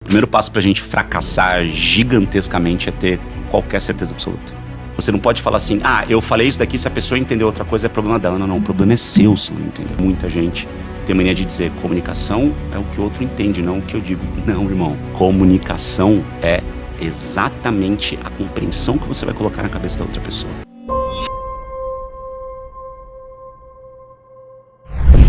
primeiro passo pra gente fracassar gigantescamente é ter qualquer certeza absoluta. Você não pode falar assim, eu falei isso daqui, se a pessoa entender outra coisa é problema dela. Não, o problema é seu se não entender. Muita gente tem mania de dizer, comunicação é o que o outro entende, não o que eu digo. Não, irmão. Comunicação é exatamente a compreensão que você vai colocar na cabeça da outra pessoa.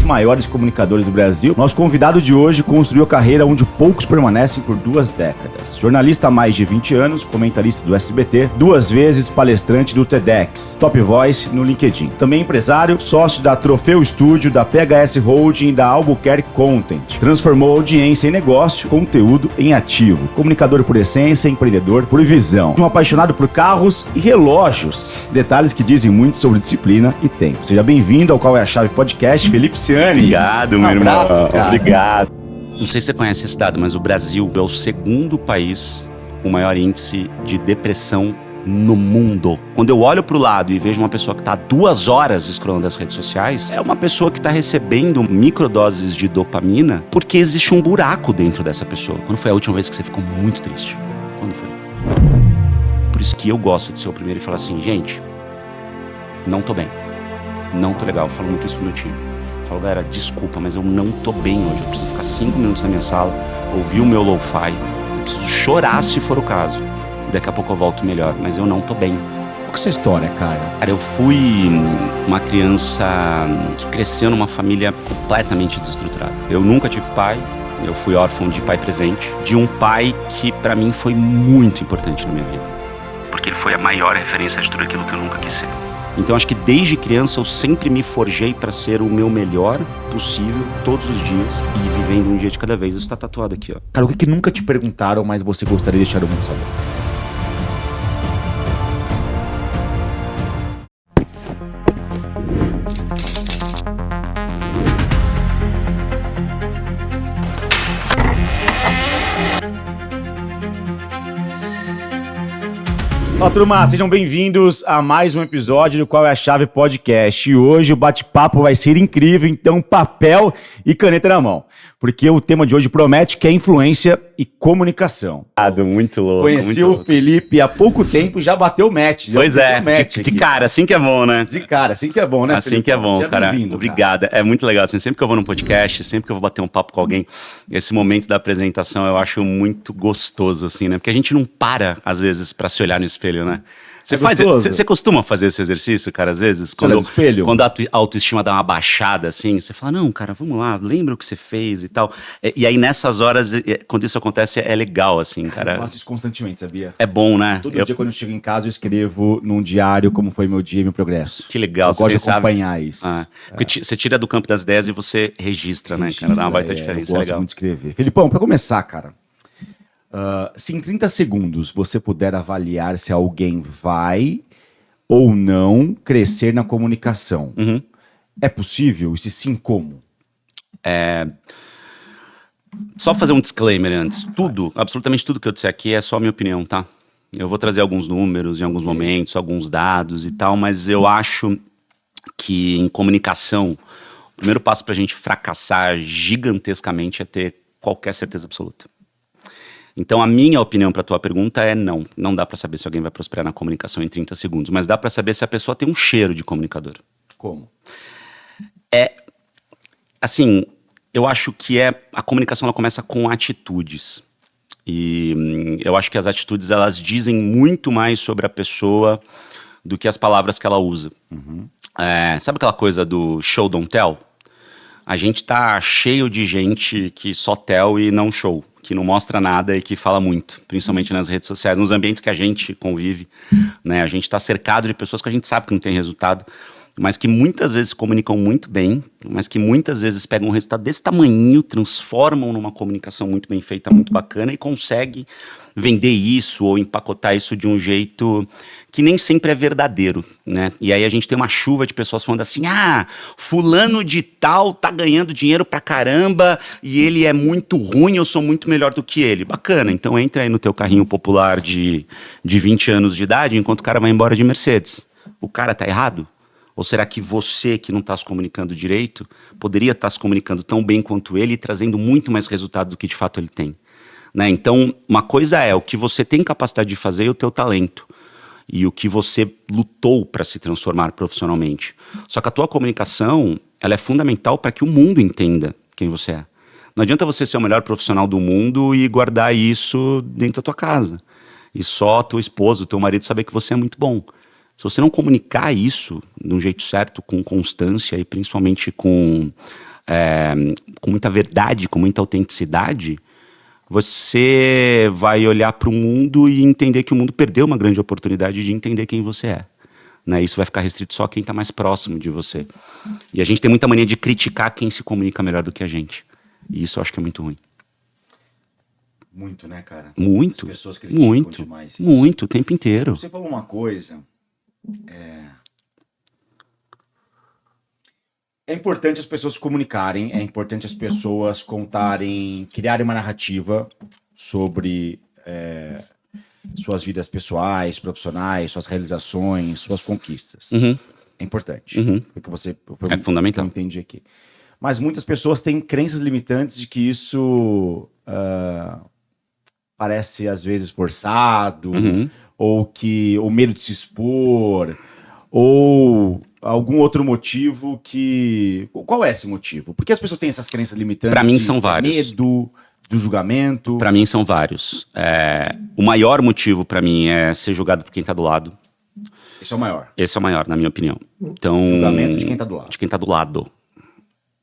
Maiores comunicadores do Brasil, nosso convidado de hoje construiu a carreira onde poucos permanecem por 2 décadas. Jornalista há mais de 20 anos, comentarista do SBT, 2 vezes palestrante do TEDx, Top Voice no LinkedIn. Também empresário, sócio da Trofeu Estúdio, da PHS Holding e da Albuquerque Content. Transformou audiência em negócio, conteúdo em ativo. Comunicador por essência, empreendedor por visão. Um apaixonado por carros e relógios. Detalhes que dizem muito sobre disciplina e tempo. Seja bem-vindo ao Qual é a Chave Podcast, Felipe Ciani. Obrigado, meu irmão. Obrigado. Não sei se você conhece esse dado, mas o Brasil é o segundo país com maior índice de depressão no mundo. Quando eu olho pro lado e vejo uma pessoa que tá 2 horas scrollando as redes sociais, é uma pessoa que tá recebendo microdoses de dopamina porque existe um buraco dentro dessa pessoa. Quando foi a última vez que você ficou muito triste? Quando foi? Por isso que eu gosto de ser o primeiro e falar assim, gente, não tô bem. Não tô legal. Eu falo muito isso pro meu time. Eu falo, galera, desculpa, mas eu não tô bem hoje. Eu preciso ficar 5 minutos na minha sala, ouvir o meu lo-fi, eu preciso chorar se for o caso. Daqui a pouco eu volto melhor, mas eu não tô bem. Qual que é essa história, cara? Cara, eu fui uma criança que cresceu numa família completamente desestruturada. Eu nunca tive pai, eu fui órfão de pai presente, de um pai que pra mim foi muito importante na minha vida. Porque ele foi a maior referência de tudo aquilo que eu nunca quis ser. Então acho que desde criança eu sempre me forjei para ser o meu melhor possível todos os dias e vivendo um dia de cada vez. Isso tá tatuado aqui, ó. Cara, o que nunca te perguntaram, mas você gostaria de deixar o mundo saber? Olá, turma, sejam bem-vindos a mais um episódio do Qual é a Chave Podcast. E hoje o bate-papo vai ser incrível, então papel e caneta na mão. Porque o tema de hoje promete que é influência e comunicação. Muito louco. Conheci o Felipe há pouco tempo e já bateu o match. Pois é, de cara, assim que é bom, né? De cara, assim que é bom, né, Assim Felipe? que é bom, Seja cara. bem-vindo, Obrigado. Cara. É muito legal, assim, sempre que eu vou num podcast, sempre que eu vou bater um papo com alguém, esse momento da apresentação eu acho muito gostoso, assim, né? Porque a gente não para, às vezes, pra se olhar no espelho, né? Você costuma fazer esse exercício, cara, às vezes? Quando a autoestima dá uma baixada, assim, você fala, não, cara, vamos lá, lembra o que você fez e tal. E aí, nessas horas, quando isso acontece, é legal, assim, cara. Eu faço isso constantemente, sabia? É bom, né? Todo dia, quando eu chego em casa, eu escrevo num diário como foi meu dia e meu progresso. Que legal. Eu gosto de acompanhar isso. Porque você tira do campo das ideias e você registra, né, cara? Dá uma baita diferença, eu gosto muito de escrever. Felipão, pra começar, cara, se em 30 segundos você puder avaliar se alguém vai ou não crescer na comunicação, é possível? E se sim, como? Só fazer um disclaimer antes. Absolutamente tudo que eu disser aqui é só a minha opinião, tá? Eu vou trazer alguns números em alguns momentos, alguns dados e tal, mas eu acho que em comunicação, o primeiro passo pra gente fracassar gigantescamente é ter qualquer certeza absoluta. Então, a minha opinião para a tua pergunta é não. Não dá para saber se alguém vai prosperar na comunicação em 30 segundos, mas dá para saber se a pessoa tem um cheiro de comunicador. Como? Assim, eu acho que a comunicação ela começa com atitudes. E eu acho que as atitudes elas dizem muito mais sobre a pessoa do que as palavras que ela usa. Sabe aquela coisa do show don't tell? A gente tá cheio de gente que só tell e não show, que não mostra nada e que fala muito, principalmente nas redes sociais, nos ambientes que a gente convive, né? A gente tá cercado de pessoas que a gente sabe que não tem resultado, mas que muitas vezes se comunicam muito bem, mas que muitas vezes pegam um resultado desse tamanho, transformam numa comunicação muito bem feita, muito bacana e conseguem vender isso ou empacotar isso de um jeito que nem sempre é verdadeiro, né? E aí a gente tem uma chuva de pessoas falando assim, fulano de tal tá ganhando dinheiro pra caramba e ele é muito ruim, eu sou muito melhor do que ele. Bacana, então entra aí no teu carrinho popular de 20 anos de idade enquanto o cara vai embora de Mercedes. O cara tá errado? Ou será que você, que não está se comunicando direito, poderia estar se comunicando tão bem quanto ele e trazendo muito mais resultado do que de fato ele tem? né? Então, uma coisa é o que você tem capacidade de fazer e o teu talento. E o que você lutou para se transformar profissionalmente. Só que a tua comunicação, ela é fundamental para que o mundo entenda quem você é. Não adianta você ser o melhor profissional do mundo e guardar isso dentro da tua casa. E só tua esposa, o teu marido saber que você é muito bom. Se você não comunicar isso de um jeito certo, com constância e principalmente com muita verdade, com muita autenticidade, você vai olhar para o mundo e entender que o mundo perdeu uma grande oportunidade de entender quem você é. Né? Isso vai ficar restrito só a quem está mais próximo de você. E a gente tem muita mania de criticar quem se comunica melhor do que a gente. E isso eu acho que é muito ruim. Muito, né, cara? Muito. As pessoas criticam muito, demais isso. muito, o tempo inteiro. Você falou uma coisa... É importante as pessoas se comunicarem, é importante as pessoas contarem, criarem uma narrativa sobre suas vidas pessoais, profissionais, suas realizações, suas conquistas. É importante. Porque É fundamental. Eu entendi aqui. Mas muitas pessoas têm crenças limitantes de que isso parece às vezes forçado, ou que o medo de se expor, ou algum outro motivo que... Qual é esse motivo? Por que as pessoas têm essas crenças limitantes? Para mim são vários. Medo do julgamento? Para mim são vários. O maior motivo para mim é ser julgado por quem tá do lado. Esse é o maior. Esse é o maior, na minha opinião. Então, Julgamento de quem tá do lado. De quem tá do lado.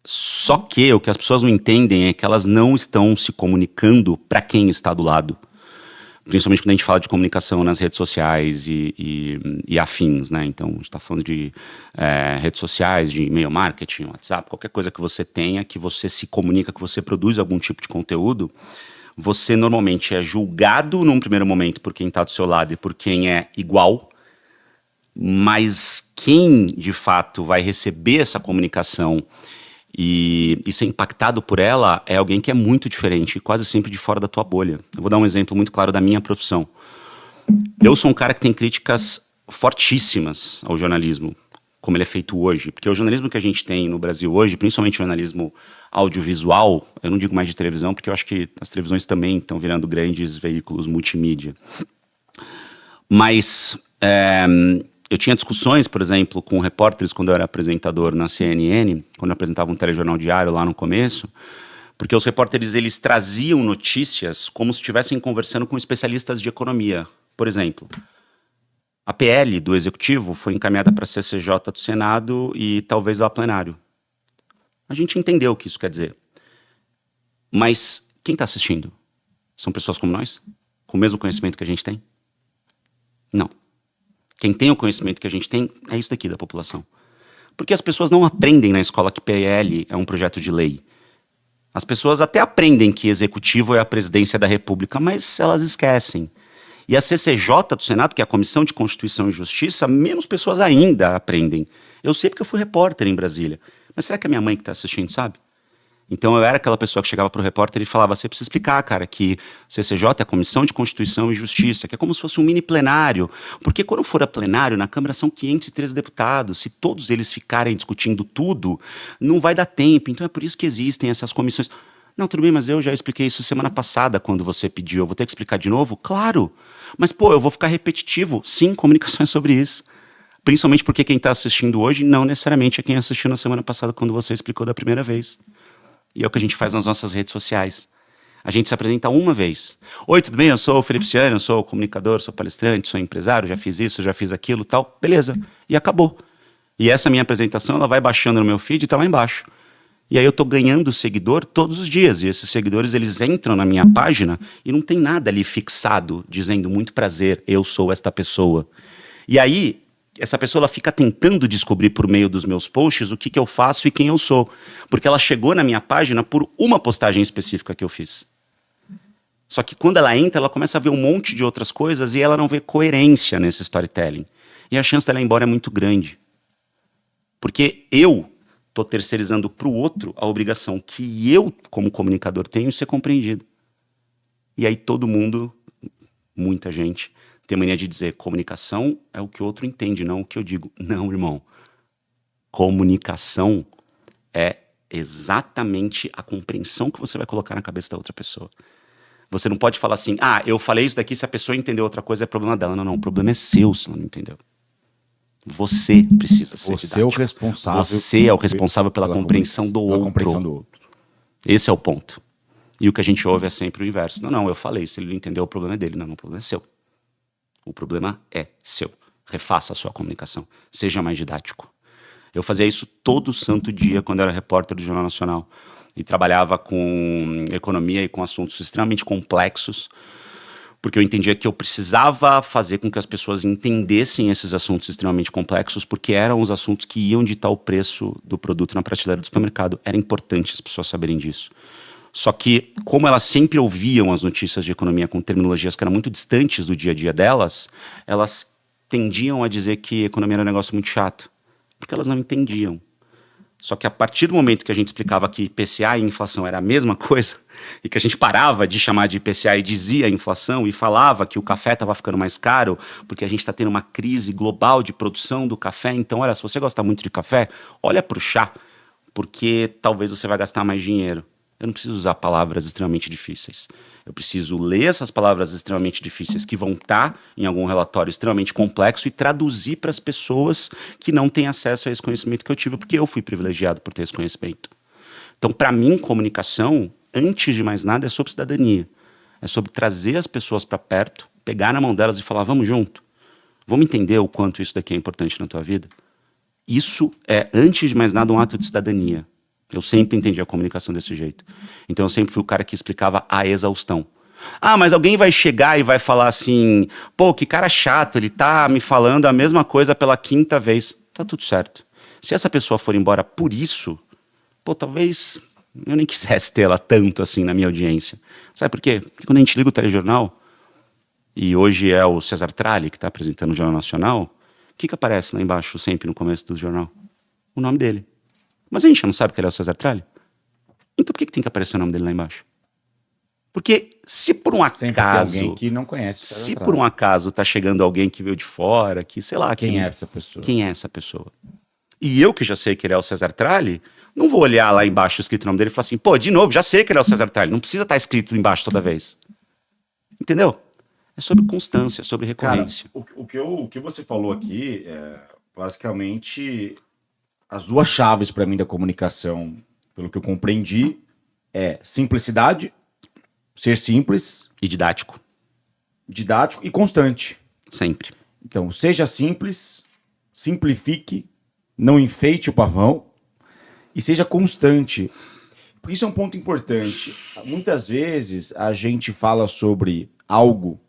Só que o que as pessoas não entendem é que elas não estão se comunicando para quem está do lado. Principalmente quando a gente fala de comunicação nas redes sociais e afins, né? Então, a gente está falando de redes sociais, de e-mail marketing, WhatsApp, qualquer coisa que você tenha, que você se comunica, que você produz algum tipo de conteúdo, você normalmente é julgado num primeiro momento por quem está do seu lado e por quem é igual, mas quem, de fato, vai receber essa comunicação e ser impactado por ela é alguém que é muito diferente, quase sempre de fora da tua bolha. Eu vou dar um exemplo muito claro da minha profissão. Eu sou um cara que tem críticas fortíssimas ao jornalismo, como ele é feito hoje. Porque o jornalismo que a gente tem no Brasil hoje, principalmente o jornalismo audiovisual, eu não digo mais de televisão, porque eu acho que as televisões também estão virando grandes veículos multimídia. Mas... eu tinha discussões, por exemplo, com repórteres quando eu era apresentador na CNN, quando eu apresentava um telejornal diário lá no começo, porque os repórteres eles traziam notícias como se estivessem conversando com especialistas de economia. Por exemplo, a PL do Executivo foi encaminhada para a CCJ do Senado e talvez ao plenário. A gente entendeu o que isso quer dizer. Mas quem está assistindo? São pessoas como nós? Com o mesmo conhecimento que a gente tem? Não. Quem tem o conhecimento que a gente tem é isso daqui da população. Porque as pessoas não aprendem na escola que PL é um projeto de lei. As pessoas até aprendem que executivo é a presidência da República, mas elas esquecem. E a CCJ do Senado, que é a Comissão de Constituição e Justiça, menos pessoas ainda aprendem. Eu sei porque eu fui repórter em Brasília. Mas será que a minha mãe que está assistindo sabe? Então eu era aquela pessoa que chegava para o repórter e falava, você precisa explicar, cara, que CCJ é a Comissão de Constituição e Justiça, que é como se fosse um mini plenário, porque quando for a plenário, na Câmara são 513 deputados, se todos eles ficarem discutindo tudo, não vai dar tempo, então é por isso que existem essas comissões. Não, tudo bem, mas eu já expliquei isso semana passada, quando você pediu, eu vou ter que explicar de novo? Claro, mas pô, eu vou ficar repetitivo. Sim, comunicação é sobre isso. Principalmente porque quem está assistindo hoje não necessariamente é quem assistiu na semana passada quando você explicou da primeira vez. E é o que a gente faz nas nossas redes sociais. A gente se apresenta uma vez. Oi, tudo bem? Eu sou o Felipe Ciano, eu sou comunicador, sou palestrante, sou empresário, já fiz isso, já fiz aquilo, tal. Beleza. E acabou. E essa minha apresentação, ela vai baixando no meu feed e tá lá embaixo. E aí eu tô ganhando seguidor todos os dias. E esses seguidores, eles entram na minha página e não tem nada ali fixado, dizendo muito prazer, eu sou esta pessoa. E aí... essa pessoa ela fica tentando descobrir por meio dos meus posts o que eu faço e quem eu sou. Porque ela chegou na minha página por uma postagem específica que eu fiz. Só que quando ela entra, ela começa a ver um monte de outras coisas e ela não vê coerência nesse storytelling. E a chance dela ir embora é muito grande. Porque eu estou terceirizando para o outro a obrigação que eu, como comunicador, tenho de ser compreendido. E aí todo mundo, muita gente... tem mania de dizer, comunicação é o que o outro entende, não o que eu digo. Não, irmão. Comunicação é exatamente a compreensão que você vai colocar na cabeça da outra pessoa. Você não pode falar assim, eu falei isso daqui, se a pessoa entendeu outra coisa é problema dela. Não, o problema é seu se ela não entendeu. Você precisa ser didático. Você é o responsável. Você é o responsável pela compreensão do outro. Esse é o ponto. E o que a gente ouve é sempre o inverso. Não, eu falei, se ele não entendeu, o problema é dele. Não, o problema é seu. O problema é seu. Refaça a sua comunicação. Seja mais didático. Eu fazia isso todo santo dia quando era repórter do Jornal Nacional. E trabalhava com economia e com assuntos extremamente complexos, porque eu entendia que eu precisava fazer com que as pessoas entendessem esses assuntos extremamente complexos, porque eram os assuntos que iam ditar o preço do produto na prateleira do supermercado. Era importante as pessoas saberem disso. Só que, como elas sempre ouviam as notícias de economia com terminologias que eram muito distantes do dia a dia delas, elas tendiam a dizer que economia era um negócio muito chato, porque elas não entendiam. Só que a partir do momento que a gente explicava que IPCA e inflação era a mesma coisa, e que a gente parava de chamar de IPCA e dizia inflação, e falava que o café estava ficando mais caro, porque a gente está tendo uma crise global de produção do café, então, olha, se você gosta muito de café, olha para o chá, porque talvez você vai gastar mais dinheiro. Eu não preciso usar palavras extremamente difíceis. Eu preciso ler essas palavras extremamente difíceis que vão estar em algum relatório extremamente complexo e traduzir para as pessoas que não têm acesso a esse conhecimento que eu tive, porque eu fui privilegiado por ter esse conhecimento. Então, para mim, comunicação, antes de mais nada, é sobre cidadania. É sobre trazer as pessoas para perto, pegar na mão delas e falar, vamos junto. Vamos entender o quanto isso daqui é importante na tua vida? Isso é, antes de mais nada, um ato de cidadania. Eu sempre entendi a comunicação desse jeito. Então eu sempre fui o cara que explicava a exaustão. Mas alguém vai chegar e vai falar assim, pô, que cara chato, ele tá me falando a mesma coisa pela 5ª vez. Tá tudo certo. Se essa pessoa for embora por isso, pô, talvez eu nem quisesse ter ela tanto assim na minha audiência. Sabe por quê? Porque quando a gente liga o telejornal, e hoje é o César Tralli que está apresentando o Jornal Nacional, o que aparece lá embaixo sempre no começo do jornal? O nome dele. Mas a gente não sabe que ele é o César Tralli? Então por que tem que aparecer o nome dele lá embaixo? Porque se por um acaso... Sempre tem alguém que não conhece o César Se Tralli. por um acaso tá chegando alguém que veio de fora, que sei lá... Quem é essa pessoa? Quem é essa pessoa? E eu que já sei que ele é o César Tralli, não vou olhar lá embaixo escrito o nome dele e falar assim, pô, de novo, já sei que ele é o César Tralli. Não precisa estar escrito embaixo toda vez. Entendeu? É sobre constância, é sobre recorrência. Cara, o que você falou aqui é basicamente as duas chaves para mim da comunicação, pelo que eu compreendi, é simplicidade, ser simples, E didático. didático e constante. Sempre. Então, seja simples, simplifique, não enfeite o pavão e seja constante. Porque isso é um ponto importante. Muitas vezes a gente fala sobre algo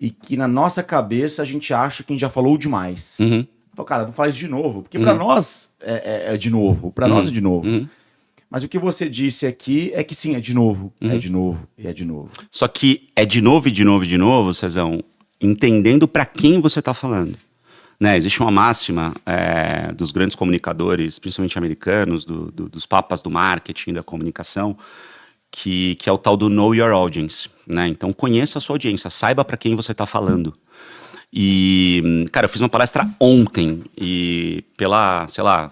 e que na nossa cabeça a gente acha que a gente já falou demais. Uhum. Então, cara, vou falar isso de novo. Porque para nós é de novo. Para nós é de novo. Uhum. Mas o que você disse aqui é que sim, é de novo. É de novo e é de novo. Só que é de novo e de novo e de novo, Cezão, entendendo para quem você está falando. Né? Existe uma máxima dos grandes comunicadores, principalmente americanos, dos papas do marketing, da comunicação, que é o tal do know your audience. Né? Então conheça a sua audiência, saiba para quem você está falando. E, cara, eu fiz uma palestra ontem e pela, sei lá,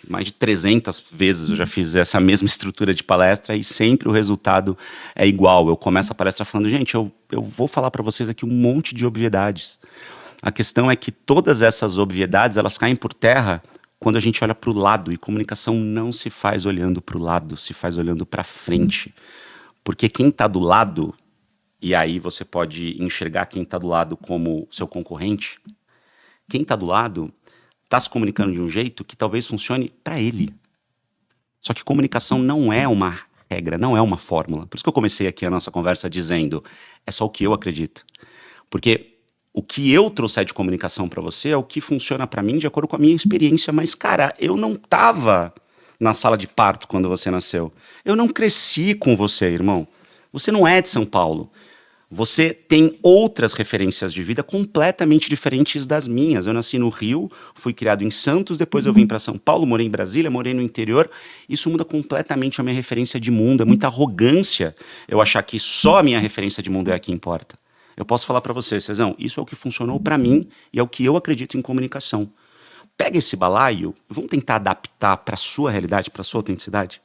mais de 300 vezes eu já fiz essa mesma estrutura de palestra e sempre o resultado é igual. Eu começo a palestra falando, gente, eu vou falar para vocês aqui um monte de obviedades. A questão é que todas essas obviedades, elas caem por terra quando a gente olha para o lado. E comunicação não se faz olhando para o lado, se faz olhando para frente. Porque quem está do lado, e aí você pode enxergar quem está do lado como seu concorrente, quem está do lado está se comunicando de um jeito que talvez funcione para ele. Só que comunicação não é uma regra, não é uma fórmula. Por isso que eu comecei aqui a nossa conversa dizendo, é só o que eu acredito. Porque o que eu trouxer de comunicação para você é o que funciona para mim de acordo com a minha experiência. Mas, cara, eu não estava na sala de parto quando você nasceu. Eu não cresci com você, irmão. Você não é de São Paulo. Você tem outras referências de vida completamente diferentes das minhas. Eu nasci no Rio, fui criado em Santos, depois eu vim para São Paulo, morei em Brasília, morei no interior. Isso muda completamente a minha referência de mundo. É muita arrogância eu achar que só a minha referência de mundo é a que importa. Eu posso falar para você, Cezão, isso é o que funcionou para mim e é o que eu acredito em comunicação. Pega esse balaio e vamos tentar adaptar para a sua realidade, para a sua autenticidade.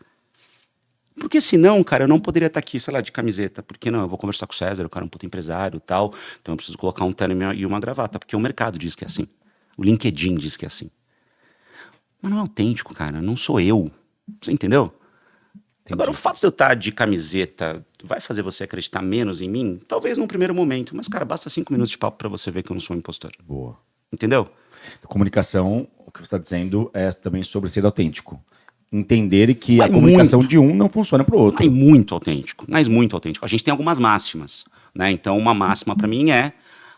Porque senão, cara, eu não poderia estar aqui, sei lá, de camiseta. Porque não, eu vou conversar com o César, o cara é um puta empresário e tal. Então eu preciso colocar um terno e uma gravata. Porque o mercado diz que é assim. O LinkedIn diz que é assim. Mas não é autêntico, cara. Não sou eu. Você entendeu? Entendi. Agora, o fato de eu estar de camiseta vai fazer você acreditar menos em mim? Talvez num primeiro momento. Mas, cara, basta 5 minutos de papo pra você ver que eu não sou um impostor. Boa. Entendeu? Comunicação, o que você está dizendo é também sobre ser autêntico. Entender que a comunicação de um não funciona para o outro. Mas muito autêntico. Mas muito autêntico. A gente tem algumas máximas, né? Então, uma máxima para mim é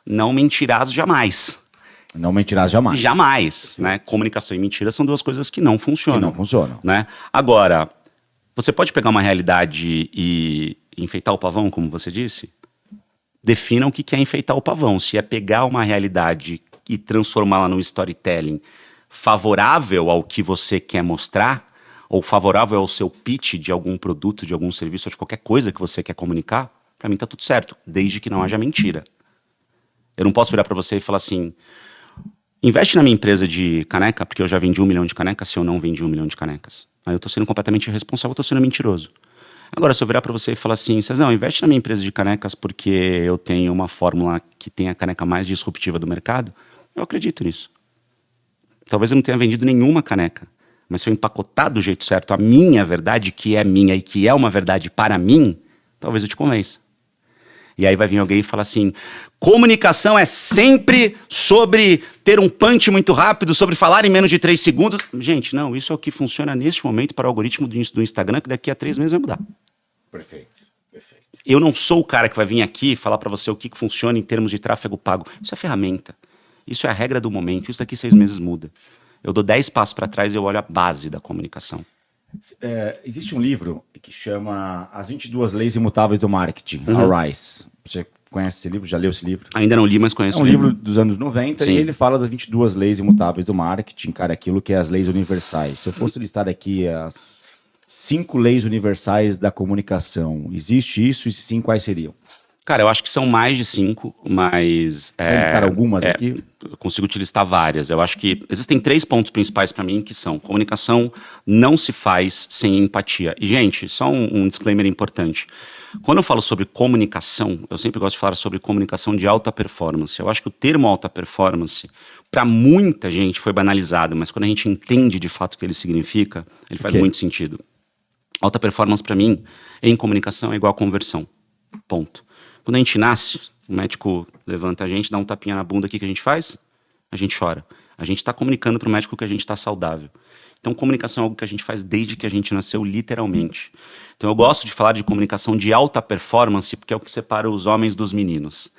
não mentirás jamais. Não mentirás jamais. Jamais, né? Comunicação e mentira são duas coisas que não funcionam. Que não funcionam. Né? Agora, você pode pegar uma realidade e enfeitar o pavão, como você disse? Defina o que é enfeitar o pavão. Se é pegar uma realidade e transformá-la num storytelling favorável ao que você quer mostrar, ou favorável ao seu pitch de algum produto, de algum serviço, ou de qualquer coisa que você quer comunicar, pra mim tá tudo certo, desde que não haja mentira. Eu não posso virar pra você e falar assim, investe na minha empresa de caneca, porque eu já vendi 1 milhão de canecas, se eu não vendi 1 milhão de canecas. Aí eu tô sendo completamente irresponsável, eu tô sendo mentiroso. Agora, se eu virar pra você e falar assim, Cezão, investe na minha empresa de canecas porque eu tenho uma fórmula que tem a caneca mais disruptiva do mercado, eu acredito nisso. Talvez eu não tenha vendido nenhuma caneca, mas se eu empacotar do jeito certo a minha verdade, que é minha e que é uma verdade para mim, talvez eu te convença. E aí vai vir alguém e falar assim, comunicação é sempre sobre ter um punch muito rápido, sobre falar em menos de 3 segundos. Gente, não, isso é o que funciona neste momento para o algoritmo do Instagram, que daqui a 3 meses vai mudar. Perfeito, perfeito. Eu não sou o cara que vai vir aqui falar para você o que funciona em termos de tráfego pago. Isso é ferramenta. Isso é a regra do momento. Isso daqui 6 meses muda. Eu dou 10 passos para trás e eu olho a base da comunicação. Existe um livro que chama As 22 Leis Imutáveis do Marketing, Arise. Você conhece esse livro? Já leu esse livro? Ainda não li, mas conheço. É um livro dos anos 90. Sim. E ele fala das 22 leis imutáveis do marketing, cara, aquilo que é as leis universais. Se eu fosse listar aqui as 5 leis universais da comunicação, existe isso? E se sim, quais seriam? Cara, eu acho que são mais de 5, mas... Quer listar algumas aqui? Eu consigo te listar várias. Eu acho que existem 3 pontos principais para mim, que são comunicação não se faz sem empatia. E, gente, só um disclaimer importante. Quando eu falo sobre comunicação, eu sempre gosto de falar sobre comunicação de alta performance. Eu acho que o termo alta performance, para muita gente, foi banalizado, mas quando a gente entende de fato o que ele significa, ele faz muito sentido. Alta performance, para mim, em comunicação é igual a conversão. Ponto. Quando a gente nasce, o médico levanta a gente, dá um tapinha na bunda, o que a gente faz? A gente chora. A gente está comunicando para o médico que a gente está saudável. Então, comunicação é algo que a gente faz desde que a gente nasceu, literalmente. Então, eu gosto de falar de comunicação de alta performance, porque é o que separa os homens dos meninos.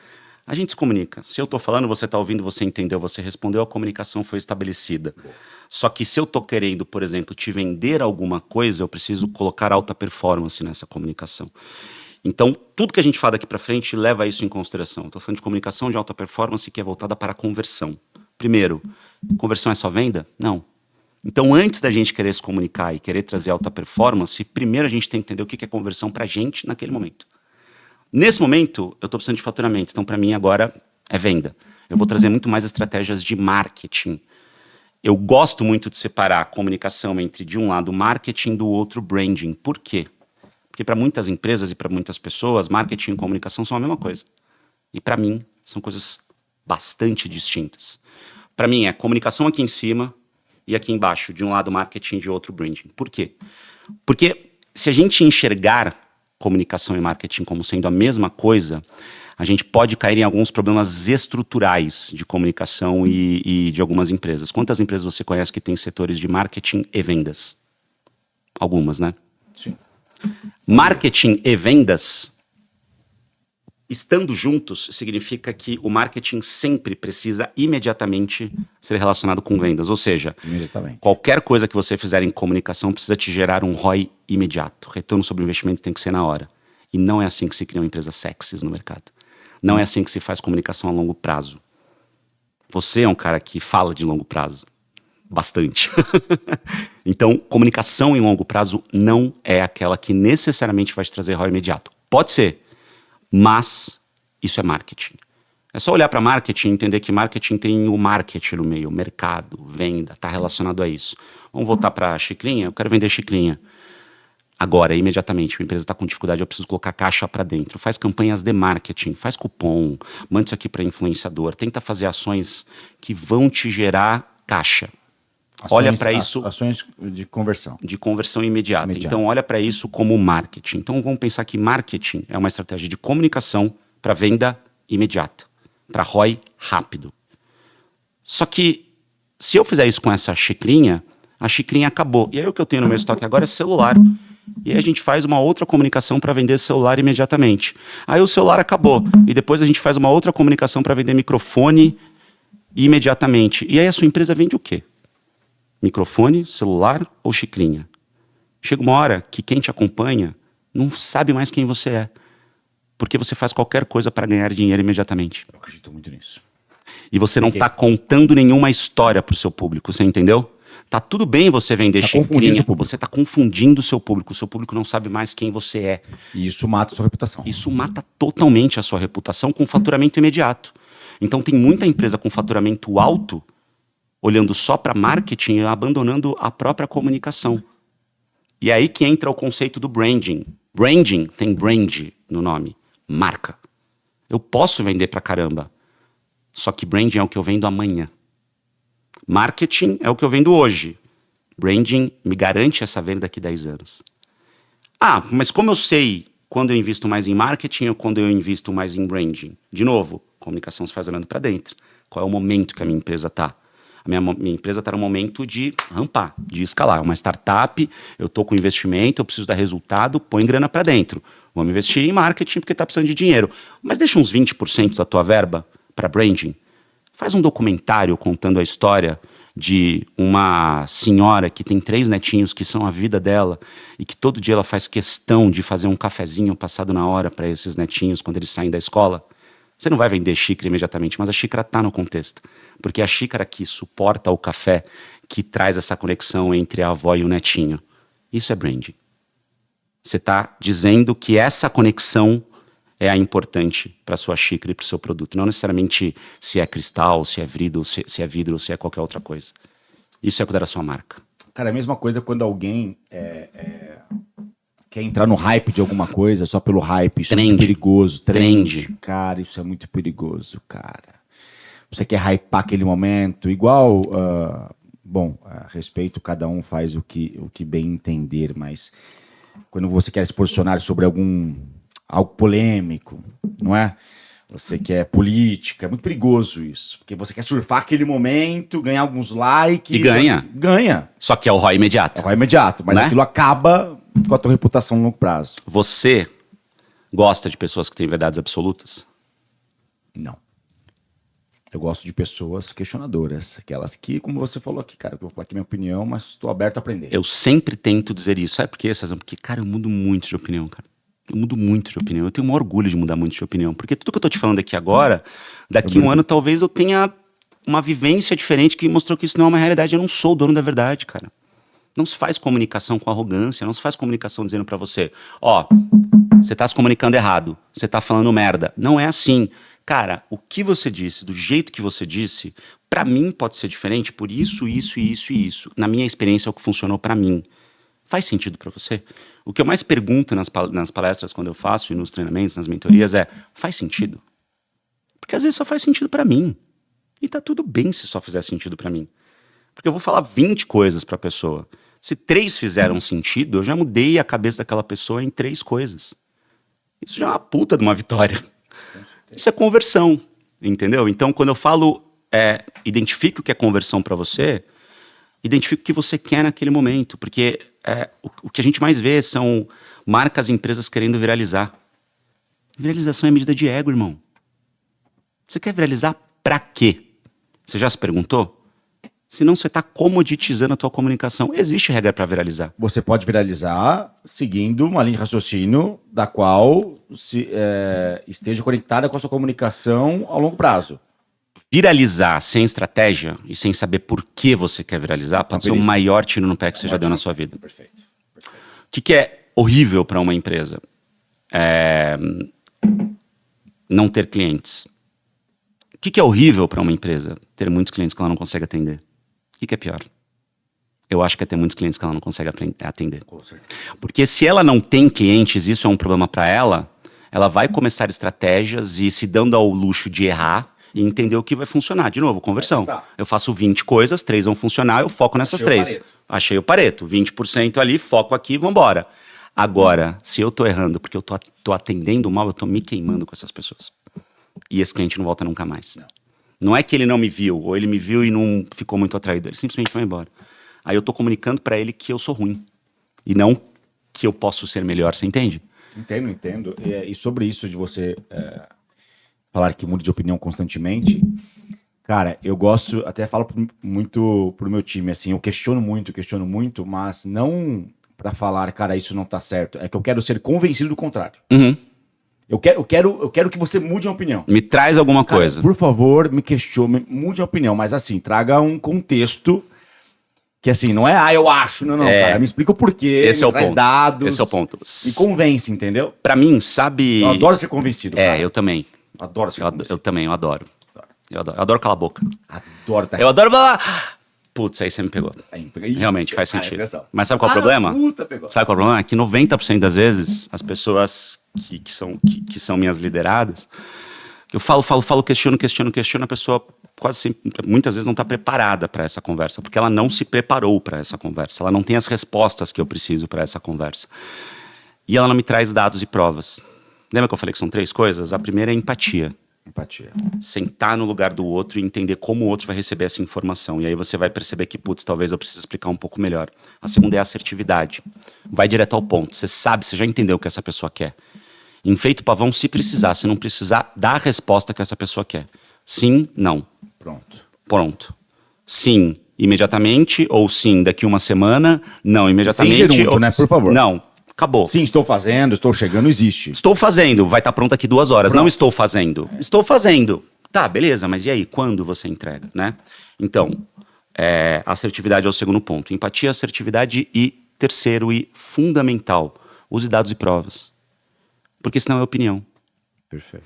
A gente se comunica. Se eu estou falando, você está ouvindo, você entendeu, você respondeu, a comunicação foi estabelecida. Só que se eu estou querendo, por exemplo, te vender alguma coisa, eu preciso colocar alta performance nessa comunicação. Então, tudo que a gente fala daqui para frente leva isso em consideração. Estou falando de comunicação de alta performance que é voltada para a conversão. Primeiro, conversão é só venda? Não. Então, antes da gente querer se comunicar e querer trazer alta performance, primeiro a gente tem que entender o que é conversão para a gente naquele momento. Nesse momento, eu estou precisando de faturamento. Então, para mim, agora é venda. Eu vou trazer muito mais estratégias de marketing. Eu gosto muito de separar a comunicação entre, de um lado, marketing, do outro, branding. Por quê? Porque para muitas empresas e para muitas pessoas, marketing e comunicação são a mesma coisa. E para mim, são coisas bastante distintas. Para mim, é comunicação aqui em cima e aqui embaixo. De um lado, marketing, de outro, branding. Por quê? Porque se a gente enxergar comunicação e marketing como sendo a mesma coisa, a gente pode cair em alguns problemas estruturais de comunicação e de algumas empresas. Quantas empresas você conhece que tem setores de marketing e vendas? Algumas, né? Sim. Marketing e vendas, estando juntos, significa que o marketing sempre precisa imediatamente ser relacionado com vendas. Ou seja, qualquer coisa que você fizer em comunicação precisa te gerar um ROI imediato. Retorno sobre o investimento tem que ser na hora. E não é assim que se criam empresas sexys no mercado. Não é assim que se faz comunicação a longo prazo. Você é um cara que fala de longo prazo. Bastante. Então, comunicação em longo prazo não é aquela que necessariamente vai te trazer ROI imediato. Pode ser, mas isso é marketing. É só olhar para marketing e entender que marketing tem o marketing no meio, mercado, venda, está relacionado a isso. Vamos voltar para a xicrinha? Eu quero vender xicrinha. Agora, imediatamente, a empresa está com dificuldade, eu preciso colocar caixa para dentro. Faz campanhas de marketing, faz cupom, manda isso aqui para influenciador, tenta fazer ações que vão te gerar caixa. Olha para isso. Ações de conversão. De conversão imediata. Então, olha para isso como marketing. Então, vamos pensar que marketing é uma estratégia de comunicação para venda imediata, para ROI rápido. Só que, se eu fizer isso com essa xicrinha, a xicrinha acabou. E aí, o que eu tenho no meu estoque agora é celular. E aí, a gente faz uma outra comunicação para vender celular imediatamente. Aí, o celular acabou. E depois, a gente faz uma outra comunicação para vender microfone imediatamente. E aí, a sua empresa vende o quê? Microfone, celular ou xicrinha? Chega uma hora que quem te acompanha não sabe mais quem você é. Porque você faz qualquer coisa para ganhar dinheiro imediatamente. Eu acredito muito nisso. E você não está contando nenhuma história para o seu público, você entendeu? Tá tudo bem você vender xicrinha, você está confundindo o seu público não sabe mais quem você é. E isso mata a sua reputação. Isso mata totalmente a sua reputação com faturamento imediato. Então tem muita empresa com faturamento alto olhando só para marketing e abandonando a própria comunicação. E é aí que entra o conceito do branding. Branding tem brand no nome, marca. Eu posso vender pra caramba, só que branding é o que eu vendo amanhã. Marketing é o que eu vendo hoje. Branding me garante essa venda daqui a 10 anos. Ah, mas como eu sei quando eu invisto mais em marketing ou quando eu invisto mais em branding? De novo, comunicação se faz olhando para dentro. Qual é o momento que a minha empresa está? A minha empresa está no momento de rampar, de escalar. É uma startup, eu estou com investimento, eu preciso dar resultado, põe grana para dentro. Vamos investir em marketing porque está precisando de dinheiro. Mas deixa uns 20% da tua verba para branding. Faz um documentário contando a história de uma senhora que tem 3 netinhos que são a vida dela e que todo dia ela faz questão de fazer um cafezinho passado na hora para esses netinhos quando eles saem da escola. Você não vai vender xícara imediatamente, mas a xícara está no contexto. Porque é a xícara que suporta o café, que traz essa conexão entre a avó e o netinho. Isso é branding. Você está dizendo que essa conexão é a importante para a sua xícara e para o seu produto. Não necessariamente se é cristal, se é vidro, se é vidro ou se é qualquer outra coisa. Isso é cuidar da sua marca. Cara, é a mesma coisa quando alguém quer entrar no hype de alguma coisa só pelo hype. Isso é muito perigoso. Trend. Cara, isso é muito perigoso, cara. Você quer hypar aquele momento, igual... respeito, cada um faz o que bem entender, mas quando você quer se posicionar sobre algo polêmico, não é? Você quer política, é muito perigoso isso, porque você quer surfar aquele momento, ganhar alguns likes... E ganha. Ganha. Só que é o ROI imediato. É o ROI imediato, mas né? aquilo acaba com a tua reputação no longo prazo. Você gosta de pessoas que têm verdades absolutas? Não. Eu gosto de pessoas questionadoras, aquelas que, como você falou aqui, cara, eu vou falar aqui minha opinião, mas estou aberto a aprender. Eu sempre tento dizer isso. Sabe por quê, César? Porque, cara, eu mudo muito de opinião, cara. Eu mudo muito de opinião. Eu tenho um orgulho de mudar muito de opinião. Porque tudo que eu tô te falando aqui agora, daqui um ano talvez eu tenha uma vivência diferente que mostrou que isso não é uma realidade. Eu não sou o dono da verdade, cara. Não se faz comunicação com arrogância, não se faz comunicação dizendo pra você, você tá se comunicando errado, você tá falando merda. Não é assim. Cara, o que você disse, do jeito que você disse, pra mim pode ser diferente por isso, isso e isso e isso. Na minha experiência é o que funcionou pra mim. Faz sentido pra você? O que eu mais pergunto nas palestras quando eu faço e nos treinamentos, nas mentorias é, faz sentido? Porque às vezes só faz sentido pra mim. E tá tudo bem se só fizer sentido pra mim. Porque eu vou falar 20 coisas pra pessoa. Se 3 fizeram sentido, eu já mudei a cabeça daquela pessoa em 3 coisas. Isso já é uma puta de uma vitória. Isso é conversão, entendeu? Então, quando eu falo, identifique o que é conversão para você, identifique o que você quer naquele momento. Porque o que a gente mais vê são marcas e empresas querendo viralizar. Viralização é medida de ego, irmão. Você quer viralizar pra quê? Você já se perguntou? Senão você está comoditizando a tua comunicação. Existe regra para viralizar. Você pode viralizar seguindo uma linha de raciocínio da qual esteja conectada com a sua comunicação ao longo prazo. Viralizar sem estratégia e sem saber por que você quer viralizar pode ser o maior tiro no pé que você já deu na sua vida. Perfeito. O que é horrível para uma empresa? Não ter clientes. O que é horrível para uma empresa? Ter muitos clientes que ela não consegue atender. O que é pior? eu acho que tem muitos clientes que ela não consegue atender. Com certeza. Porque se ela não tem clientes, isso é um problema para ela, ela vai começar estratégias e se dando ao luxo de errar e entender o que vai funcionar. De novo, conversão. Eu faço 20 coisas, 3 vão funcionar, eu foco nessas 3. Achei o Pareto. 20% ali, foco aqui, vambora. Agora, se eu tô errando porque eu tô atendendo mal, eu tô me queimando com essas pessoas. E esse cliente não volta nunca mais. Não é que ele não me viu, ou ele me viu e não ficou muito atraído. Ele simplesmente foi embora. Aí eu tô comunicando pra ele que eu sou ruim. E não que eu posso ser melhor, você entende? Entendo. E sobre isso de você falar que muda de opinião constantemente, cara, eu gosto, até falo muito pro meu time, assim, eu questiono muito, mas não pra falar, cara, isso não tá certo. É que eu quero ser convencido do contrário. Uhum. Eu quero que você mude a opinião. Me traz alguma Cara, coisa. por favor, me questione, mude a opinião, mas assim, traga um contexto que assim, não é, eu acho, não, cara, me explica o porquê, Esse é o traz ponto. dados. Esse é o ponto. Me convence, entendeu? Pra mim, sabe... Eu adoro ser convencido, cara. eu também. Adoro ser convencido. Eu também, eu adoro. Eu adoro calar a boca. Adoro tá Eu adoro falar... Putz, aí você me pegou. Isso, Realmente, faz sentido. impressão. Mas sabe qual é o problema? Puta, pegou. Sabe qual é o problema? É que 90% das vezes, as pessoas que são minhas lideradas, eu falo, questiono, a pessoa quase sempre, muitas vezes não está preparada para essa conversa, porque ela não se preparou para essa conversa, ela não tem as respostas que eu preciso para essa conversa. E ela não me traz dados e provas. Lembra que eu falei que são 3 coisas? A primeira é empatia. Sentar no lugar do outro e entender como o outro vai receber essa informação. E aí você vai perceber que, putz, talvez eu precise explicar um pouco melhor. A segunda é a assertividade. Vai direto ao ponto. Você sabe, você já entendeu o que essa pessoa quer. Enfeita o pavão se precisar. Se não precisar, dá a resposta que essa pessoa quer. Sim, não. Pronto. Sim, imediatamente. Ou sim, daqui uma semana. Não, imediatamente. Sem gerúndio, né? Por favor. Não. Acabou. Sim, estou fazendo, estou chegando, existe. Estou fazendo, vai estar pronto aqui 2 horas. Pronto. Não estou fazendo. Estou fazendo. Tá, beleza, mas e aí? Quando você entrega, né? Então, assertividade é o segundo ponto. Empatia, assertividade e terceiro e fundamental, use dados e provas. Porque senão é opinião. Perfeito.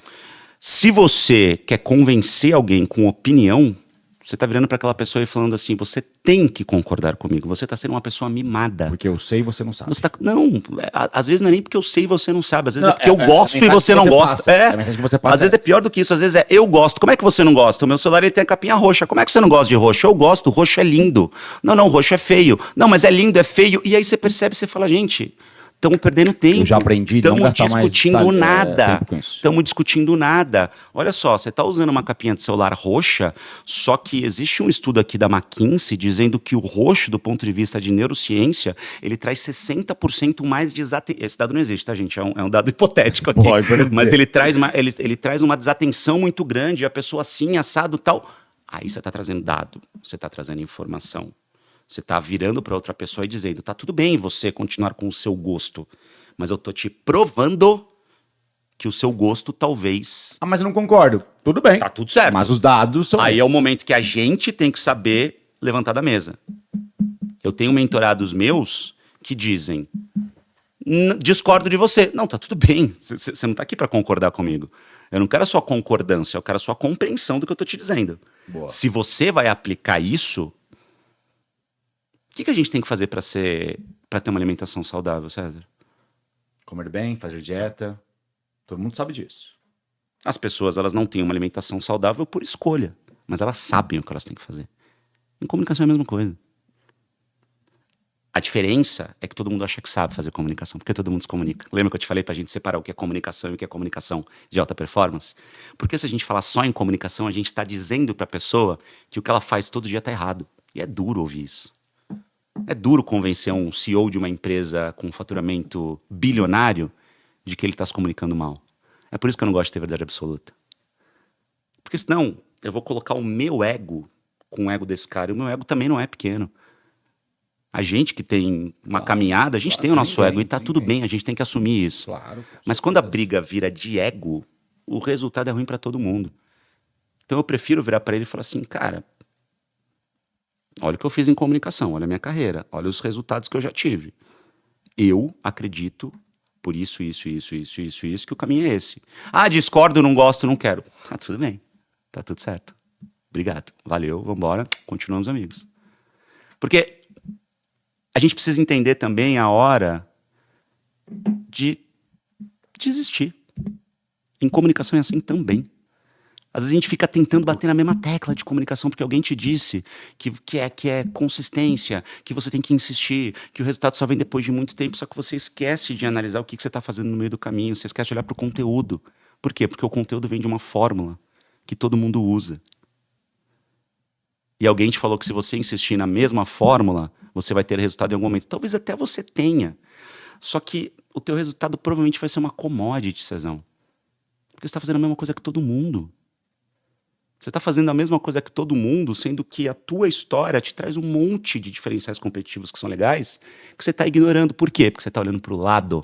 Se você quer convencer alguém com opinião, você está virando para aquela pessoa e falando assim, você tem que concordar comigo, você está sendo uma pessoa mimada. Porque eu sei e você não sabe. Não, às vezes não é nem porque eu sei e você não sabe, às vezes é porque eu gosto e você não gosta. Às vezes é pior do que isso, às vezes é eu gosto. Como é que você não gosta? O meu celular ele tem a capinha roxa, como é que você não gosta de roxo? Eu gosto, roxo é lindo. Não, roxo é feio. Não, mas é lindo, é feio. E aí você percebe, você fala, gente... Estamos perdendo tempo. Eu já aprendi, não gastar mais, discutindo nada. tempo com isso. Estamos discutindo nada. Olha só, você está usando uma capinha de celular roxa, só que existe um estudo aqui da McKinsey dizendo que o roxo, do ponto de vista de neurociência, ele traz 60% mais de desatenção. Esse dado não existe, tá, gente? É um dado hipotético aqui. Mas ele traz uma desatenção muito grande, a pessoa assim, assado tal. Aí você está trazendo dado, você está trazendo informação. Você está virando para outra pessoa e dizendo, tá tudo bem você continuar com o seu gosto, mas eu tô te provando que o seu gosto talvez... Ah, mas eu não concordo. Tudo bem. Tá tudo certo. Mas os dados são Aí esses. é o momento que a gente tem que saber levantar da mesa. Eu tenho mentorados meus que dizem, discordo de você. Não, tá tudo bem. Você não tá aqui para concordar comigo. Eu não quero a sua concordância, eu quero a sua compreensão do que eu tô te dizendo. Boa. Se você vai aplicar isso... O que a gente tem que fazer para ter uma alimentação saudável, César? Comer bem, fazer dieta. Todo mundo sabe disso. As pessoas, elas não têm uma alimentação saudável por escolha, mas elas sabem o que elas têm que fazer. Em comunicação é a mesma coisa. A diferença é que todo mundo acha que sabe fazer comunicação, porque todo mundo se comunica. Lembra que eu te falei pra gente separar o que é comunicação e o que é comunicação de alta performance? Porque se a gente falar só em comunicação, a gente está dizendo pra pessoa que o que ela faz todo dia tá errado. E é duro ouvir isso. É duro convencer um CEO de uma empresa com um faturamento bilionário de que ele está se comunicando mal. É por isso que eu não gosto de ter verdade absoluta. Porque senão eu vou colocar o meu ego com o ego desse cara. E o meu ego também não é pequeno. A gente que tem uma caminhada, a gente tem o nosso ego e tá tudo bem, a gente tem que assumir isso. Claro. Mas quando a briga vira de ego, o resultado é ruim para todo mundo. Então eu prefiro virar para ele e falar assim, cara... Olha o que eu fiz em comunicação, olha a minha carreira, olha os resultados que eu já tive. Eu acredito, por isso, que o caminho é esse. Ah, discordo, não gosto, não quero. Ah, tudo bem, tá tudo certo. Obrigado, valeu, vambora, continuamos amigos. Porque A gente precisa entender também a hora de desistir. Em comunicação é assim também. Às vezes a gente fica tentando bater na mesma tecla de comunicação porque alguém te disse que é consistência, que você tem que insistir, que o resultado só vem depois de muito tempo, só que você esquece de analisar o que você está fazendo no meio do caminho, você esquece de olhar para o conteúdo. Por quê? Porque o conteúdo vem de uma fórmula que todo mundo usa. E alguém te falou que se você insistir na mesma fórmula, você vai ter resultado em algum momento. Talvez até você tenha. Só que o teu resultado provavelmente vai ser uma commodity, Cezão. Porque você está fazendo a mesma coisa que todo mundo. Você está fazendo a mesma coisa que todo mundo, sendo que a tua história te traz um monte de diferenciais competitivos que são legais, que você está ignorando. Por quê? Porque você está olhando para o lado.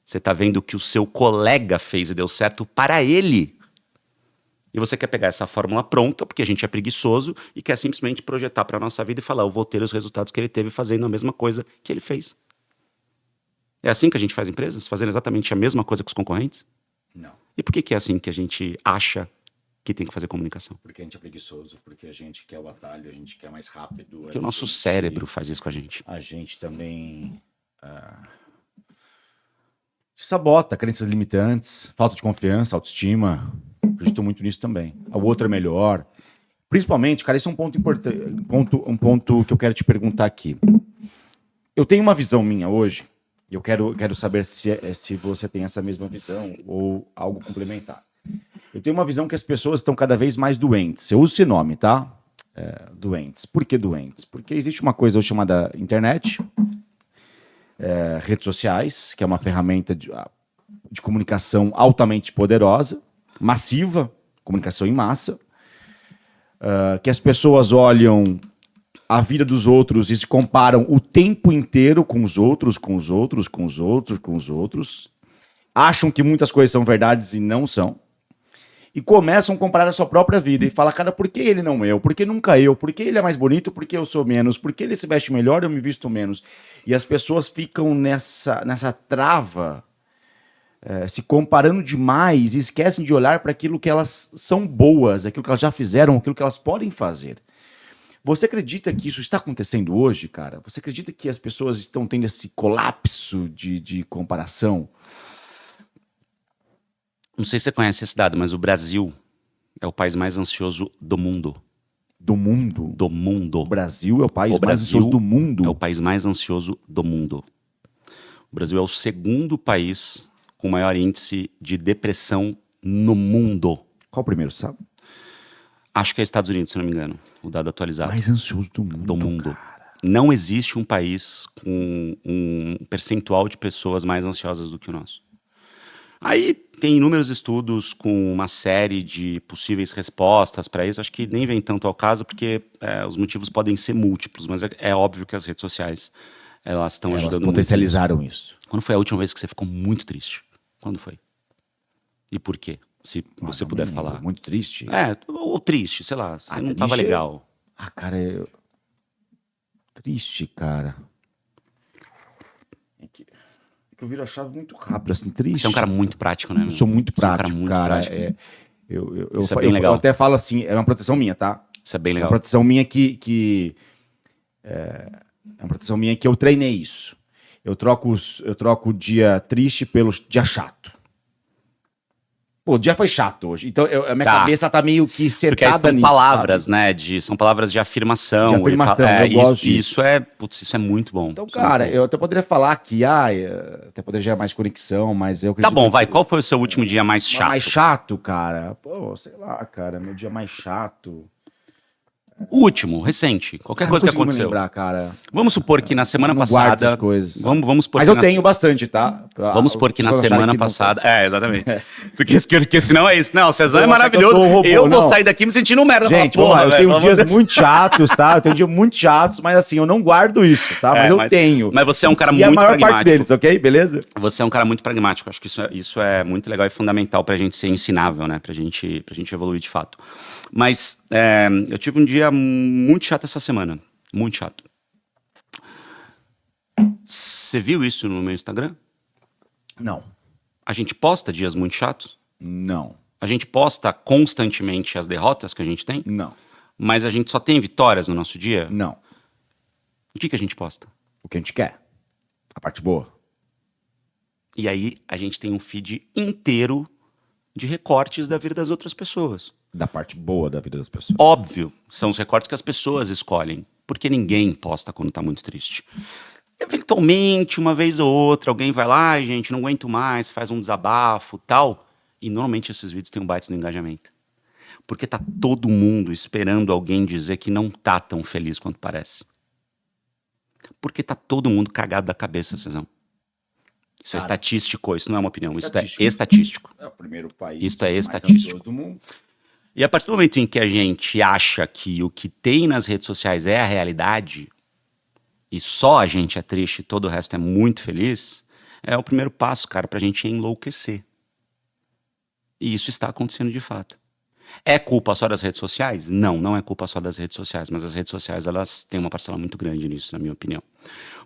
Você está vendo o que o seu colega fez e deu certo para ele. E você quer pegar essa fórmula pronta, porque a gente é preguiçoso, e quer simplesmente projetar para a nossa vida e falar, eu vou ter os resultados que ele teve fazendo a mesma coisa que ele fez. É assim que a gente faz empresas? Fazendo exatamente a mesma coisa que os concorrentes? Não. E por que é assim que a gente acha que tem que fazer comunicação? Porque a gente é preguiçoso, porque a gente quer o atalho, a gente quer mais rápido. Porque o nosso cérebro faz isso com a gente. A gente também se sabota, crenças limitantes, falta de confiança, autoestima. Acredito muito nisso também. O outro é melhor. Principalmente, cara, esse é um ponto importante, um ponto que eu quero te perguntar aqui. Eu tenho uma visão minha hoje, e eu quero saber se você tem essa mesma visão ou algo complementar. Eu tenho uma visão que as pessoas estão cada vez mais doentes. Eu uso esse nome, tá? Doentes. Por que doentes? Porque existe uma coisa chamada internet, redes sociais, que é uma ferramenta de comunicação altamente poderosa, massiva, comunicação em massa, que as pessoas olham a vida dos outros e se comparam o tempo inteiro com os outros, acham que muitas coisas são verdades e não são, e começam a comparar a sua própria vida e falam, cara, por que ele não eu? Por que nunca eu? Por que ele é mais bonito? Por que eu sou menos? Por que ele se veste melhor e eu me visto menos? E as pessoas ficam nessa trava, se comparando demais e esquecem de olhar para aquilo que elas são boas, aquilo que elas já fizeram, aquilo que elas podem fazer. Você acredita que isso está acontecendo hoje, cara? Você acredita que as pessoas estão tendo esse colapso de comparação? Não sei se você conhece esse dado, mas o Brasil é o país mais ansioso do mundo. Do mundo? Do mundo. O Brasil é o país mais ansioso do mundo? É o país mais ansioso do mundo. O Brasil é o segundo país com maior índice de depressão no mundo. Qual o primeiro, sabe? Acho que é Estados Unidos, se não me engano, o dado atualizado. Mais ansioso do mundo. Do mundo. Cara. Não existe um país com um percentual de pessoas mais ansiosas do que o nosso. Aí tem inúmeros estudos com uma série de possíveis respostas para isso. Acho que nem vem tanto ao caso, porque os motivos podem ser múltiplos, mas é óbvio que as redes sociais elas estão ajudando muito. Potencializaram isso. Quando foi a última vez que você ficou muito triste? Quando foi? E por quê? Se você puder falar. Muito triste? Ou triste, sei lá. Você não estava legal. Cara, triste, cara. Eu viro a chave muito rápido, assim, triste. Você é um cara muito prático, né? Eu sou muito prático, você é um cara. prático. Isso é bem legal. Eu até falo assim, é uma proteção minha, tá? Isso é bem É legal. uma proteção minha é uma proteção minha que eu treinei isso. Eu troco o dia triste pelo dia chato. Pô, o dia foi chato hoje. Então, a minha cabeça tá meio que setada porque aí são nisso, palavras, sabe? né? São palavras de afirmação. De afirmação, eu gosto isso é muito bom. Então, cara, eu até poderia falar que, até poderia gerar mais conexão, mas eu acredito... Tá bom, vai. Qual foi o seu último dia mais chato? Mais chato, cara? Pô, sei lá, cara. Meu dia mais chato... O último, recente. Qualquer coisa que aconteceu. Lembrar, cara. Vamos supor que na semana passada... Coisas. Vamos supor mas eu tenho bastante, tá? Vamos supor que na semana passada... exatamente. Porque senão é isso. Não, o Cezão é maravilhoso. Eu vou sair daqui me sentindo merda. Gente, eu tenho dias muito chatos, tá? Eu tenho dias muito chatos, mas assim, eu não guardo isso, tá? Mas eu tenho. Mas você é um cara muito pragmático. E a maior parte deles, ok? Beleza? Você é um cara muito pragmático. Acho que isso é muito legal e fundamental pra gente ser ensinável, né? Pra gente evoluir de fato. Mas eu tive um dia muito chato essa semana. Muito chato. Você viu isso no meu Instagram? Não. A gente posta dias muito chatos? Não. A gente posta constantemente as derrotas que a gente tem? Não. Mas a gente só tem vitórias no nosso dia? Não. O que a gente posta? O que a gente quer. A parte boa. E aí a gente tem um feed inteiro de recortes da vida das outras pessoas. Da parte boa da vida das pessoas. Óbvio, são os recortes que as pessoas escolhem, porque ninguém posta quando tá muito triste. Eventualmente, uma vez ou outra, alguém vai lá, "Ai, gente, não aguento mais", faz um desabafo, tal. E normalmente esses vídeos têm um baita no engajamento. Porque tá todo mundo esperando alguém dizer que não tá tão feliz quanto parece. Porque tá todo mundo cagado da cabeça, Cezão. Isso é estatístico, isso não é uma opinião, isso é estatístico. É o primeiro país Isto é mais estatístico. ansioso do mundo. E a partir do momento em que a gente acha que o que tem nas redes sociais é a realidade, e só a gente é triste e todo o resto é muito feliz, é o primeiro passo, cara, pra gente enlouquecer. E isso está acontecendo de fato. É culpa só das redes sociais? Não, não é culpa só das redes sociais, mas as redes sociais, elas têm uma parcela muito grande nisso, na minha opinião.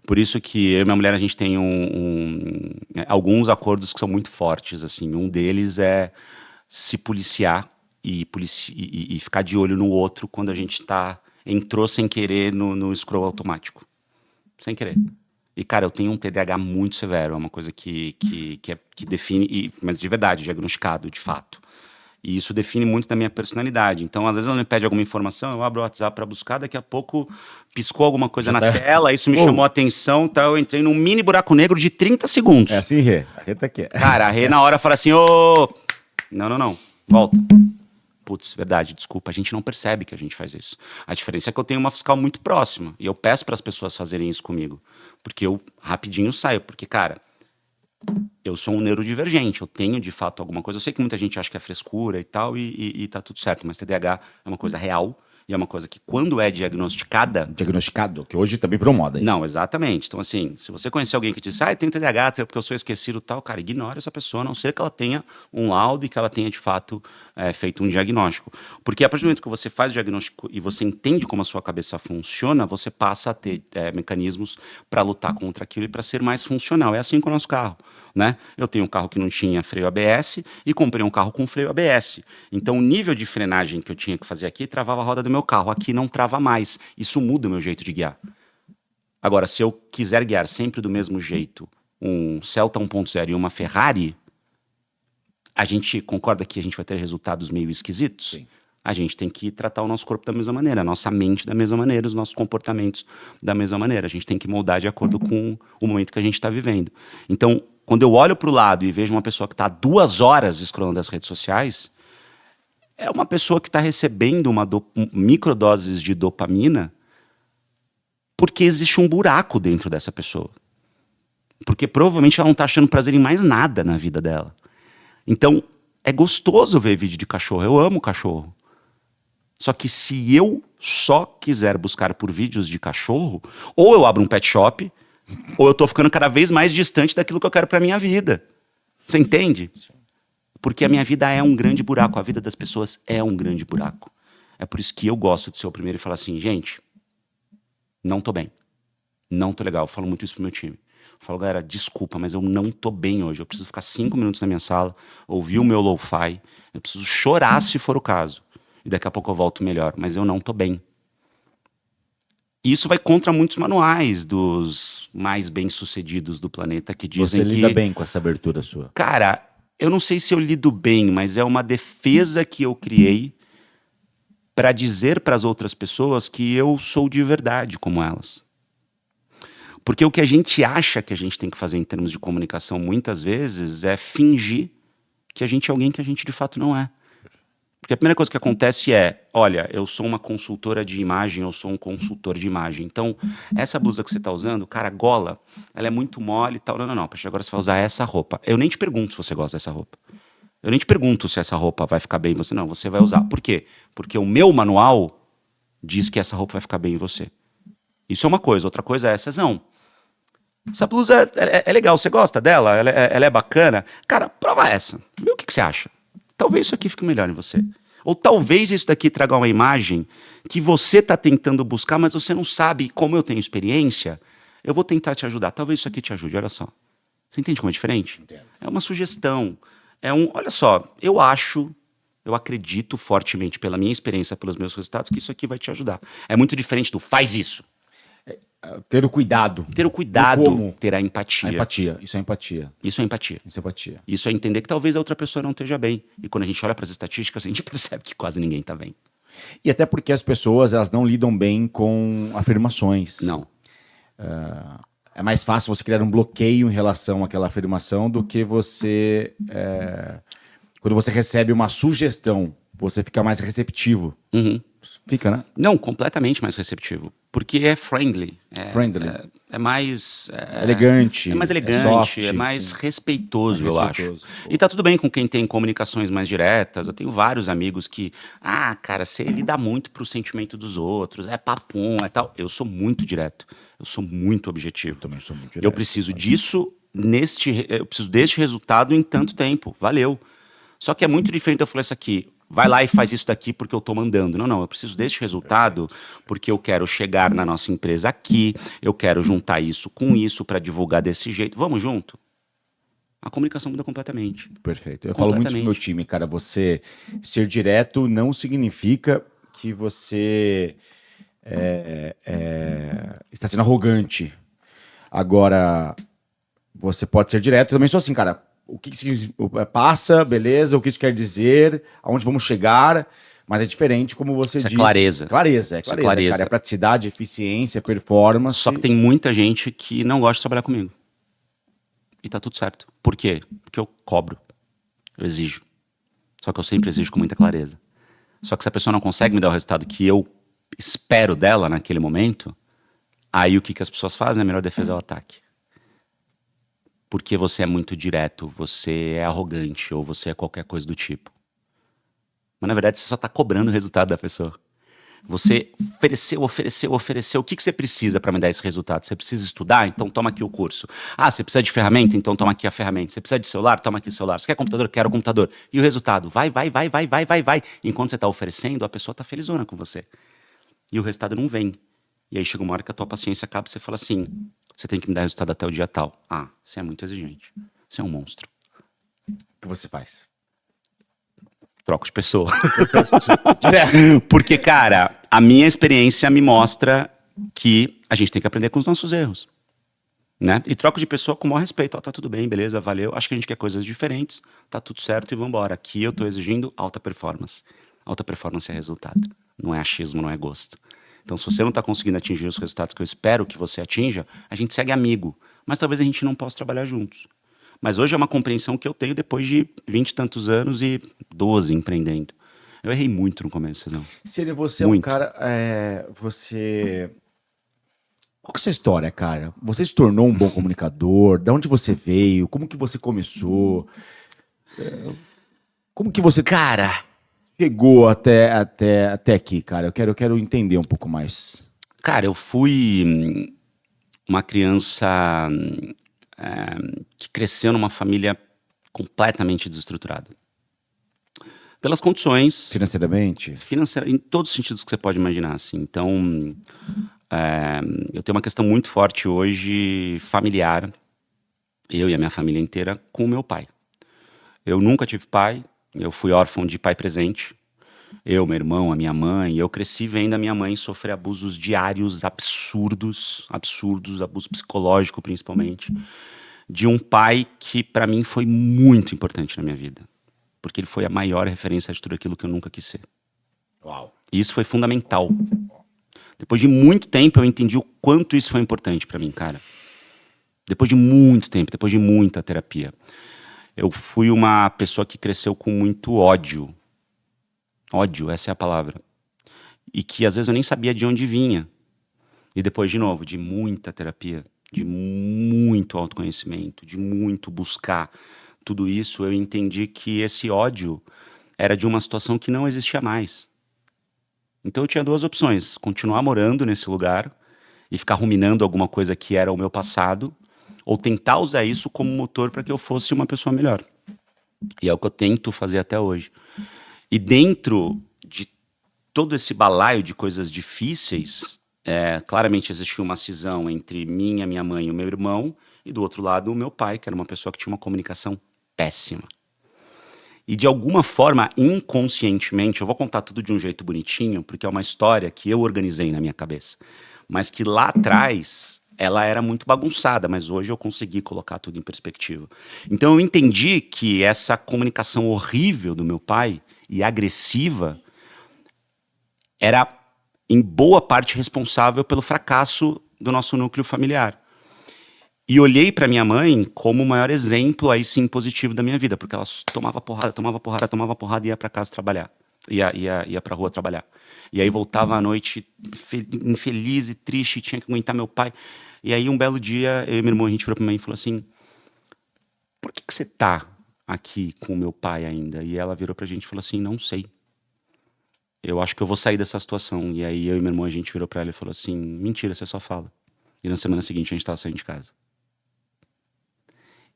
Por isso que eu e minha mulher, a gente tem alguns acordos que são muito fortes, assim. Um deles é se policiar e ficar de olho no outro quando a gente entrou sem querer no scroll automático. Sem querer. E, cara, eu tenho um TDAH muito severo, é uma coisa que define, mas de verdade, diagnosticado, de fato. E isso define muito da minha personalidade. Então, às vezes ela me pede alguma informação, eu abro o WhatsApp para buscar, daqui a pouco piscou alguma coisa na tela, isso me chamou a atenção, tá? Eu entrei num mini buraco negro de 30 segundos. É assim, Rê. A Rê tá aqui. Cara, a Rê na hora fala assim, não, volta. Putz, verdade, desculpa, a gente não percebe que a gente faz isso. A diferença é que eu tenho uma fiscal muito próxima, e eu peço para as pessoas fazerem isso comigo, porque eu rapidinho saio, porque, cara, eu sou um neurodivergente, eu tenho de fato alguma coisa. Eu sei que muita gente acha que é frescura e tal, e tá tudo certo, mas TDAH é uma coisa real e é uma coisa que, quando é diagnosticada. Diagnosticado, que hoje também virou moda. Isso. Não, exatamente. Então, assim, se você conhecer alguém que diz, eu tenho TDAH porque eu sou esquecido e tal, cara, ignora essa pessoa, a não ser que ela tenha um laudo e que ela tenha, de fato, feito um diagnóstico. Porque a partir do momento que você faz o diagnóstico e você entende como a sua cabeça funciona, você passa a ter mecanismos para lutar contra aquilo e para ser mais funcional. É assim com o nosso carro. Né? Eu tenho um carro que não tinha freio ABS e comprei um carro com freio ABS. Então o nível de frenagem que eu tinha que fazer aqui travava a roda do meu carro. Aqui não trava mais. Isso muda o meu jeito de guiar. Agora, se eu quiser guiar sempre do mesmo jeito um Celta 1.0 e uma Ferrari, a gente concorda que a gente vai ter resultados meio esquisitos? Sim. A gente tem que tratar o nosso corpo da mesma maneira, a nossa mente da mesma maneira, os nossos comportamentos da mesma maneira. A gente tem que moldar de acordo com o momento que a gente está vivendo. Então, quando eu olho para o lado e vejo uma pessoa que está 2 horas scrollando as redes sociais, é uma pessoa que está recebendo microdoses de dopamina porque existe um buraco dentro dessa pessoa. Porque provavelmente ela não está achando prazer em mais nada na vida dela. Então, é gostoso ver vídeo de cachorro. Eu amo cachorro. Só que se eu só quiser buscar por vídeos de cachorro, ou eu abro um pet shop, ou eu tô ficando cada vez mais distante daquilo que eu quero pra minha vida. Você entende? Porque a minha vida é um grande buraco, a vida das pessoas é um grande buraco. É por isso que eu gosto de ser o primeiro e falar assim, gente, não tô bem. Não tô legal. Eu falo muito isso pro meu time. Eu falo, galera, desculpa, mas eu não tô bem hoje. Eu preciso ficar 5 minutos na minha sala, ouvir o meu lo-fi, eu preciso chorar se for o caso. E daqui a pouco eu volto melhor, mas eu não tô bem. E isso vai contra muitos manuais dos mais bem-sucedidos do planeta que dizem que... Você lida bem com essa abertura sua? Cara, eu não sei se eu lido bem, mas é uma defesa que eu criei para dizer para as outras pessoas que eu sou de verdade como elas. Porque o que a gente acha que a gente tem que fazer em termos de comunicação muitas vezes é fingir que a gente é alguém que a gente de fato não é. Porque a primeira coisa que acontece é, olha, eu sou uma consultora de imagem, eu sou um consultor de imagem. Então, essa blusa que você está usando, cara, gola, ela é muito mole e tal. Não, a partir de agora você vai usar essa roupa. Eu nem te pergunto se você gosta dessa roupa. Eu nem te pergunto se essa roupa vai ficar bem em você. Não, você vai usar. Por quê? Porque o meu manual diz que essa roupa vai ficar bem em você. Isso é uma coisa. Outra coisa é, Cezão, essa blusa é legal, você gosta dela? Ela é bacana? Cara, prova essa. Vê o que você acha. Talvez isso aqui fique melhor em você. Ou talvez isso daqui traga uma imagem que você está tentando buscar, mas você não sabe. Como eu tenho experiência, eu vou tentar te ajudar. Talvez isso aqui te ajude, olha só. Você entende como é diferente? Entendo. É uma sugestão. Olha só, eu acredito fortemente pela minha experiência, pelos meus resultados, que isso aqui vai te ajudar. É muito diferente do faz isso. Ter o cuidado. Ter o cuidado, como. ter a empatia. A empatia. Isso é empatia. Isso é empatia. Isso é empatia. Isso é entender que talvez a outra pessoa não esteja bem. E quando a gente olha para as estatísticas, a gente percebe que quase ninguém está bem. E até porque as pessoas, elas não lidam bem com afirmações. Não. É mais fácil você criar um bloqueio em relação àquela afirmação do que você... quando você recebe uma sugestão, você fica mais receptivo. Uhum. Fica, né? Não, completamente mais receptivo. Porque é friendly. Friendly. É mais... elegante. É mais elegante, soft, é mais sim. respeitoso, Mais eu respeitoso. acho. E tá tudo bem com quem tem comunicações mais diretas. Eu tenho vários amigos que... cara, você lida muito pro sentimento dos outros. É papum, é tal. Eu sou muito direto. Eu sou muito objetivo. Também sou muito direto. Eu preciso disso eu preciso deste resultado em tanto tempo. Valeu. Só que é muito diferente eu falar isso aqui. Vai lá e faz isso daqui porque eu tô mandando. Não, eu preciso deste resultado porque eu quero chegar na nossa empresa aqui, eu quero juntar isso com isso para divulgar desse jeito. Vamos junto? A comunicação muda completamente. Perfeito. Eu falo muito pro meu time, cara, você ser direto não significa que você está sendo arrogante. Agora, você pode ser direto. Eu também sou assim, cara. O que passa, beleza, o que isso quer dizer, aonde vamos chegar, mas é diferente, como você Isso disse. É clareza. Clareza. Cara, é praticidade, eficiência, performance. Só que tem muita gente que não gosta de trabalhar comigo. E tá tudo certo. Por quê? Porque eu cobro. Eu exijo. Só que eu sempre exijo com muita clareza. Só que se a pessoa não consegue me dar o resultado que eu espero dela naquele momento, aí o que as pessoas fazem? A melhor defesa é o ataque. Porque você é muito direto, você é arrogante ou você é qualquer coisa do tipo. Mas na verdade você só está cobrando o resultado da pessoa. Você ofereceu. O que você precisa para me dar esse resultado? Você precisa estudar? Então toma aqui o curso. Você precisa de ferramenta? Então toma aqui a ferramenta. Você precisa de celular? Toma aqui o celular. Você quer computador? Quero computador. E o resultado? Vai. Enquanto você está oferecendo, a pessoa está felizona com você. E o resultado não vem. E aí chega uma hora que a tua paciência acaba e você fala assim... Você tem que me dar resultado até o dia tal. Você é muito exigente. Você é um monstro. O que você faz? Troco de pessoa. Porque, cara, a minha experiência me mostra que a gente tem que aprender com os nossos erros. Né? E troco de pessoa com o maior respeito. Tá tudo bem, beleza, valeu. Acho que a gente quer coisas diferentes. Tá tudo certo e vambora. Aqui eu tô exigindo alta performance. Alta performance é resultado. Não é achismo, não é gosto. Então, se você não está conseguindo atingir os resultados que eu espero que você atinja, a gente segue amigo. Mas talvez a gente não possa trabalhar juntos. Mas hoje é uma compreensão que eu tenho depois de 20 e tantos anos e 12 empreendendo. Eu errei muito no começo, Cezão. Seria você muito. Um cara... você... Qual que é a sua história, cara? Você se tornou um bom comunicador? De onde você veio? Como que você começou? Como que você... Cara... chegou até aqui, cara? Eu quero entender um pouco mais. Cara, eu fui uma criança que cresceu numa família completamente desestruturada. Pelas condições... Financeiramente? Em todos os sentidos que você pode imaginar, assim. Então, eu tenho uma questão muito forte hoje, familiar, eu e a minha família inteira, com o meu pai. Eu nunca tive pai. Eu fui órfão de pai presente. Eu, meu irmão, a minha mãe. Eu cresci vendo a minha mãe sofrer abusos diários absurdos, abuso psicológico principalmente, de um pai que para mim foi muito importante na minha vida. Porque ele foi a maior referência de tudo aquilo que eu nunca quis ser. Uau. E isso foi fundamental. Depois de muito tempo eu entendi o quanto isso foi importante para mim, cara. Depois de muito tempo, depois de muita terapia. Eu fui uma pessoa que cresceu com muito ódio. Ódio, essa é a palavra. E que às vezes eu nem sabia de onde vinha. E depois, de novo, de muita terapia, de muito autoconhecimento, de muito buscar tudo isso, eu entendi que esse ódio era de uma situação que não existia mais. Então eu tinha duas opções: continuar morando nesse lugar e ficar ruminando alguma coisa que era o meu passado, ou tentar usar isso como motor para que eu fosse uma pessoa melhor. E é o que eu tento fazer até hoje. E dentro de todo esse balaio de coisas difíceis, claramente existia uma cisão entre mim, a minha mãe e o meu irmão, e do outro lado o meu pai, que era uma pessoa que tinha uma comunicação péssima. E de alguma forma, inconscientemente, eu vou contar tudo de um jeito bonitinho, porque é uma história que eu organizei na minha cabeça. mas que lá atrás ela era muito bagunçada, mas hoje eu consegui colocar tudo em perspectiva. Então eu entendi que essa comunicação horrível do meu pai e agressiva era, em boa parte, responsável pelo fracasso do nosso núcleo familiar. E olhei pra minha mãe como o maior exemplo, aí sim, positivo da minha vida, porque ela tomava porrada e ia pra casa trabalhar. Ia pra rua trabalhar. E aí voltava à noite infeliz e triste, tinha que aguentar meu pai. E aí um belo dia, eu e meu irmão, a gente virou pra minha mãe e falou assim: por que você tá aqui com o meu pai ainda? E ela virou pra gente e falou assim: não sei. Eu acho que eu vou sair dessa situação. E aí eu e meu irmão, a gente virou pra ela e falou assim: mentira, você só fala. E na semana seguinte a gente tava saindo de casa.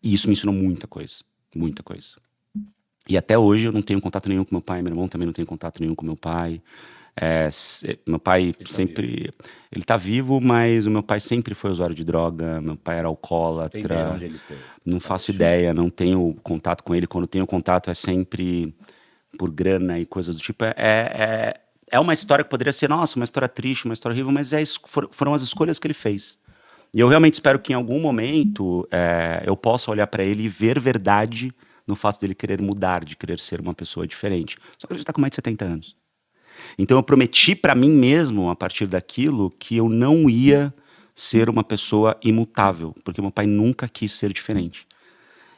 E isso me ensinou muita coisa. Muita coisa. E até hoje eu não tenho contato nenhum com meu pai. Meu irmão também não tem contato nenhum com meu pai. Meu pai sempre... Ele tá vivo, mas o meu pai sempre foi usuário de droga. Meu pai era alcoólatra. Tem ideia onde ele esteve? Não faço ideia, não tenho contato com ele. Quando tenho contato é sempre por grana e coisas do tipo. É uma história que poderia ser, nossa, uma história triste, uma história horrível, mas foram as escolhas que ele fez. E eu realmente espero que em algum momento eu possa olhar pra ele e ver verdade no fato dele querer mudar, de querer ser uma pessoa diferente. Só que ele já tá com mais de 70 anos. Então eu prometi pra mim mesmo, a partir daquilo, que eu não ia ser uma pessoa imutável, porque meu pai nunca quis ser diferente.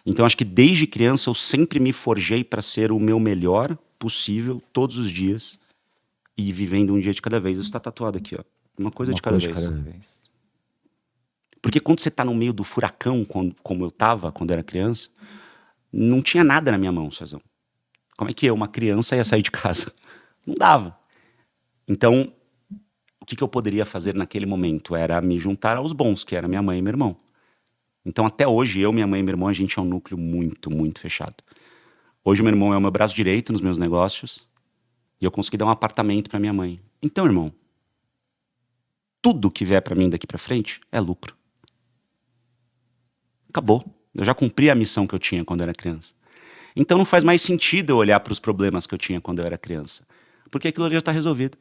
Então acho que desde criança eu sempre me forjei pra ser o meu melhor possível, todos os dias, e vivendo um dia de cada vez. Isso tá tatuado aqui, ó. Uma coisa de cada vez. Porque quando você tá no meio do furacão, como eu tava quando era criança, não tinha nada na minha mão, Cezão. Como é que eu, uma criança, ia sair de casa? Não dava. Então, o que eu poderia fazer naquele momento? Era me juntar aos bons, que era minha mãe e meu irmão. Então, até hoje, eu, minha mãe e meu irmão, a gente é um núcleo muito, muito fechado. Hoje, meu irmão é o meu braço direito nos meus negócios e eu consegui dar um apartamento pra minha mãe. Então, irmão, tudo que vier pra mim daqui pra frente é lucro. Acabou. Eu já cumpri a missão que eu tinha quando eu era criança. Então não faz mais sentido eu olhar para os problemas que eu tinha quando eu era criança. Porque aquilo ali já está resolvido.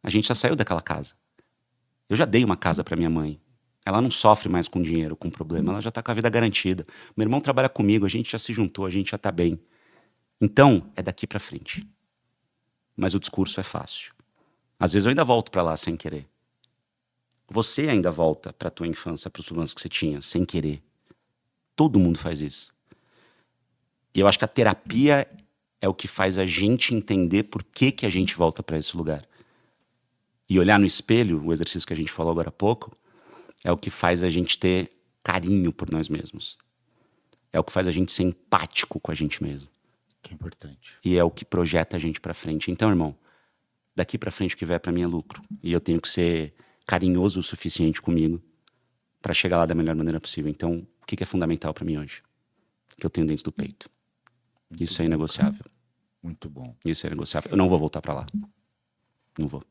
A gente já saiu daquela casa. Eu já dei uma casa para minha mãe. Ela não sofre mais com dinheiro, com problema. Ela já está com a vida garantida. Meu irmão trabalha comigo, a gente já se juntou, a gente já está bem. Então, é daqui para frente. Mas o discurso é fácil. Às vezes eu ainda volto para lá sem querer. Você ainda volta para a tua infância, para os problemas que você tinha, sem querer. Todo mundo faz isso. E eu acho que a terapia é o que faz a gente entender por que a gente volta para esse lugar. E olhar no espelho, o exercício que a gente falou agora há pouco, é o que faz a gente ter carinho por nós mesmos. É o que faz a gente ser empático com a gente mesmo. Que é importante. E é o que projeta a gente para frente. Então, irmão, daqui para frente o que vier para mim é lucro. E eu tenho que ser carinhoso o suficiente comigo para chegar lá da melhor maneira possível. Então, o que é fundamental para mim hoje? Que eu tenho dentro do peito. Isso é inegociável. Muito bom. Isso é negociável. Eu não vou voltar pra lá. Não vou.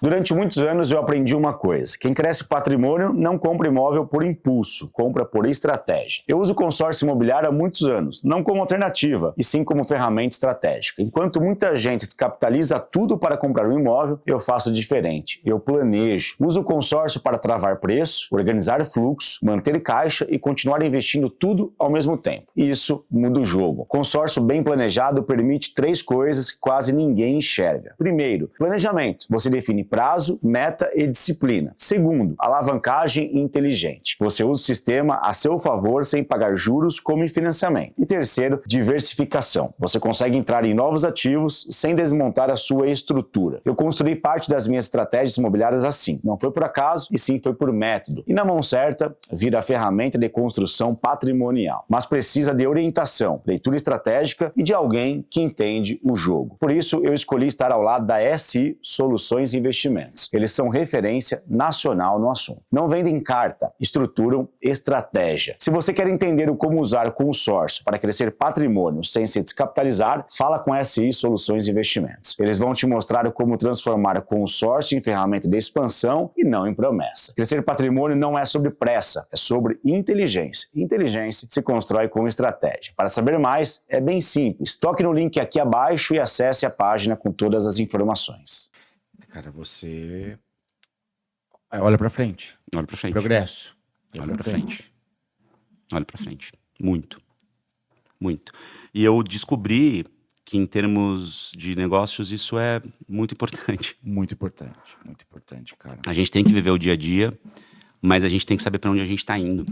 Durante muitos anos eu aprendi uma coisa: quem cresce patrimônio não compra imóvel por impulso, compra por estratégia. Eu uso consórcio imobiliário há muitos anos, não como alternativa, e sim como ferramenta estratégica. Enquanto muita gente capitaliza tudo para comprar um imóvel, eu faço diferente. Eu planejo. Uso o consórcio para travar preço, organizar fluxo, manter caixa e continuar investindo tudo ao mesmo tempo. Isso muda o jogo. Consórcio bem planejado permite 3 coisas que quase ninguém enxerga. Primeiro, planejamento. Você define prazo, meta e disciplina. Segundo, alavancagem inteligente. Você usa o sistema a seu favor sem pagar juros como em financiamento. E terceiro, diversificação. Você consegue entrar em novos ativos sem desmontar a sua estrutura. Eu construí parte das minhas estratégias imobiliárias assim. Não foi por acaso, e sim foi por método. E na mão certa, vira a ferramenta de construção patrimonial. Mas precisa de orientação, leitura estratégica e de alguém que entende o jogo. Por isso, eu escolhi estar ao lado da SI Soluções Investimentos. Eles são referência nacional no assunto. Não vendem carta, estruturam estratégia. Se você quer entender como usar consórcio para crescer patrimônio sem se descapitalizar, fala com a SI Soluções Investimentos. Eles vão te mostrar como transformar consórcio em ferramenta de expansão e não em promessa. Crescer patrimônio não é sobre pressa, é sobre inteligência. Inteligência se constrói com estratégia. Para saber mais, é bem simples. Toque no link aqui abaixo e acesse a página com todas as informações. Cara, você Olha pra frente. Olha pra frente. Progresso. Olha pra frente. Olha pra frente. Muito. Muito. E eu descobri que em termos de negócios isso é muito importante. Muito importante, cara. A gente tem que viver o dia a dia, mas a gente tem que saber para onde a gente está indo.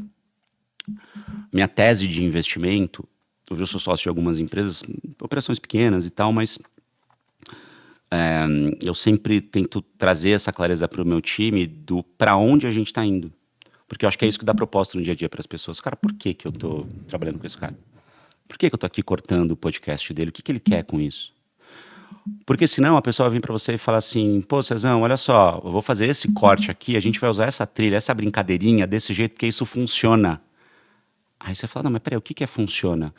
Minha tese de investimento, hoje eu sou sócio de algumas empresas, operações pequenas e tal, mas eu sempre tento trazer essa clareza para o meu time do para onde a gente está indo. Porque eu acho que é isso que dá propósito no dia a dia para as pessoas. Cara, por que eu tô trabalhando com esse cara? Por que eu tô aqui cortando o podcast dele? O que ele quer com isso? Porque senão a pessoa vai vir para você e falar assim, pô, Cezão, olha só, eu vou fazer esse corte aqui, a gente vai usar essa trilha, essa brincadeirinha desse jeito, porque isso funciona. Aí você fala, não, mas peraí, o que é funciona?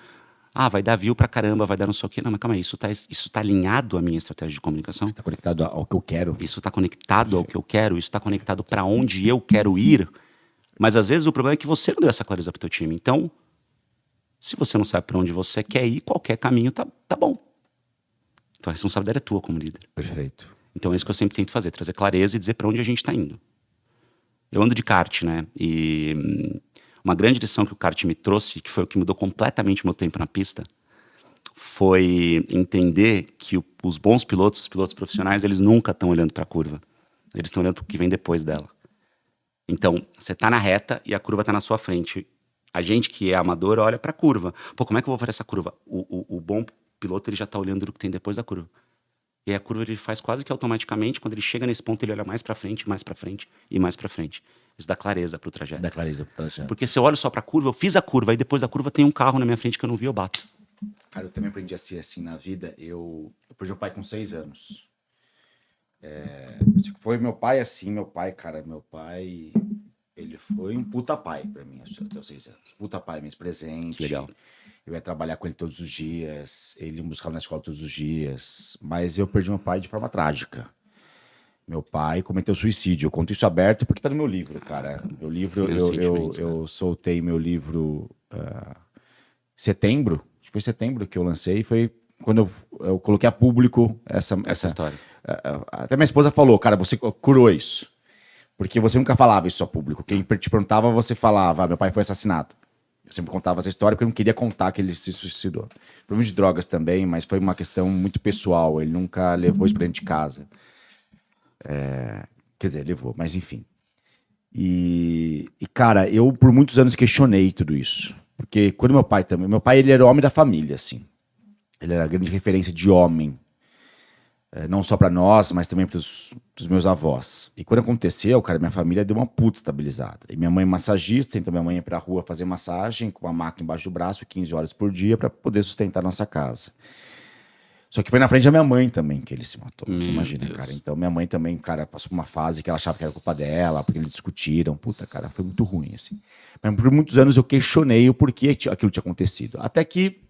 Ah, vai dar view pra caramba, vai dar não sei o quê. Não, mas calma aí, isso tá alinhado à minha estratégia de comunicação? Está conectado ao que eu quero. Isso tá conectado ao que eu quero? Isso tá conectado para onde eu quero ir? Mas às vezes o problema é que você não deu essa clareza pro teu time. Então, se você não sabe para onde você quer ir, qualquer caminho tá bom. Então a responsabilidade é tua como líder. Perfeito. Então é isso que eu sempre tento fazer, trazer clareza e dizer para onde a gente está indo. Eu ando de kart, né? E uma grande lição que o kart me trouxe, que foi o que mudou completamente o meu tempo na pista, foi entender que os bons pilotos, os pilotos profissionais, eles nunca estão olhando para a curva. Eles estão olhando para o que vem depois dela. Então, você tá na reta e a curva tá na sua frente. A gente que é amador olha para a curva. Pô, como é que eu vou fazer essa curva? O bom piloto ele já tá olhando o que tem depois da curva. E a curva ele faz quase que automaticamente, quando ele chega nesse ponto, ele olha mais para frente, mais para frente e mais para frente. Isso dá clareza pro trajeto. Dá clareza pro trajeto. Porque se eu olho só pra curva, eu fiz a curva, e depois da curva tem um carro na minha frente que eu não vi, eu bato. Cara, eu também aprendi a ser assim na vida. Eu perdi o pai com 6 anos. Foi meu pai assim, meu pai, ele foi um puta pai pra mim, até os 6 anos. Puta pai, mesmo presente. Que legal. Eu ia trabalhar com ele todos os dias, ele me buscava na escola todos os dias, mas eu perdi meu pai de forma trágica. Meu pai cometeu suicídio. Eu conto isso aberto porque tá no meu livro, cara. Meu livro, eu soltei meu livro setembro, acho que foi setembro que eu lancei, foi quando eu coloquei a público essa história. Até minha esposa falou, cara, você curou isso. Porque você nunca falava isso a público. Quem te perguntava, você falava, meu pai foi assassinado. Eu sempre contava essa história porque eu não queria contar que ele se suicidou. Problema de drogas também, mas foi uma questão muito pessoal. Ele nunca levou isso pra dentro de casa. Quer dizer, levou, mas enfim. E, cara, eu por muitos anos questionei tudo isso. Porque quando meu pai também... Meu pai, ele era o homem da família, assim. Ele era a grande referência de homem. Não só pra nós, mas também pros meus avós. E quando aconteceu, cara, minha família deu uma puta estabilizada. E minha mãe é massagista, então minha mãe ia pra rua fazer massagem com uma máquina embaixo do braço, 15 horas por dia, pra poder sustentar a nossa casa. Só que foi na frente da minha mãe também que ele se matou. Você imagina, Deus. Cara. Então minha mãe também, cara, passou por uma fase que ela achava que era culpa dela, porque eles discutiram. Puta, cara, foi muito ruim, assim. Mas por muitos anos eu questionei o porquê aquilo tinha acontecido. Até que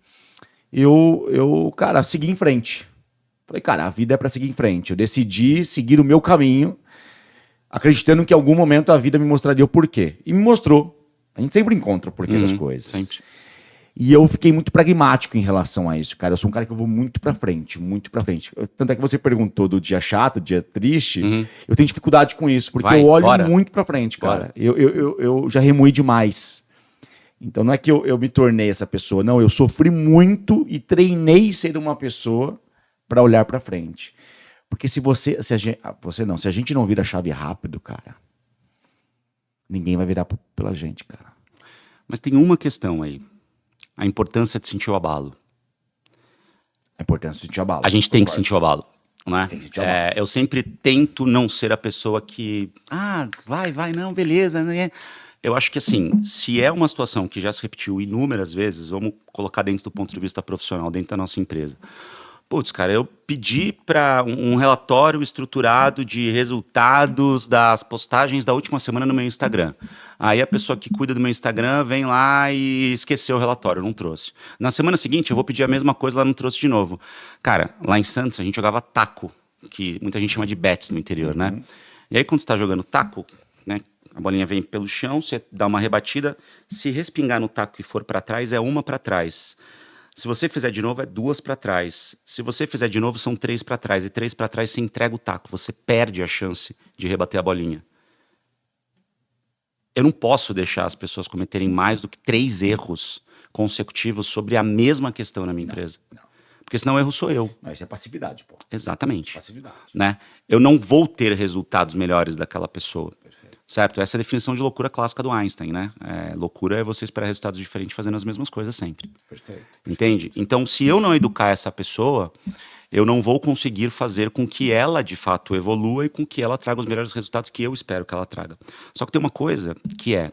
eu cara, segui em frente. Falei, cara, a vida é pra seguir em frente. Eu decidi seguir o meu caminho, acreditando que em algum momento a vida me mostraria o porquê. E me mostrou. A gente sempre encontra o porquê das coisas. Sempre. E eu fiquei muito pragmático em relação a isso, cara. Eu sou um cara que eu vou muito pra frente, muito pra frente. Tanto é que você perguntou do dia chato, do dia triste, eu tenho dificuldade com isso, porque eu olho muito pra frente, cara. Eu já remoí demais. Então não é que eu me tornei essa pessoa, não. Eu sofri muito e treinei ser uma pessoa pra olhar pra frente. Porque se a gente não vira a chave rápido, cara, ninguém vai virar pela gente, cara. Mas tem uma questão aí. A importância de sentir o abalo. A importância de sentir o abalo. A gente tem que sentir o abalo, né? Tem que sentir o abalo. Eu sempre tento não ser a pessoa que... vai, não, beleza. Né? Eu acho que assim, se é uma situação que já se repetiu inúmeras vezes, vamos colocar dentro do ponto de vista profissional, dentro da nossa empresa. Putz, cara, eu pedi para um relatório estruturado de resultados das postagens da última semana no meu Instagram. Aí a pessoa que cuida do meu Instagram vem lá e esqueceu o relatório, não trouxe. Na semana seguinte eu vou pedir a mesma coisa, ela não trouxe de novo. Cara, lá em Santos a gente jogava taco, que muita gente chama de bets no interior, né? E aí quando você está jogando taco, né, a bolinha vem pelo chão, você dá uma rebatida, se respingar no taco e for para trás, é uma para trás. Se você fizer de novo, é 2 para trás. Se você fizer de novo, são 3 para trás. E 3 para trás, você entrega o taco. Você perde a chance de rebater a bolinha. eu não posso deixar as pessoas cometerem mais do que 3 erros consecutivos sobre a mesma questão na minha empresa. Não. Porque senão o erro sou eu. Não, isso é passividade, pô. Exatamente. Passividade. Né? Eu não vou ter resultados melhores daquela pessoa. Perfeito. Certo? Essa é a definição de loucura clássica do Einstein, né? Loucura é você esperar resultados diferentes fazendo as mesmas coisas sempre. Perfeito. Entende? Então, se eu não educar essa pessoa, eu não vou conseguir fazer com que ela, de fato, evolua e com que ela traga os melhores resultados que eu espero que ela traga. Só que tem uma coisa que é: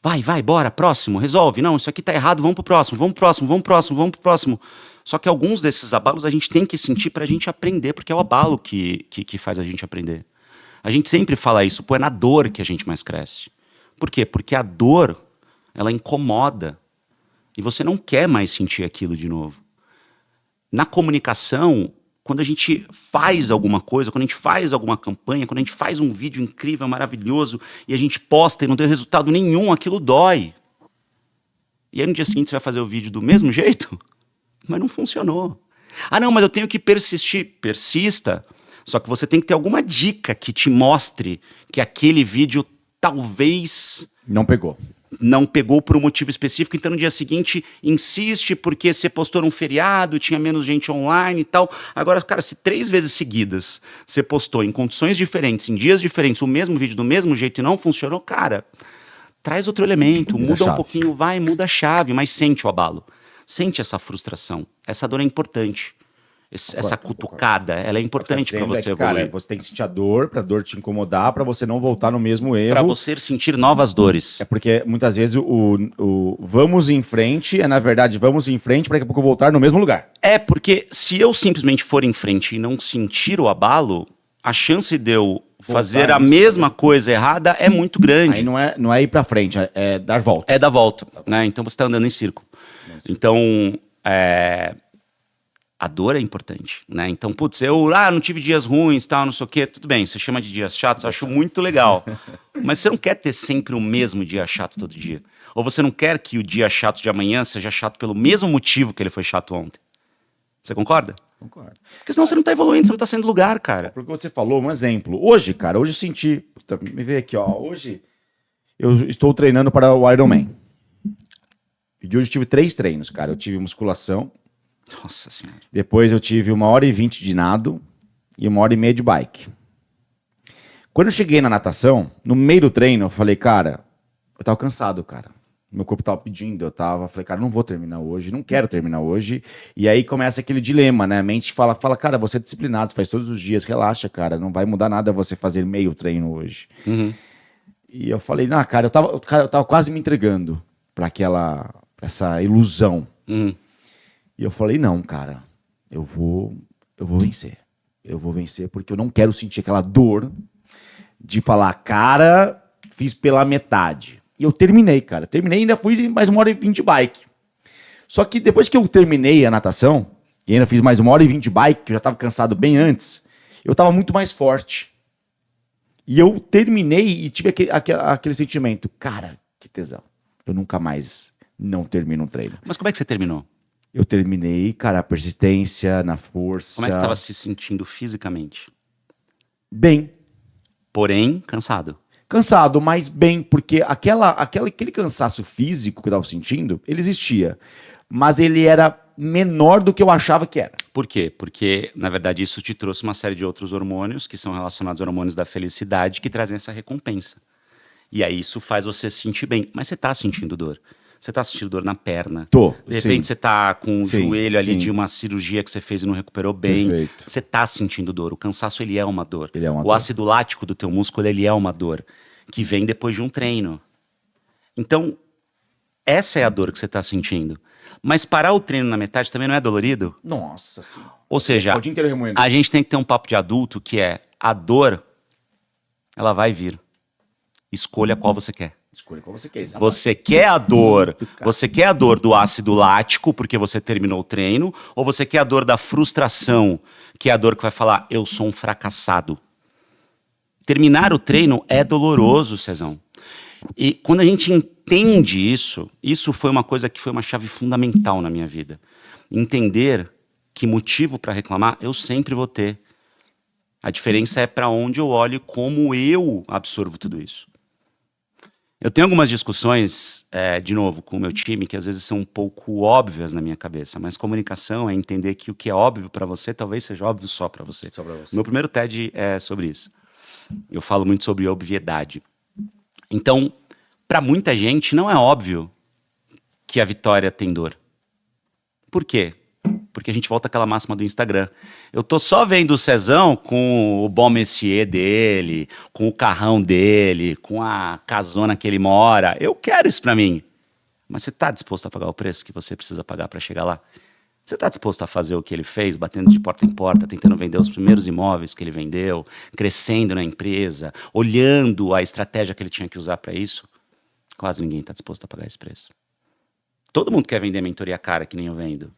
vai, bora, próximo, resolve. Não, isso aqui tá errado, vamos pro próximo, vamos pro próximo, vamos pro próximo, vamos pro próximo. Só que alguns desses abalos a gente tem que sentir pra gente aprender, porque é o abalo que faz a gente aprender. A gente sempre fala isso, pô, é na dor que a gente mais cresce. Por quê? Porque a dor, ela incomoda. E você não quer mais sentir aquilo de novo. Na comunicação, quando a gente faz alguma coisa, quando a gente faz alguma campanha, quando a gente faz um vídeo incrível, maravilhoso, e a gente posta e não deu resultado nenhum, aquilo dói. E aí no dia seguinte você vai fazer o vídeo do mesmo jeito? Mas não funcionou. Ah, não, mas eu tenho que persistir. Persista. Só que você tem que ter alguma dica que te mostre que aquele vídeo talvez Não pegou. não pegou por um motivo específico, então no dia seguinte insiste porque você postou num feriado, tinha menos gente online e tal. Agora, cara, se 3 vezes seguidas você postou em condições diferentes, em dias diferentes, o mesmo vídeo do mesmo jeito e não funcionou, cara, traz outro elemento, muda um pouquinho, vai, muda a chave, mas sente o abalo. Sente essa frustração. Essa dor é importante. Essa cutucada, ela é importante para você evoluir. Cara, você tem que sentir a dor, pra dor te incomodar, pra você não voltar no mesmo erro. Para você sentir novas dores. É porque muitas vezes o vamos em frente é, na verdade, vamos em frente para daqui a pouco voltar no mesmo lugar. É, porque se eu simplesmente for em frente e não sentir o abalo, a chance de eu fazer a mesma coisa errada é muito grande. Aí não é ir pra frente, é dar volta. É dar volta, né? Então você está andando em círculo. Então, a dor é importante, né? Então, putz, eu não tive dias ruins, tal, não sei o quê. Tudo bem, você chama de dias chatos, eu acho muito legal. Mas você não quer ter sempre o mesmo dia chato todo dia. Ou você não quer que o dia chato de amanhã seja chato pelo mesmo motivo que ele foi chato ontem. Você concorda? Concordo. Porque senão você não tá evoluindo, você não tá saindo do lugar, cara. Porque você falou um exemplo. Hoje, cara, hoje eu senti... Puta, me vê aqui, ó. Hoje eu estou treinando para o Ironman. E hoje eu tive 3 treinos, cara. Eu tive musculação. Nossa senhora. Depois eu tive 1h20 de nado e 1h30 de bike. Quando eu cheguei na natação, no meio do treino, eu falei, cara, eu tava cansado, cara. Meu corpo tava pedindo, falei, cara, não vou terminar hoje, não quero terminar hoje. E aí começa aquele dilema, né? A mente fala, cara, você é disciplinado, você faz todos os dias, relaxa, cara, não vai mudar nada você fazer meio treino hoje. Uhum. E eu falei, cara, eu tava quase me entregando pra essa ilusão. Uhum. E eu falei, não, cara, eu vou vencer. Eu vou vencer porque eu não quero sentir aquela dor de falar, cara, fiz pela metade. E eu terminei, cara. Terminei e ainda fui mais 1h20 de bike. Só que depois que eu terminei a natação, e ainda fiz mais 1h20 de bike, que eu já estava cansado bem antes, eu estava muito mais forte. E eu terminei e tive aquele sentimento, cara, que tesão. Eu nunca mais não termino um treino. Mas como é que você terminou? Eu terminei, cara, a persistência, na força. Como é que você estava se sentindo fisicamente? Bem. Porém, cansado. Cansado, mas bem, porque aquele cansaço físico que eu estava sentindo, ele existia. Mas ele era menor do que eu achava que era. Por quê? Porque, na verdade, isso te trouxe uma série de outros hormônios que são relacionados aos hormônios da felicidade que trazem essa recompensa. E aí isso faz você se sentir bem. Mas você está sentindo dor. Você tá sentindo dor na perna. Tô, de repente sim. você tá com o joelho ali sim. de uma cirurgia que você fez e não recuperou bem. Perfeito. Você tá sentindo dor. O cansaço, ele é uma dor. Ele é uma o dor. ácido lático do teu músculo, ele é uma dor. Que vem depois de um treino. Então, essa é a dor que você tá sentindo. Mas parar o treino na metade também não é dolorido? Nossa senhora. Ou seja, O dia inteiro remoendo. a gente tem que ter um papo de adulto que é a dor, ela vai vir. Escolha qual você quer. Escolha qual você quer. Você quer a dor, você quer a dor do ácido lático, porque você terminou o treino, ou você quer a dor da frustração, que é a dor que vai falar, eu sou um fracassado. Terminar o treino é doloroso, Cezão. E quando a gente entende isso foi uma coisa que foi uma chave fundamental na minha vida. Entender que motivo para reclamar eu sempre vou ter. A diferença é para onde eu olho e como eu absorvo tudo isso. Eu tenho algumas discussões, de novo, com o meu time, que às vezes são um pouco óbvias na minha cabeça, mas comunicação é entender que o que é óbvio para você talvez seja óbvio só para você. Só pra você. O meu primeiro TED é sobre isso. Eu falo muito sobre obviedade. Então, para muita gente, não é óbvio que a vitória tem dor. Por quê? Porque a gente volta àquela máxima do Instagram. Eu tô só vendo o Cezão com o Bon Messier dele, com o carrão dele, com a casona que ele mora. Eu quero isso pra mim. Mas você tá disposto a pagar o preço que você precisa pagar pra chegar lá? Você tá disposto a fazer o que ele fez, batendo de porta em porta, tentando vender os primeiros imóveis que ele vendeu, crescendo na empresa, olhando a estratégia que ele tinha que usar pra isso? Quase ninguém tá disposto a pagar esse preço. Todo mundo quer vender mentoria cara, que nem eu vendo.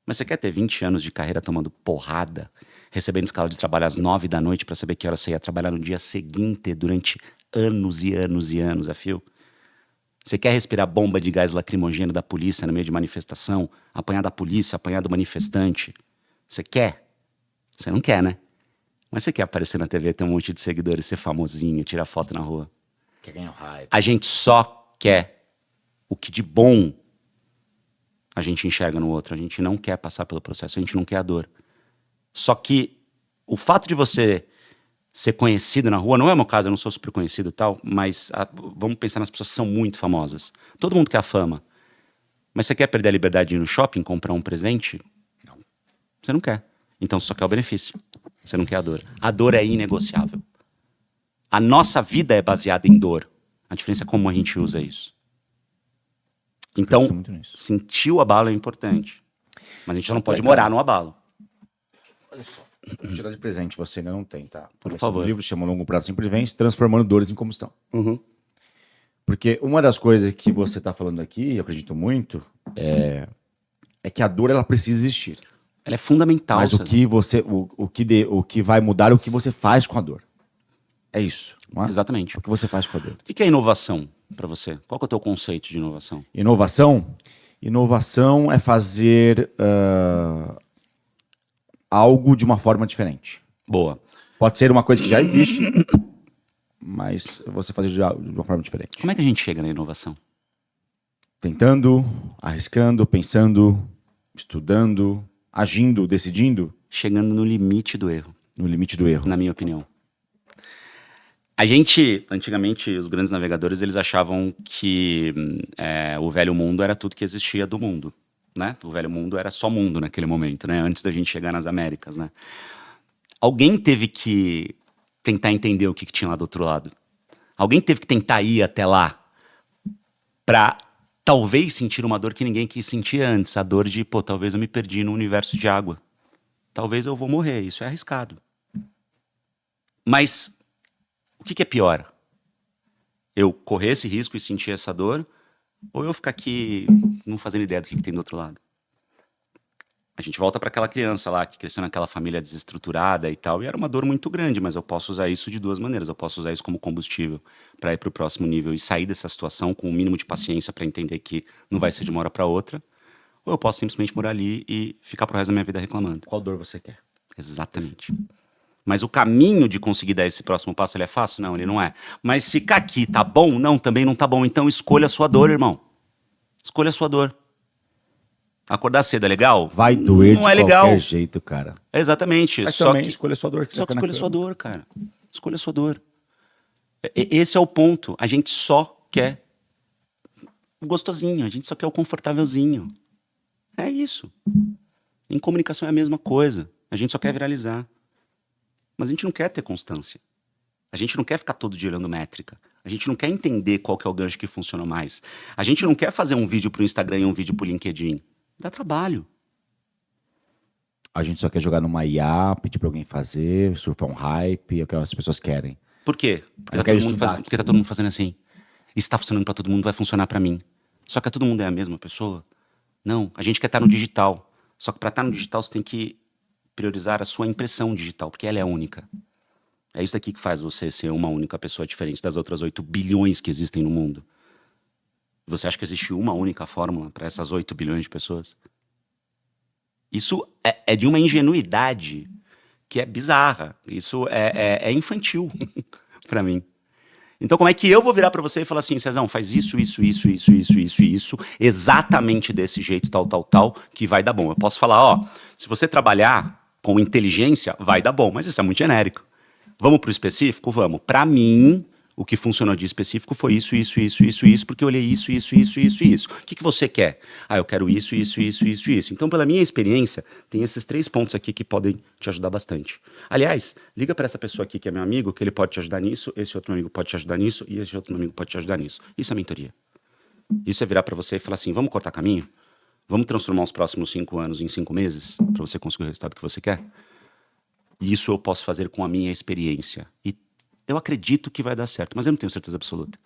Mas você quer ter 20 anos de carreira tomando porrada, recebendo escala de trabalho às 9 da noite para saber que hora você ia trabalhar no dia seguinte durante anos e anos e anos a fio? Você quer respirar bomba de gás lacrimogêneo da polícia no meio de manifestação, apanhar da polícia, apanhar do manifestante? Você quer? Você não quer, né? Mas você quer aparecer na TV, ter um monte de seguidores, ser famosinho, tirar foto na rua? Quer ganhar o hype. A gente só quer o que de bom a gente enxerga no outro. A gente não quer passar pelo processo, a gente não quer a dor. Só que o fato de você ser conhecido na rua, não é o meu caso, eu não sou super conhecido e tal, mas vamos pensar nas pessoas que são muito famosas. Todo mundo quer a fama. Mas você quer perder a liberdade de ir no shopping, comprar um presente? Não. Você não quer. Então você só quer o benefício. Você não quer a dor. A dor é inegociável. A nossa vida é baseada em dor. A diferença é como a gente usa isso. Então, muito nisso. sentir o abalo é importante. Mas a gente não pode morar no abalo. Olha só. Vou tirar de presente, você ainda não tem, tá? Por favor. O livro chama Longo Prazo Sempre Vence, Transformando Dores em Combustão. Uhum. Porque uma das coisas que você está falando aqui, eu acredito muito, é que a dor ela precisa existir. Ela é fundamental. Mas o que vai mudar é o que você faz com a dor. É isso, não é? Exatamente. O que você faz com a dor. O que é inovação para você? Qual que é o teu conceito de inovação? Inovação é fazer algo de uma forma diferente. Boa. Pode ser uma coisa que já existe, mas você fazer de uma forma diferente. Como é que a gente chega na inovação? Tentando, arriscando, pensando, estudando, agindo, decidindo. Chegando no limite do erro, No limite do erro. na minha opinião. A gente, antigamente, os grandes navegadores, eles achavam que o velho mundo era tudo que existia do mundo, né? O velho mundo era só mundo naquele momento, né? Antes da gente chegar nas Américas, né? Alguém teve que tentar entender o que tinha lá do outro lado. Alguém teve que tentar ir até lá pra talvez sentir uma dor que ninguém quis sentir antes. A dor de, talvez eu me perdi no universo de água. Talvez eu vou morrer, isso é arriscado. Mas o que é pior? Eu correr esse risco e sentir essa dor, ou eu ficar aqui não fazendo ideia do que tem do outro lado? A gente volta para aquela criança lá que cresceu naquela família desestruturada e tal, e era uma dor muito grande, mas eu posso usar isso de duas maneiras. Eu posso usar isso como combustível para ir para o próximo nível e sair dessa situação com o mínimo de paciência para entender que não vai ser de uma hora para outra, ou eu posso simplesmente morar ali e ficar pro resto da minha vida reclamando. Qual dor você quer? Exatamente. Mas o caminho de conseguir dar esse próximo passo, ele é fácil? Não, ele não é. Mas ficar aqui, tá bom? Não, também não tá bom. Então escolha a sua dor, irmão. Escolha a sua dor. Acordar cedo é legal? Vai doer não de é legal. qualquer jeito, cara. Exatamente. Mas Só também que escolha a sua dor. só que você escolha a tá sua na cama. dor, cara. Escolha a sua dor. Esse é o ponto. A gente só quer o gostosinho. A gente só quer o confortávelzinho. É isso. Em comunicação é a mesma coisa. A gente só quer viralizar. Mas a gente não quer ter constância. A gente não quer ficar todo dia olhando métrica. A gente não quer entender qual que é o gancho que funciona mais. A gente não quer fazer um vídeo pro Instagram e um vídeo pro LinkedIn. Dá trabalho. A gente só quer jogar numa IA, pedir pra alguém fazer, surfar um hype, é o que as pessoas querem. Por quê? Eu quero estudar Porque tá todo mundo fazendo assim. E se tá funcionando pra todo mundo, vai funcionar pra mim. Só que todo mundo é a mesma pessoa? Não, a gente quer estar no digital. Só que pra estar no digital, você tem que priorizar a sua impressão digital, porque ela é única. É isso aqui que faz você ser uma única pessoa diferente das outras 8 bilhões que existem no mundo. Você acha que existe uma única fórmula para essas 8 bilhões de pessoas? Isso é de uma ingenuidade que é bizarra. Isso é infantil para mim. Então como é que eu vou virar pra você e falar assim, Cezão, faz isso, exatamente desse jeito, tal, que vai dar bom. Eu posso falar, ó, se você trabalhar com inteligência, vai dar bom, mas isso é muito genérico. Vamos pro específico? Vamos. Pra mim, o que funcionou de específico foi isso, porque eu olhei isso. O que você quer? Ah, eu quero isso. Então, pela minha experiência, tem esses 3 pontos aqui que podem te ajudar bastante. Aliás, liga para essa pessoa aqui que é meu amigo, que ele pode te ajudar nisso, esse outro amigo pode te ajudar nisso, e esse outro amigo pode te ajudar nisso. Isso é mentoria. Isso é virar para você e falar assim, vamos cortar caminho? Vamos transformar os próximos 5 anos em 5 meses para você conseguir o resultado que você quer? E isso eu posso fazer com a minha experiência. E eu acredito que vai dar certo, mas eu não tenho certeza absoluta.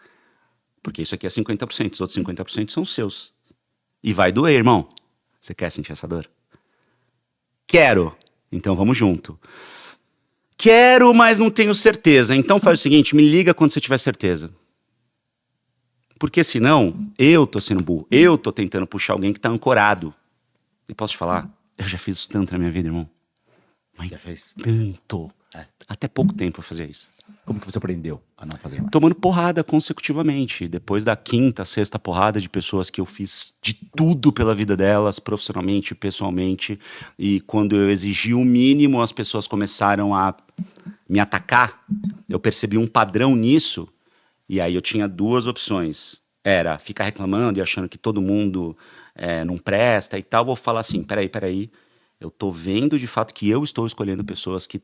Porque isso aqui é 50%, os outros 50% são seus. E vai doer, irmão. Você quer sentir essa dor? Quero. Então vamos junto. Quero, mas não tenho certeza. Então faz o seguinte, me liga quando você tiver certeza. Porque senão, eu tô sendo burro. Eu tô tentando puxar alguém que tá ancorado. E posso te falar? Eu já fiz isso tanto na minha vida, irmão. Mas Já fez? tanto. Até pouco tempo eu fazia isso. Como que você aprendeu a não fazer mais? Tomando porrada consecutivamente. Depois da 5ª, 6ª porrada de pessoas que eu fiz de tudo pela vida delas, profissionalmente, pessoalmente. E quando eu exigi o mínimo, as pessoas começaram a me atacar. Eu percebi um padrão nisso. E aí eu tinha 2 opções. Era ficar reclamando e achando que todo mundo não presta e tal. Ou falar assim, peraí. Eu tô vendo de fato que eu estou escolhendo pessoas que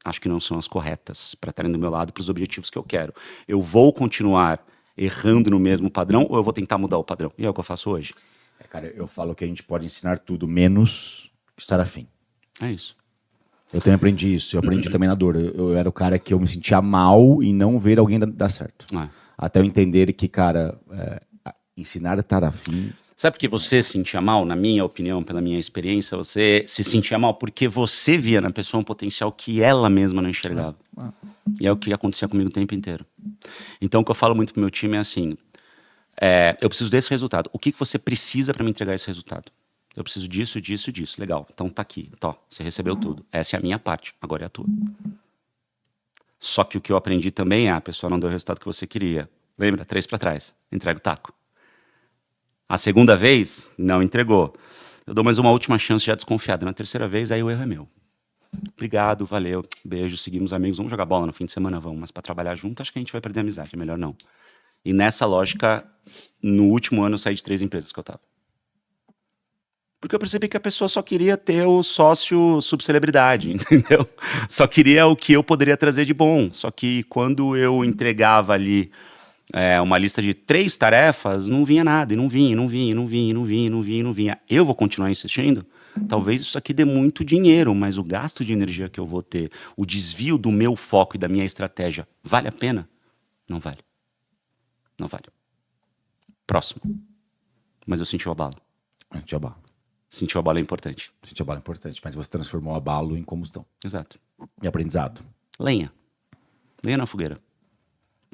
acho que não são as corretas para estarem do meu lado para os objetivos que eu quero. Eu vou continuar errando no mesmo padrão ou eu vou tentar mudar o padrão? E é o que eu faço hoje. Cara, eu falo que a gente pode ensinar tudo, menos estar afim. É isso. Eu também aprendi isso. Eu aprendi também na dor. Eu era o cara que eu me sentia mal em não ver alguém dar certo. Até eu entender que, cara, ensinar a estar afim... Sabe por que você se sentia mal, na minha opinião, pela minha experiência, você se sentia mal porque você via na pessoa um potencial que ela mesma não enxergava. E é o que acontecia comigo o tempo inteiro. Então, o que eu falo muito pro meu time é assim, eu preciso desse resultado. O que você precisa para me entregar esse resultado? Eu preciso disso. Legal, então tá aqui. Você recebeu tudo. Essa é a minha parte, agora é a tua. Só que o que eu aprendi também é, a pessoa não deu o resultado que você queria. Lembra? 3 para trás. Entrega o taco. A 2ª vez, não entregou. Eu dou mais uma última chance já desconfiado. Na 3ª vez, aí o erro é meu. Obrigado, valeu, beijo, seguimos amigos. Vamos jogar bola no fim de semana? Vamos. Mas pra trabalhar junto, acho que a gente vai perder a amizade. É melhor não. E nessa lógica, no último ano, eu saí de 3 empresas que eu tava. Porque eu percebi que a pessoa só queria ter o sócio subcelebridade, entendeu? Só queria o que eu poderia trazer de bom. Só que quando eu entregava ali uma lista de 3 tarefas, não vinha nada, e não vinha. Eu vou continuar insistindo? Talvez isso aqui dê muito dinheiro, mas o gasto de energia que eu vou ter, o desvio do meu foco e da minha estratégia, vale a pena? Não vale. Não vale. Próximo. Mas eu senti o abalo. Sentir o abalo é importante. Sentir o abalo é importante, mas você transformou o abalo em combustão. Exato. E aprendizado. Lenha. Lenha na fogueira.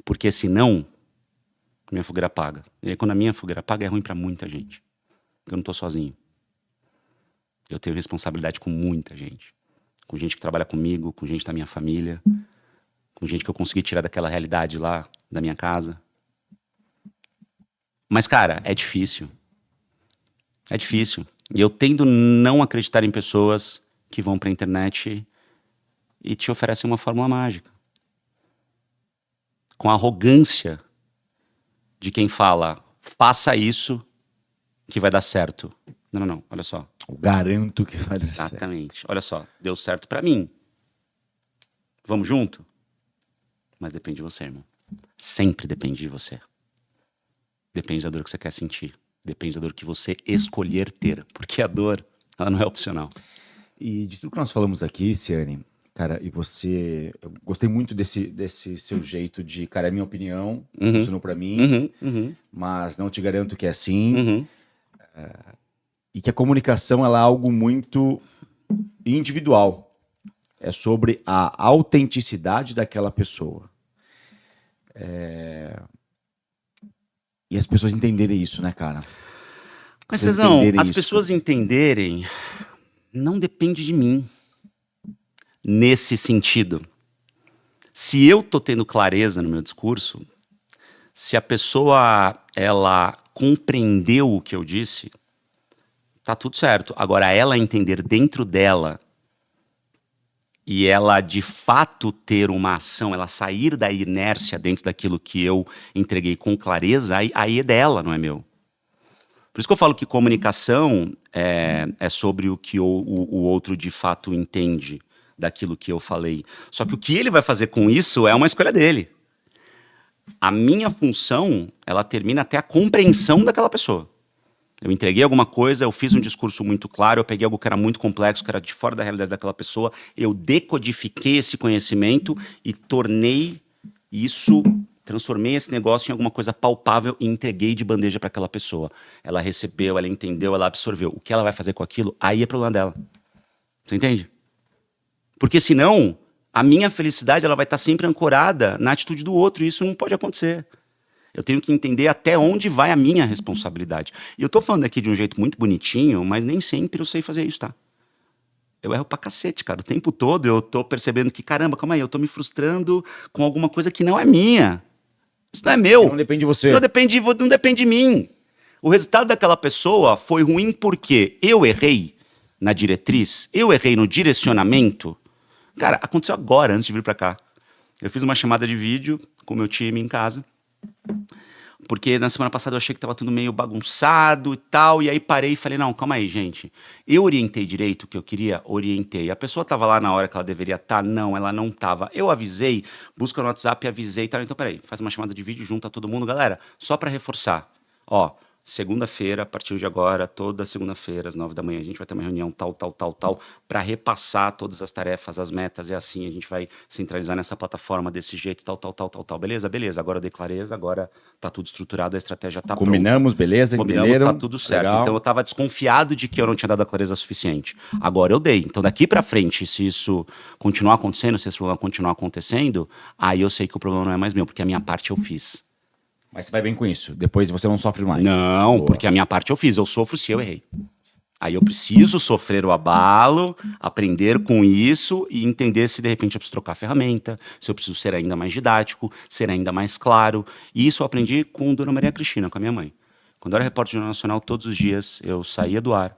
Porque senão, minha fogueira apaga. E aí quando a minha fogueira apaga, é ruim pra muita gente. Porque eu não tô sozinho. Eu tenho responsabilidade com muita gente. Com gente que trabalha comigo, com gente da minha família, com gente que eu consegui tirar daquela realidade lá, da minha casa. Mas, cara, é difícil. É difícil. E eu tendo não acreditar em pessoas que vão pra internet e te oferecem uma fórmula mágica. Com a arrogância de quem fala, faça isso que vai dar certo. Não, olha só. Eu garanto que vai dar certo. Exatamente. Olha só, deu certo pra mim. Vamos junto? Mas depende de você, irmão. Sempre depende de você. Depende da dor que você quer sentir. Depende da dor que você escolher ter. Porque a dor, ela não é opcional. E de tudo que nós falamos aqui, Ciane, cara, e você... Eu gostei muito desse seu jeito de... Cara, é minha opinião, funcionou pra mim, mas não te garanto que é assim. E que a comunicação, ela é algo muito individual. É sobre a autenticidade daquela pessoa. E as pessoas entenderem isso, né, cara? Mas, Cezão, as pessoas entenderem não depende de mim. Nesse sentido. Se eu tô tendo clareza no meu discurso, Se a pessoa, ela compreendeu o que eu disse, tá tudo certo. Agora, ela entender dentro dela e ela, de fato, ter uma ação, ela sair da inércia dentro daquilo que eu entreguei com clareza, aí é dela, não é meu. Por isso que eu falo que comunicação é sobre o que o outro, de fato, entende daquilo que eu falei. Só que o que ele vai fazer com isso é uma escolha dele. A minha função, ela termina até a compreensão daquela pessoa. Eu entreguei alguma coisa, eu fiz um discurso muito claro, eu peguei algo que era muito complexo, que era de fora da realidade daquela pessoa, eu decodifiquei esse conhecimento e tornei isso, transformei esse negócio em alguma coisa palpável e entreguei de bandeja para aquela pessoa. Ela recebeu, ela entendeu, ela absorveu. O que ela vai fazer com aquilo, aí é problema dela. Você entende? Porque senão, a minha felicidade ela vai estar sempre ancorada na atitude do outro, e isso não pode acontecer. Eu tenho que entender até onde vai a minha responsabilidade. E eu tô falando aqui de um jeito muito bonitinho, mas nem sempre eu sei fazer isso, tá? Eu erro pra cacete, cara. O tempo todo eu tô percebendo que, caramba, calma aí, eu tô me frustrando com alguma coisa que não é minha. Isso não é meu. Não depende de você. Não depende de mim. O resultado daquela pessoa foi ruim porque eu errei na diretriz, eu errei no direcionamento. Cara, aconteceu agora, antes de vir pra cá. Eu fiz uma chamada de vídeo com o meu time em casa. Porque na semana passada eu achei que tava tudo meio bagunçado e tal, e aí parei e falei, não, calma aí, gente. Eu orientei direito o que eu queria? Orientei. A pessoa tava lá na hora que ela deveria estar? Não, ela não tava. Eu avisei, busca no WhatsApp, avisei e tal. Então, peraí, faz uma chamada de vídeo, junta todo mundo. Galera, só pra reforçar. Ó, segunda-feira, a partir de agora, toda segunda-feira, às 9 da manhã, a gente vai ter uma reunião tal, para repassar todas as tarefas, as metas, e assim a gente vai centralizar nessa plataforma desse jeito, tal. Beleza? Beleza. Agora eu dei clareza, agora tá tudo estruturado, a estratégia tá Combinamos, pronta. beleza? Combinamos, entenderam? tá tudo certo. Legal. Então eu tava desconfiado de que eu não tinha dado a clareza suficiente. Agora eu dei. Então daqui pra frente, se isso continuar acontecendo, se esse problema continuar acontecendo, aí eu sei que o problema não é mais meu, porque a minha parte eu fiz. Mas você vai bem com isso. Depois você não sofre mais. Não, Boa. porque a minha parte eu fiz. Eu sofro se eu errei. Aí eu preciso sofrer o abalo, aprender com isso e entender se de repente eu preciso trocar a ferramenta, se eu preciso ser ainda mais didático, ser ainda mais claro. E isso eu aprendi com Dona Maria Cristina, com a minha mãe. Quando eu era repórter do Jornal Nacional, todos os dias eu saía do ar,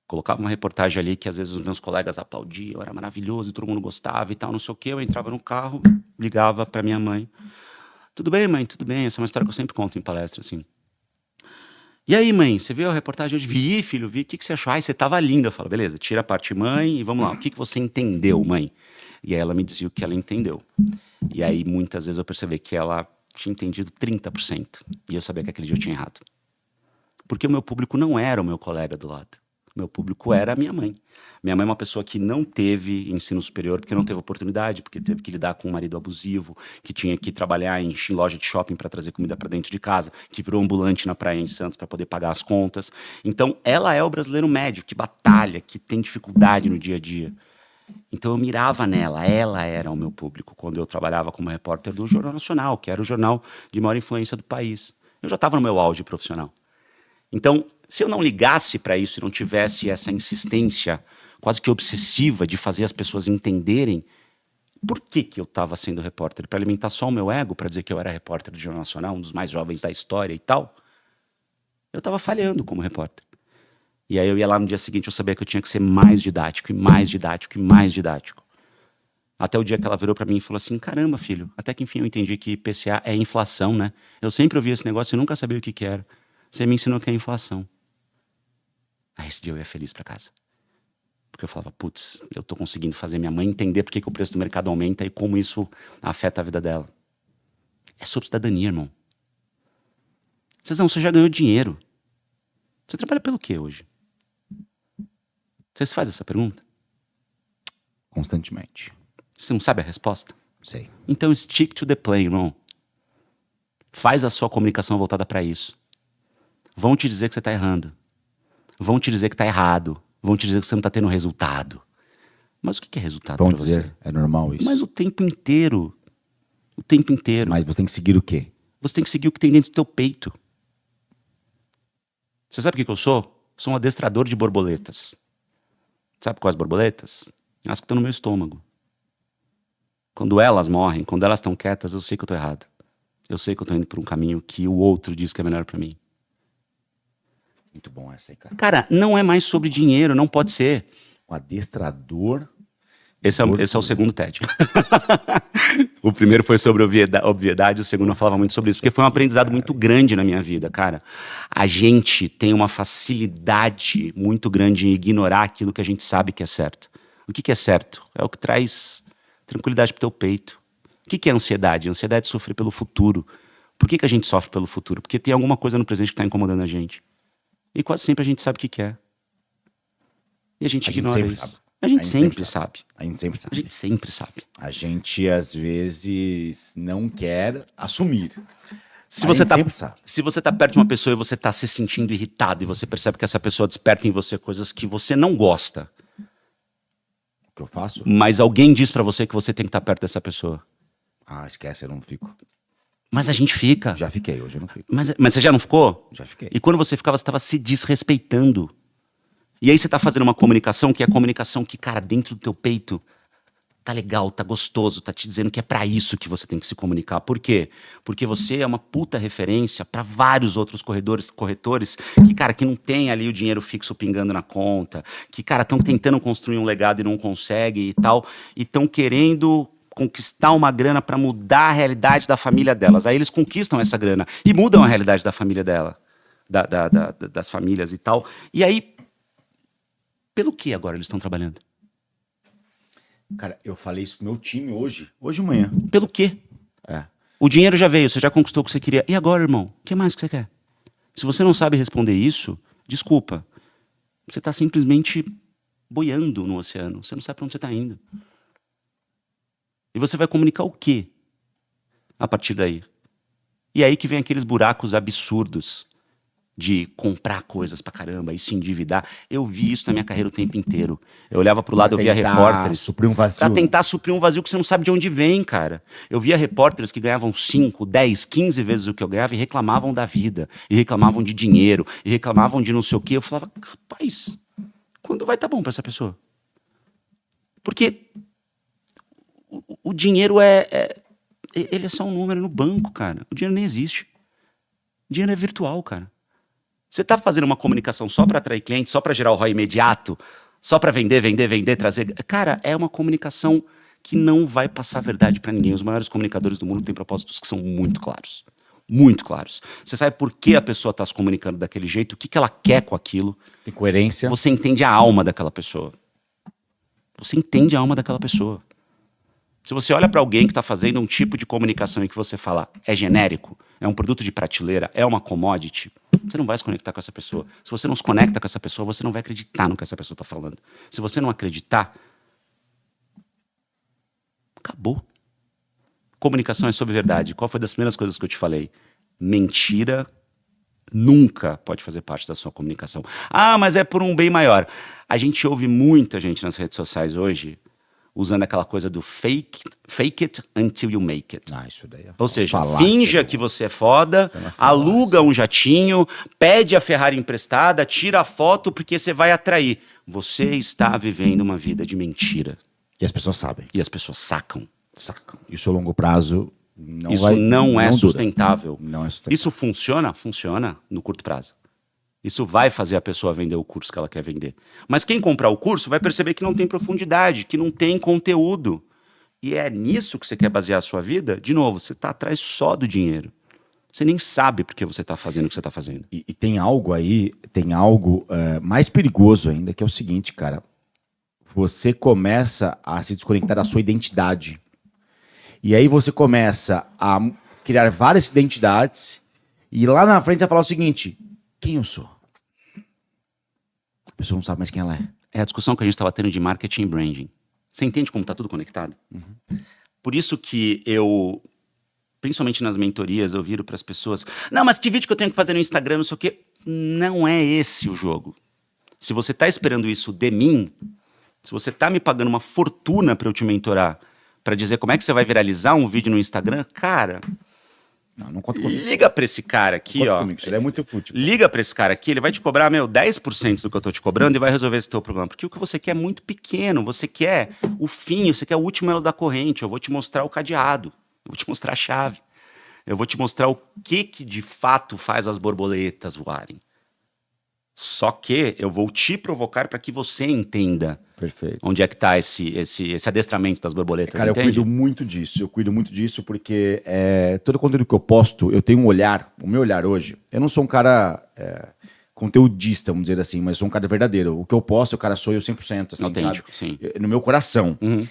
colocava uma reportagem ali que às vezes os meus colegas aplaudiam, era maravilhoso, e todo mundo gostava e tal, não sei o quê. Eu entrava no carro, ligava para minha mãe. Tudo bem, mãe? Tudo bem. Essa é uma história que eu sempre conto em palestra, assim. E aí, mãe, você viu a reportagem? Eu vi, filho, vi. O que você achou? Ai, você tava linda. Eu falo, beleza, tira a parte mãe e vamos lá. O que você entendeu, mãe? E aí ela me dizia o que ela entendeu. E aí, muitas vezes eu percebi que ela tinha entendido 30%. E eu sabia que aquele dia eu tinha errado. Porque o meu público não era o meu colega do lado. O meu público era a minha mãe. Minha mãe é uma pessoa que não teve ensino superior, porque não teve oportunidade, porque teve que lidar com um marido abusivo, que tinha que trabalhar em loja de shopping para trazer comida para dentro de casa, que virou ambulante na praia em Santos para poder pagar as contas. Então, ela é o brasileiro médio, que batalha, que tem dificuldade no dia a dia. Então, eu mirava nela, ela era o meu público, quando eu trabalhava como repórter do Jornal Nacional, que era o jornal de maior influência do país. Eu já estava no meu auge profissional. Então, se eu não ligasse para isso e não tivesse essa insistência quase que obsessiva de fazer as pessoas entenderem por que eu estava sendo repórter, para alimentar só o meu ego, para dizer que eu era repórter do Jornal Nacional, um dos mais jovens da história e tal, eu estava falhando como repórter. E aí eu ia lá no dia seguinte, eu sabia que eu tinha que ser mais didático, e mais didático, e mais didático. Até o dia que ela virou para mim e falou assim, caramba, filho, até que enfim eu entendi que IPCA é inflação, né? Eu sempre ouvi esse negócio e nunca sabia o que era. Você me ensinou que é inflação. Aí esse dia eu ia feliz para casa. Porque eu falava, putz, eu tô conseguindo fazer minha mãe entender por que o preço do mercado aumenta e como isso afeta a vida dela. É sobre cidadania, irmão. Você já ganhou dinheiro. Você trabalha pelo quê hoje? Você se faz essa pergunta? Constantemente. Você não sabe a resposta? Sei. Então stick to the plan, irmão. Faz a sua comunicação voltada para isso. Vão te dizer que você tá errando. Vão te dizer que tá errado. Vão te dizer que você não tá tendo resultado. Mas o que é resultado Vão pra dizer, você? é normal isso. Mas o tempo inteiro. O tempo inteiro. Mas você tem que seguir o quê? Você tem que seguir o que tem dentro do teu peito. Você sabe o que eu sou? Sou um adestrador de borboletas. Sabe quais borboletas? As que estão no meu estômago. Quando elas morrem, quando elas estão quietas, eu sei que eu tô errado. eu sei que eu tô indo por um caminho que o outro diz que é melhor pra mim. Muito bom essa aí, cara. Cara, não é mais sobre dinheiro, não pode ser. O adestrador. Esse é o segundo TED. O primeiro foi sobre obviedade, o segundo eu falava muito sobre isso, porque foi um aprendizado muito grande na minha vida, cara. A gente tem uma facilidade muito grande em ignorar aquilo que a gente sabe que é certo. O que é certo? É o que traz tranquilidade pro teu peito. O que é ansiedade? A ansiedade é sofrer pelo futuro. Por que a gente sofre pelo futuro? Porque tem alguma coisa no presente que está incomodando a gente. E quase sempre a gente sabe o que é. E a gente ignora isso. Sabe. A gente sempre sabe. A gente sempre sabe. A gente sempre sabe. A gente, às vezes, não quer assumir. Se você sempre sabe. Se você tá perto de uma pessoa e você tá se sentindo irritado e você percebe que essa pessoa desperta em você coisas que você não gosta. O que eu faço? Mas alguém diz pra você que você tem que estar perto dessa pessoa. Ah, esquece, eu não fico. Mas a gente fica. Já fiquei, hoje eu não fico. Mas você já não ficou? Já fiquei. E quando você ficava, você estava se desrespeitando. E aí você tá fazendo uma comunicação que é a comunicação que, cara, dentro do teu peito tá legal, tá gostoso, tá te dizendo que é pra isso que você tem que se comunicar. Por quê? Porque você é uma puta referência pra vários outros corretores que, cara, que não tem ali o dinheiro fixo pingando na conta, que, cara, estão tentando construir um legado e não conseguem e tal, e estão querendo conquistar uma grana pra mudar a realidade da família delas. Aí eles conquistam essa grana e mudam a realidade da família dela, das famílias e tal. E aí, pelo que agora eles estão trabalhando? Cara, eu falei isso pro meu time hoje de manhã. Pelo quê? O dinheiro já veio, você já conquistou o que você queria. E agora, irmão? O que mais que você quer? Se você não sabe responder isso, desculpa. Você está simplesmente boiando no oceano. Você não sabe para onde você está indo. E você vai comunicar o quê a partir daí? E é aí que vem aqueles buracos absurdos de comprar coisas pra caramba e se endividar. Eu vi isso na minha carreira o tempo inteiro. Eu olhava pro lado, eu via repórteres. Suprir um vazio. Pra tentar suprir um vazio que você não sabe de onde vem, cara. Eu via repórteres que ganhavam 5, 10, 15 vezes o que eu ganhava e reclamavam da vida. E reclamavam de dinheiro. E reclamavam de não sei o quê. Eu falava, rapaz, quando vai estar bom pra essa pessoa? Porque o dinheiro ele é só um número no banco, cara. O dinheiro nem existe. O dinheiro é virtual, cara. Você está fazendo uma comunicação só para atrair cliente, só para gerar o ROI imediato, só para vender, trazer... Cara, é uma comunicação que não vai passar a verdade para ninguém. Os maiores comunicadores do mundo têm propósitos que são muito claros. Muito claros. Você sabe por que a pessoa está se comunicando daquele jeito, o que ela quer com aquilo. Tem coerência. Você entende a alma daquela pessoa. Você entende a alma daquela pessoa. Se você olha para alguém que está fazendo um tipo de comunicação e que você fala, é genérico, é um produto de prateleira, é uma commodity, você não vai se conectar com essa pessoa. Se você não se conecta com essa pessoa, você não vai acreditar no que essa pessoa está falando. Se você não acreditar, acabou. Comunicação é sobre verdade. Qual foi das primeiras coisas que eu te falei? Mentira nunca pode fazer parte da sua comunicação. Ah, mas é por um bem maior. A gente ouve muita gente nas redes sociais hoje usando aquela coisa do fake it until you make it. Isso daí Ou seja, finja que você é foda, aluga um jatinho, pede a Ferrari emprestada, tira a foto porque você vai atrair. Você está vivendo uma vida de mentira. E as pessoas sabem. E as pessoas sacam. Isso a longo prazo não Isso vai, não é dura. sustentável. Não é sustentável. Isso funciona? Funciona no curto prazo. Isso vai fazer a pessoa vender o curso que ela quer vender. Mas quem comprar o curso vai perceber que não tem profundidade, que não tem conteúdo. E é nisso que você quer basear a sua vida? De novo, você está atrás só do dinheiro. Você nem sabe por que você está fazendo o que você está fazendo. E tem algo aí, mais perigoso ainda, que é o seguinte, cara. Você começa a se desconectar da sua identidade. E aí você começa a criar várias identidades e lá na frente você vai falar o seguinte, quem eu sou? A pessoa não sabe mais quem ela é. É a discussão que a gente estava tendo de marketing e branding. Você entende como está tudo conectado? Uhum. Por isso que eu, principalmente nas mentorias, eu viro para as pessoas, não, mas que vídeo que eu tenho que fazer no Instagram, não sei o quê. Não é esse o jogo. Se você está esperando isso de mim, se você está me pagando uma fortuna para eu te mentorar, para dizer como é que você vai viralizar um vídeo no Instagram, cara... Não conta comigo. Liga pra esse cara aqui, ó. Comigo. Isso é muito fútil. Liga pra esse cara aqui, ele vai te cobrar, 10% do que eu tô te cobrando e vai resolver esse teu problema. Porque o que você quer é muito pequeno, você quer o fim, você quer o último elo da corrente. Eu vou te mostrar o cadeado, eu vou te mostrar a chave. Eu vou te mostrar o que de fato faz as borboletas voarem. Só que eu vou te provocar para que você entenda Perfeito. onde é que está esse adestramento das borboletas, Cara, entende? eu cuido muito disso porque todo conteúdo que eu posto, eu tenho um olhar, o meu olhar hoje, eu não sou um cara conteudista, vamos dizer assim, mas sou um cara verdadeiro. O que eu posto, o cara sou eu 100%, assim, Autêntico, sabe? sim. No meu coração. Uhum.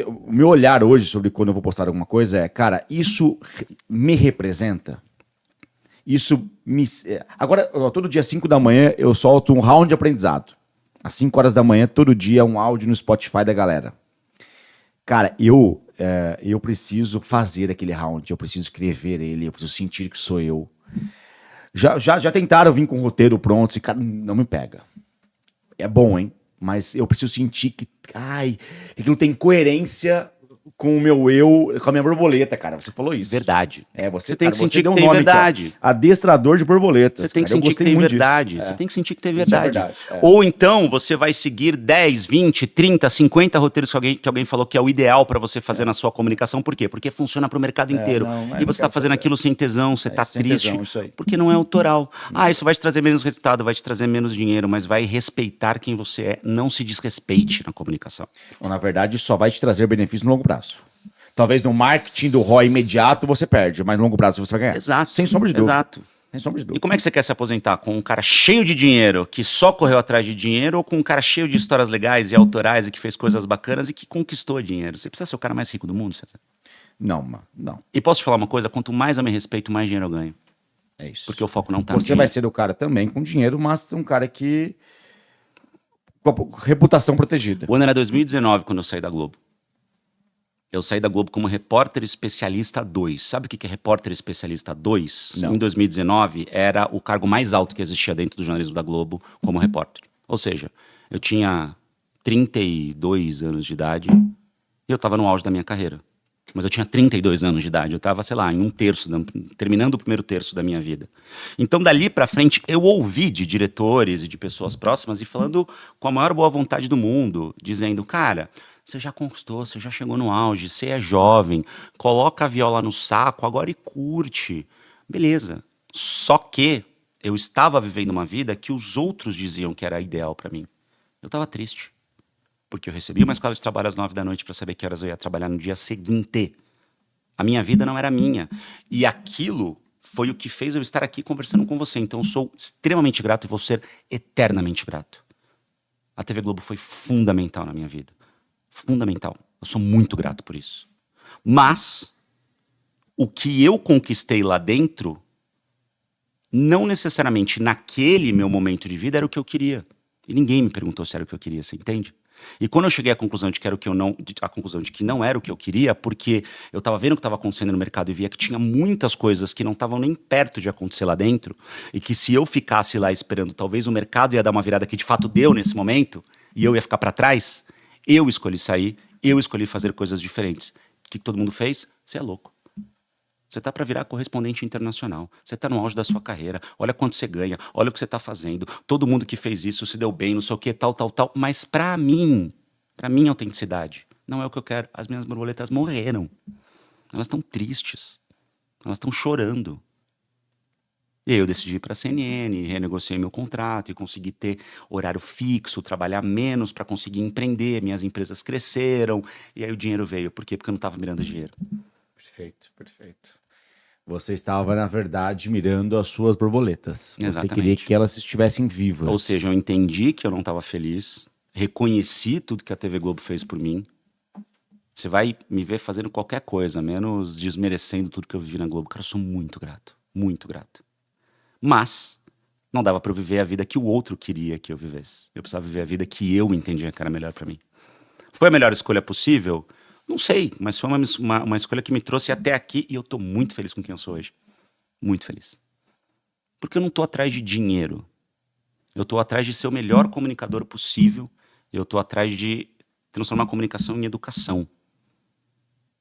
O meu olhar hoje sobre quando eu vou postar alguma coisa é, cara, isso me representa. Isso me... Agora, todo dia, 5 da manhã, eu solto um round de aprendizado. Às 5 horas da manhã, todo dia, um áudio no Spotify da galera. Cara, eu preciso fazer aquele round, eu preciso escrever ele, eu preciso sentir que sou eu. Já tentaram vir com o roteiro pronto, e, cara, não me pega. É bom, hein? Mas eu preciso sentir que aquilo tem coerência com o meu eu, com a minha borboleta, cara. Você falou isso. Verdade. Você tem cara, que sentir deu que um tem nome verdade. Aqui, adestrador de borboletas. Você tem que cara. sentir que tem verdade. Você tem que sentir que tem verdade. Ou então você vai seguir 10, 20, 30, 50 roteiros que alguém falou que é o ideal para você fazer na sua comunicação. Por quê? Porque funciona para o mercado inteiro. E você está fazendo aquilo sem tesão, você está triste, porque não é autoral. Isso vai te trazer menos resultado, vai te trazer menos dinheiro, mas vai respeitar quem você é. Não se desrespeite na comunicação. Ou, na verdade, só vai te trazer benefício no longo prazo. Talvez no marketing do ROI imediato você perde, mas no longo prazo você vai ganhar. Exato. Sem sombra de dúvida. Exato. Sem sombra de dúvida. E como é que você quer se aposentar? Com um cara cheio de dinheiro, que só correu atrás de dinheiro, ou com um cara cheio de histórias legais e autorais e que fez coisas bacanas e que conquistou dinheiro? Você precisa ser o cara mais rico do mundo, César? Não. E posso te falar uma coisa? Quanto mais eu me respeito, mais dinheiro eu ganho. É isso. Porque o foco não tá no Você dinheiro. vai ser o cara também com dinheiro, mas um cara que... com a reputação protegida. O ano era 2019 quando eu saí da Globo. Eu saí da Globo como repórter especialista 2. Sabe o que é repórter especialista 2? Não. Em 2019, era o cargo mais alto que existia dentro do jornalismo da Globo como repórter. Ou seja, eu tinha 32 anos de idade e eu estava no auge da minha carreira. Mas eu tinha 32 anos de idade, eu estava, sei lá, em um terço, terminando o primeiro terço da minha vida. Então, dali pra frente, eu ouvi de diretores e de pessoas próximas e falando com a maior boa vontade do mundo, dizendo, cara... Você já conquistou, você já chegou no auge, você é jovem, coloca a viola no saco agora e curte. Beleza. Só que eu estava vivendo uma vida que os outros diziam que era ideal para mim. Eu estava triste. Porque eu recebia uma escala de trabalho às 9 da noite para saber que horas eu ia trabalhar no dia seguinte. A minha vida não era minha. E aquilo foi o que fez eu estar aqui conversando com você. Então eu sou extremamente grato e vou ser eternamente grato. A TV Globo foi fundamental na minha vida. Fundamental. Eu sou muito grato por isso. Mas o que eu conquistei lá dentro, não necessariamente naquele meu momento de vida era o que eu queria. E ninguém me perguntou se era o que eu queria, você entende? E quando eu cheguei à conclusão de que era o que eu não, a conclusão de que não era o que eu queria, porque eu estava vendo o que estava acontecendo no mercado e via que tinha muitas coisas que não estavam nem perto de acontecer lá dentro, e que se eu ficasse lá esperando, talvez o mercado ia dar uma virada que de fato deu nesse momento, e eu ia ficar para trás. Eu escolhi sair, eu escolhi fazer coisas diferentes. O que todo mundo fez? Você é louco. Você tá para virar correspondente internacional. Você tá no auge da sua carreira. Olha quanto você ganha, olha o que você tá fazendo. Todo mundo que fez isso se deu bem, não sei o que, tal. Mas pra mim, autenticidade, não é o que eu quero. As minhas borboletas morreram. Elas estão tristes. Elas estão chorando. E aí eu decidi ir para a CNN, renegociei meu contrato e consegui ter horário fixo, trabalhar menos para conseguir empreender. Minhas empresas cresceram e aí o dinheiro veio. Por quê? Porque eu não estava mirando dinheiro. Perfeito. Você estava, na verdade, mirando as suas borboletas. Exatamente. Você queria que elas estivessem vivas. Ou seja, eu entendi que eu não estava feliz, reconheci tudo que a TV Globo fez por mim. Você vai me ver fazendo qualquer coisa, menos desmerecendo tudo que eu vivi na Globo. Cara, eu sou muito grato. Muito grato. Mas não dava para eu viver a vida que o outro queria que eu vivesse. Eu precisava viver a vida que eu entendia que era melhor para mim. Foi a melhor escolha possível? Não sei, mas foi uma escolha que me trouxe até aqui e eu tô muito feliz com quem eu sou hoje. Muito feliz. Porque eu não tô atrás de dinheiro. Eu tô atrás de ser o melhor comunicador possível. Eu tô atrás de transformar a comunicação em educação.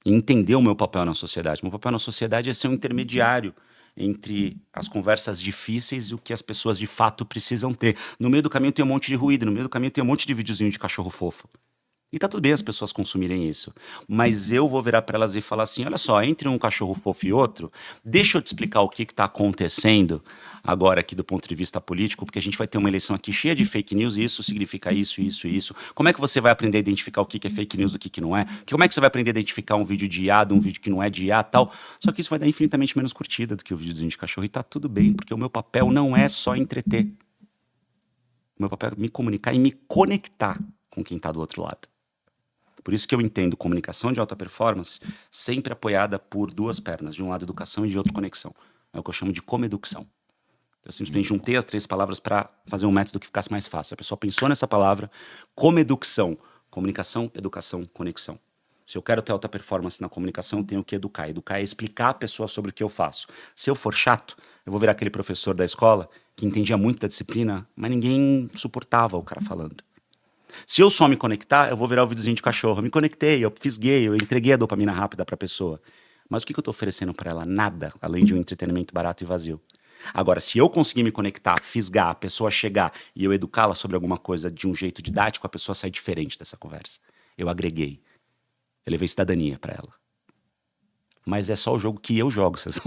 E entender o meu papel na sociedade. Meu papel na sociedade é ser um intermediário entre as conversas difíceis e o que as pessoas de fato precisam ter. No meio do caminho tem um monte de ruído, no meio do caminho tem um monte de videozinho de cachorro fofo. E tá tudo bem as pessoas consumirem isso. Mas eu vou virar para elas e falar assim, olha só, entre um cachorro fofo e outro, deixa eu te explicar o que está acontecendo agora aqui do ponto de vista político, porque a gente vai ter uma eleição aqui cheia de fake news e isso significa isso, isso e isso. Como é que você vai aprender a identificar o que é fake news do que não é? Como é que você vai aprender a identificar um vídeo de IA de um vídeo que não é de IA tal? Só que isso vai dar infinitamente menos curtida do que o videozinho de cachorro e tá tudo bem, porque o meu papel não é só entreter. O meu papel é me comunicar e me conectar com quem está do outro lado. Por isso que eu entendo comunicação de alta performance sempre apoiada por duas pernas. De um lado, educação e de outro, conexão. É o que eu chamo de comeducação. Eu simplesmente juntei as 3 palavras para fazer um método que ficasse mais fácil. A pessoa pensou nessa palavra, comeducação. Comunicação, educação, conexão. Se eu quero ter alta performance na comunicação, eu tenho que educar. Educar é explicar a pessoa sobre o que eu faço. Se eu for chato, eu vou virar aquele professor da escola que entendia muito da disciplina, mas ninguém suportava o cara falando. Se eu só me conectar, eu vou virar o videozinho de cachorro. Eu me conectei, eu fisguei, eu entreguei a dopamina rápida para a pessoa. Mas o que eu estou oferecendo para ela? Nada, além de um entretenimento barato e vazio. Agora, se eu conseguir me conectar, fisgar, a pessoa chegar e eu educá-la sobre alguma coisa de um jeito didático, a pessoa sai diferente dessa conversa. Eu agreguei. Eu levei cidadania para ela. Mas é só o jogo que eu jogo, vocês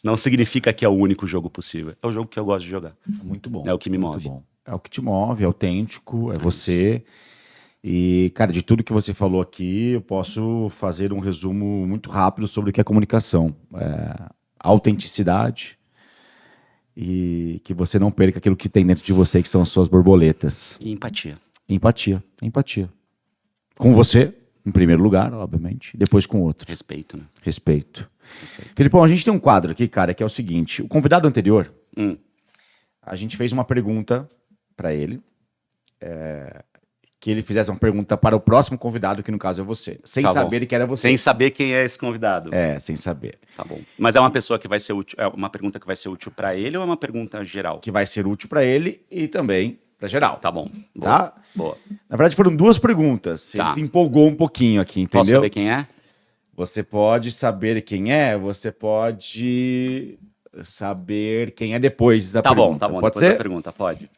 não significa que é o único jogo possível. É o jogo que eu gosto de jogar. Muito bom. É o que me move. Muito bom. É o que te move, é autêntico, é você. E, cara, de tudo que você falou aqui, eu posso fazer um resumo muito rápido sobre o que é comunicação. Autenticidade e que você não perca aquilo que tem dentro de você, que são as suas borboletas. E empatia. Empatia, empatia. Com você, em primeiro lugar, obviamente, depois com o outro. Respeito, né? Respeito. Felipão, a gente tem um quadro aqui, cara, que é o seguinte. O convidado anterior, a gente fez uma pergunta para ele, que ele fizesse uma pergunta para o próximo convidado, que no caso é você. Sem Tá saber bom. que era você. Sem saber quem é esse convidado. Sem saber. Tá bom. Mas é uma pessoa que vai ser útil, é uma pergunta que vai ser útil para ele ou é uma pergunta geral? Que vai ser útil para ele e também para geral. Tá bom. Boa. Tá? Boa. Na verdade, foram 2 perguntas. Ele se empolgou um pouquinho aqui, entendeu? Posso saber quem é? Você pode saber quem é, você pode saber quem é depois da pergunta. Tá bom. Pode Depois ser? da pergunta, pode.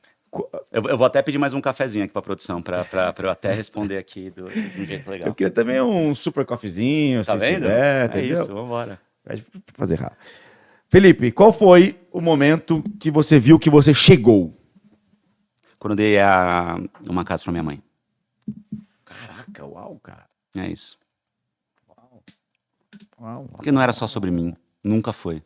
Eu vou até pedir mais um cafezinho aqui pra produção, pra eu até responder aqui de um jeito legal. Eu queria também um super coffeezinho, Tá se vendo? tiver, É entendeu? isso, vambora. Pede pra fazer rápido. Felipe, qual foi o momento que você viu que você chegou? Quando eu dei uma casa pra minha mãe. Caraca, uau, cara. É isso. Uau. Porque não era só sobre mim. Nunca foi.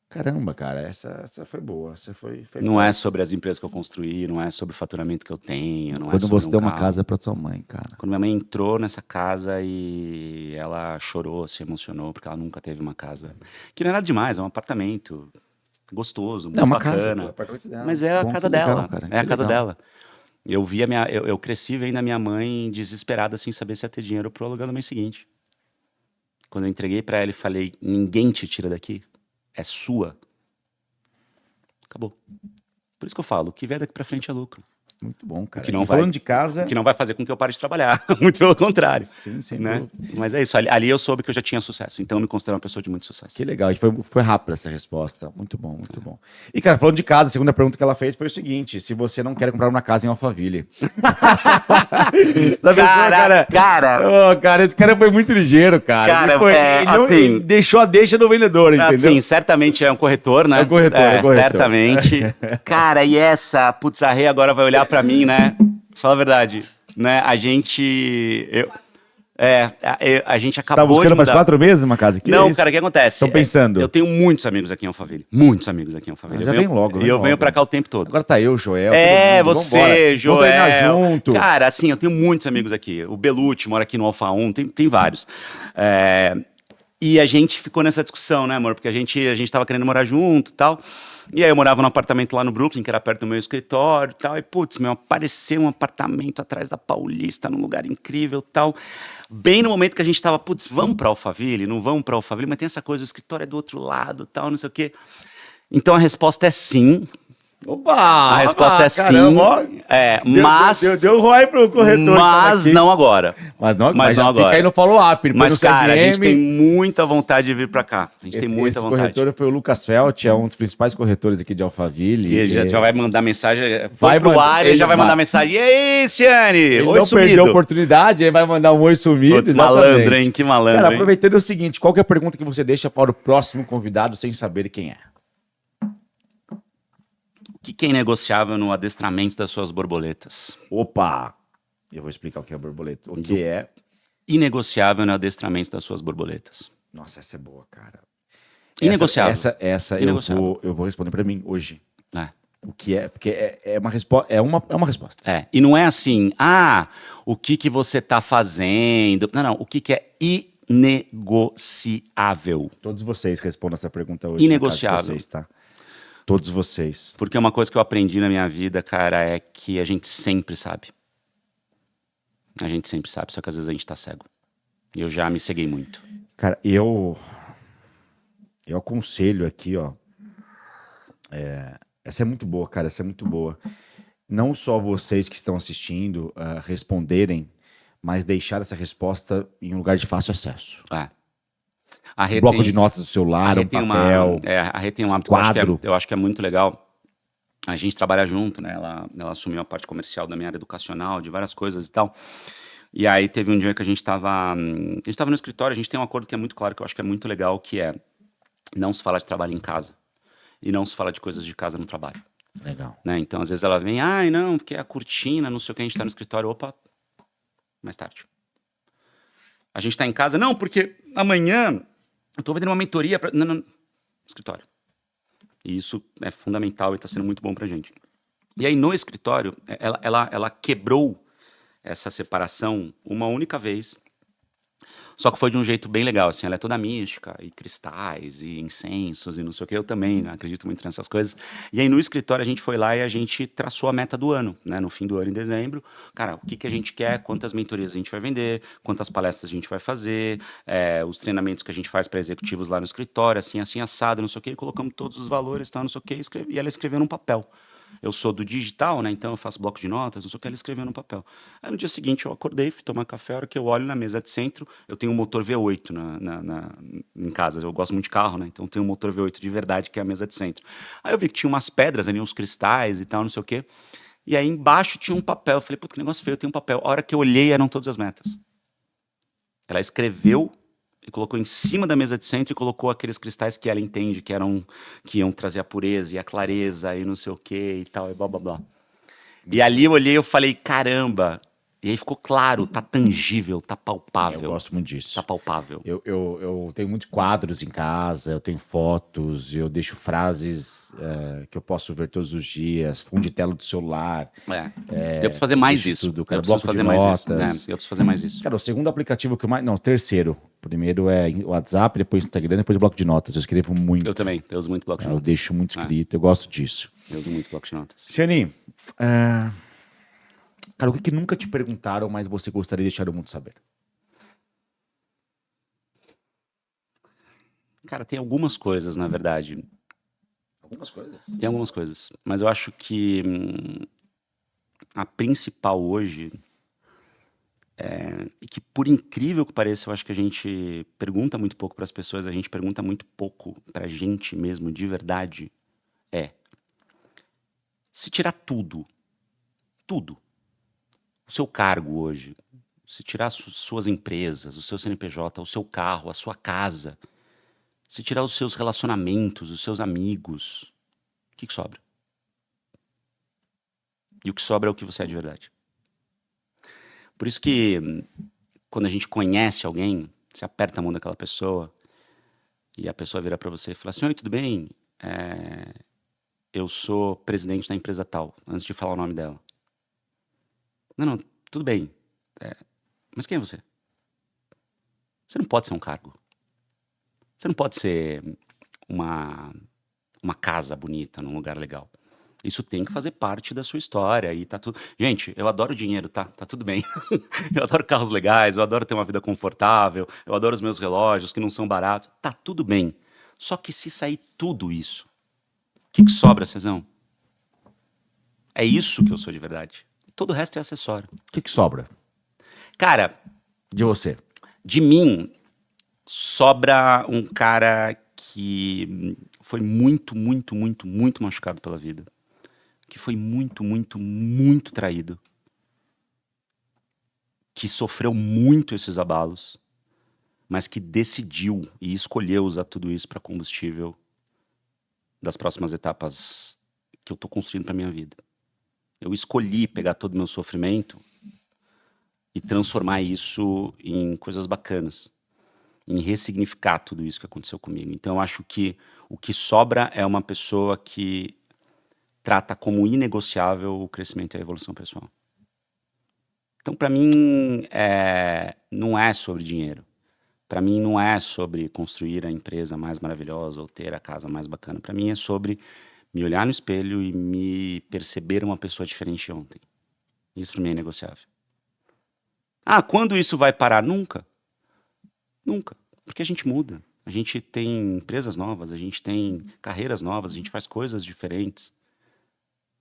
Caramba, cara, essa foi boa. Essa foi Não boa. é sobre as empresas que eu construí, não é sobre o faturamento que eu tenho, não é Quando sobre você deu uma carro. casa pra tua mãe, cara. Quando minha mãe entrou nessa casa e ela chorou, se emocionou, porque ela nunca teve uma casa. Que não é nada demais, é um apartamento gostoso, muito uma bacana. casa, pô, apartamento dela. Mas é a Bom, casa que legal, dela, cara, é a que casa legal. dela. Eu cresci vendo a minha mãe desesperada sem saber se ia ter dinheiro pro aluguel no mês seguinte. Quando eu entreguei pra ela e falei, ninguém te tira daqui, é sua. Acabou. Por isso que eu falo, o que vier daqui pra frente é lucro. Muito bom, cara. Que não E vai- falando de casa... O que não vai fazer com que eu pare de trabalhar. Muito pelo contrário. Sim, sem Né? dúvida. Mas é isso. Ali eu soube que eu já tinha sucesso. Então eu me considero uma pessoa de muito sucesso. Que legal, e foi rápida essa resposta. Muito bom, muito bom. E, cara, falando de casa, a segunda pergunta que ela fez foi o seguinte: se você não quer comprar uma casa em Alphaville. Sabe, Cara. Ô, cara, esse cara foi muito ligeiro, cara. Cara, Ele assim- ele deixou a deixa do vendedor, entendeu? Assim, certamente é um corretor, né? É um corretor, é um corretor. Certamente. Cara, e essa? Putz, a Rê agora vai olhar pra mim, né? Fala a verdade. Né? A gente Tá acabou de buscando mais mudar. 4 meses uma casa aqui? Não, é isso? cara, o que acontece? Tão pensando. Eu tenho muitos amigos aqui em Alphaville. Muitos amigos aqui em Alphaville. Já Eu venho- vem logo, E vem eu logo. venho pra cá o tempo todo. Agora tá eu, Joel. É, todo mundo. você, Vambora. Vamos Joel. treinar junto. Cara, assim, eu tenho muitos amigos aqui. O Belucci mora aqui no Alfa 1, tem vários. E a gente ficou nessa discussão, né, amor? Porque a gente tava querendo morar junto e tal. E aí eu morava num apartamento lá no Brooklyn, que era perto do meu escritório e tal. E, putz, apareceu um apartamento atrás da Paulista, num lugar incrível e tal. Bem no momento que a gente tava, putz, vamos pra Alphaville? Não vamos pra Alphaville? Mas tem essa coisa, o escritório é do outro lado e tal, não sei o quê. Então a resposta é sim. Opa! A resposta é sim. Caramba, Mas... Deu ROI pro corretor. Mas não agora. Mas não já agora. Fica aí no follow-up. Mas, cara, a gente tem muita vontade de vir pra cá. A gente tem muita vontade. Esse corretor foi o Lucas Felt, é um dos principais corretores aqui de Alphaville. E ele já vai mandar mensagem. Vai pro ar, ele já vai mandar mensagem. E aí, Ciane? Ele Oi, não sumido. perdeu a oportunidade, ele vai mandar um oi sumido. Putz, malandro, hein? Que malandro, Cara, aproveitando o seguinte, qual que é a pergunta que você deixa para o próximo convidado sem saber quem é? O que é inegociável no adestramento das suas borboletas? Opa! Eu vou explicar o que é borboleta. O que é... Inegociável no adestramento das suas borboletas. Nossa, essa é boa, cara. Inegociável. Essa Inegociável. eu vou responder para mim hoje. É. O que é? Porque é uma resposta. É uma resposta. É. E não é assim, o que você tá fazendo? Não. O que é inegociável? Todos vocês respondam essa pergunta hoje. Inegociável. Vocês, tá? Todos vocês. Porque uma coisa que eu aprendi na minha vida, cara, é que a gente sempre sabe. A gente sempre sabe, só que às vezes a gente tá cego. E eu já me ceguei muito. Cara, eu aconselho aqui, ó. Essa é muito boa, cara. Essa é muito boa. Não só vocês que estão assistindo responderem, mas deixar essa resposta em um lugar de fácil acesso. Um bloco de notas do celular, um papel. A Rê tem um hábito quadro. Que eu acho que é muito legal. A gente trabalha junto, né? Ela assumiu a parte comercial da minha área educacional, de várias coisas e tal. E aí teve um dia que a gente tava no escritório, a gente tem um acordo que é muito claro, que eu acho que é muito legal, que é não se fala de trabalho em casa e não se fala de coisas de casa no trabalho. Legal. Né? Então, às vezes ela vem, não, porque é a cortina, não sei o que, a gente tá no escritório, opa, mais tarde. A gente tá em casa, não, porque amanhã eu tô vendendo uma mentoria pra... Não, escritório. E isso é fundamental e tá sendo muito bom pra gente. E aí, no escritório, ela quebrou essa separação uma única vez. Só que foi de um jeito bem legal, assim, ela é toda mística, e cristais, e incensos, e não sei o que, eu também acredito muito nessas coisas. E aí no escritório a gente foi lá e a gente traçou a meta do ano, né, no fim do ano, em dezembro. Cara, o que a gente quer, quantas mentorias a gente vai vender, quantas palestras a gente vai fazer, os treinamentos que a gente faz para executivos lá no escritório, assim, assado, não sei o que, e colocamos todos os valores, tal, não sei o que, e ela escreveu num papel. Eu sou do digital, né? Então eu faço bloco de notas, não sei o que, ela escreveu no papel. Aí no dia seguinte eu acordei, fui tomar café, a hora que eu olho na mesa de centro, eu tenho um motor V8 em casa, eu gosto muito de carro, né? Então eu tenho um motor V8 de verdade, que é a mesa de centro. Aí eu vi que tinha umas pedras ali, uns cristais e tal, não sei o que. E aí embaixo tinha um papel, eu falei, puta, que negócio feio, eu tenho um papel. A hora que eu olhei, eram todas as metas. Ela escreveu e colocou em cima da mesa de centro e colocou aqueles cristais que ela entende que iam trazer a pureza e a clareza e não sei o que e tal, e blá blá blá. E ali eu olhei e eu falei, caramba. E aí ficou claro, tá tangível, tá palpável. Eu gosto muito disso. Tá palpável. Eu tenho muitos quadros em casa, eu tenho fotos, eu deixo frases que eu posso ver todos os dias, fundo de tela do celular. Eu preciso fazer mais isso. Tudo, cara, eu preciso fazer mais isso. Eu preciso fazer mais isso. Cara, o segundo aplicativo que eu mais... Não, terceiro. Primeiro é o WhatsApp, depois o Instagram, depois o bloco de notas. Eu escrevo muito. Eu também, eu uso muito bloco de notas. Eu deixo muito escrito, eu gosto disso. Eu uso muito bloco de notas. Ciane, cara, o que nunca te perguntaram, mas você gostaria de deixar o mundo saber? Cara, tem algumas coisas, na verdade. Algumas coisas? Tem algumas coisas. Mas eu acho que a principal hoje e que, por incrível que pareça, eu acho que a gente pergunta muito pouco para as pessoas, a gente pergunta muito pouco para a gente mesmo, de verdade, se tirar tudo, o seu cargo hoje, se tirar suas empresas, o seu CNPJ, o seu carro, a sua casa, se tirar os seus relacionamentos, os seus amigos, o que sobra? E o que sobra é o que você é de verdade. Por isso que, quando a gente conhece alguém, você aperta a mão daquela pessoa e a pessoa vira para você e fala assim, oi, tudo bem? Eu sou presidente da empresa tal, antes de falar o nome dela. Não, tudo bem. Mas quem é você? Você não pode ser um cargo. Você não pode ser uma casa bonita num lugar legal. Isso tem que fazer parte da sua história e tá tudo... Gente, eu adoro dinheiro, tá? Tá tudo bem. Eu adoro carros legais, eu adoro ter uma vida confortável, eu adoro os meus relógios que não são baratos. Tá tudo bem. Só que se sair tudo isso, o que sobra, Cezão? É isso que eu sou de verdade. Todo o resto é acessório. O que sobra Cara, de você? de mim, sobra um cara que foi muito, muito, muito, muito machucado pela vida. Que foi muito, muito, muito traído. Que sofreu muito esses abalos. Mas que decidiu e escolheu usar tudo isso para combustível das próximas etapas que eu tô construindo para minha vida. Eu escolhi pegar todo o meu sofrimento e transformar isso em coisas bacanas, em ressignificar tudo isso que aconteceu comigo. Então, eu acho que o que sobra é uma pessoa que trata como inegociável o crescimento e a evolução pessoal. Então, para mim, não é sobre dinheiro. Para mim, não é sobre construir a empresa mais maravilhosa ou ter a casa mais bacana. Para mim, é sobre me olhar no espelho e me perceber uma pessoa diferente de ontem. Isso para mim é negociável. Ah, quando isso vai parar? Nunca. Nunca. Porque a gente muda. A gente tem empresas novas, a gente tem carreiras novas, a gente faz coisas diferentes.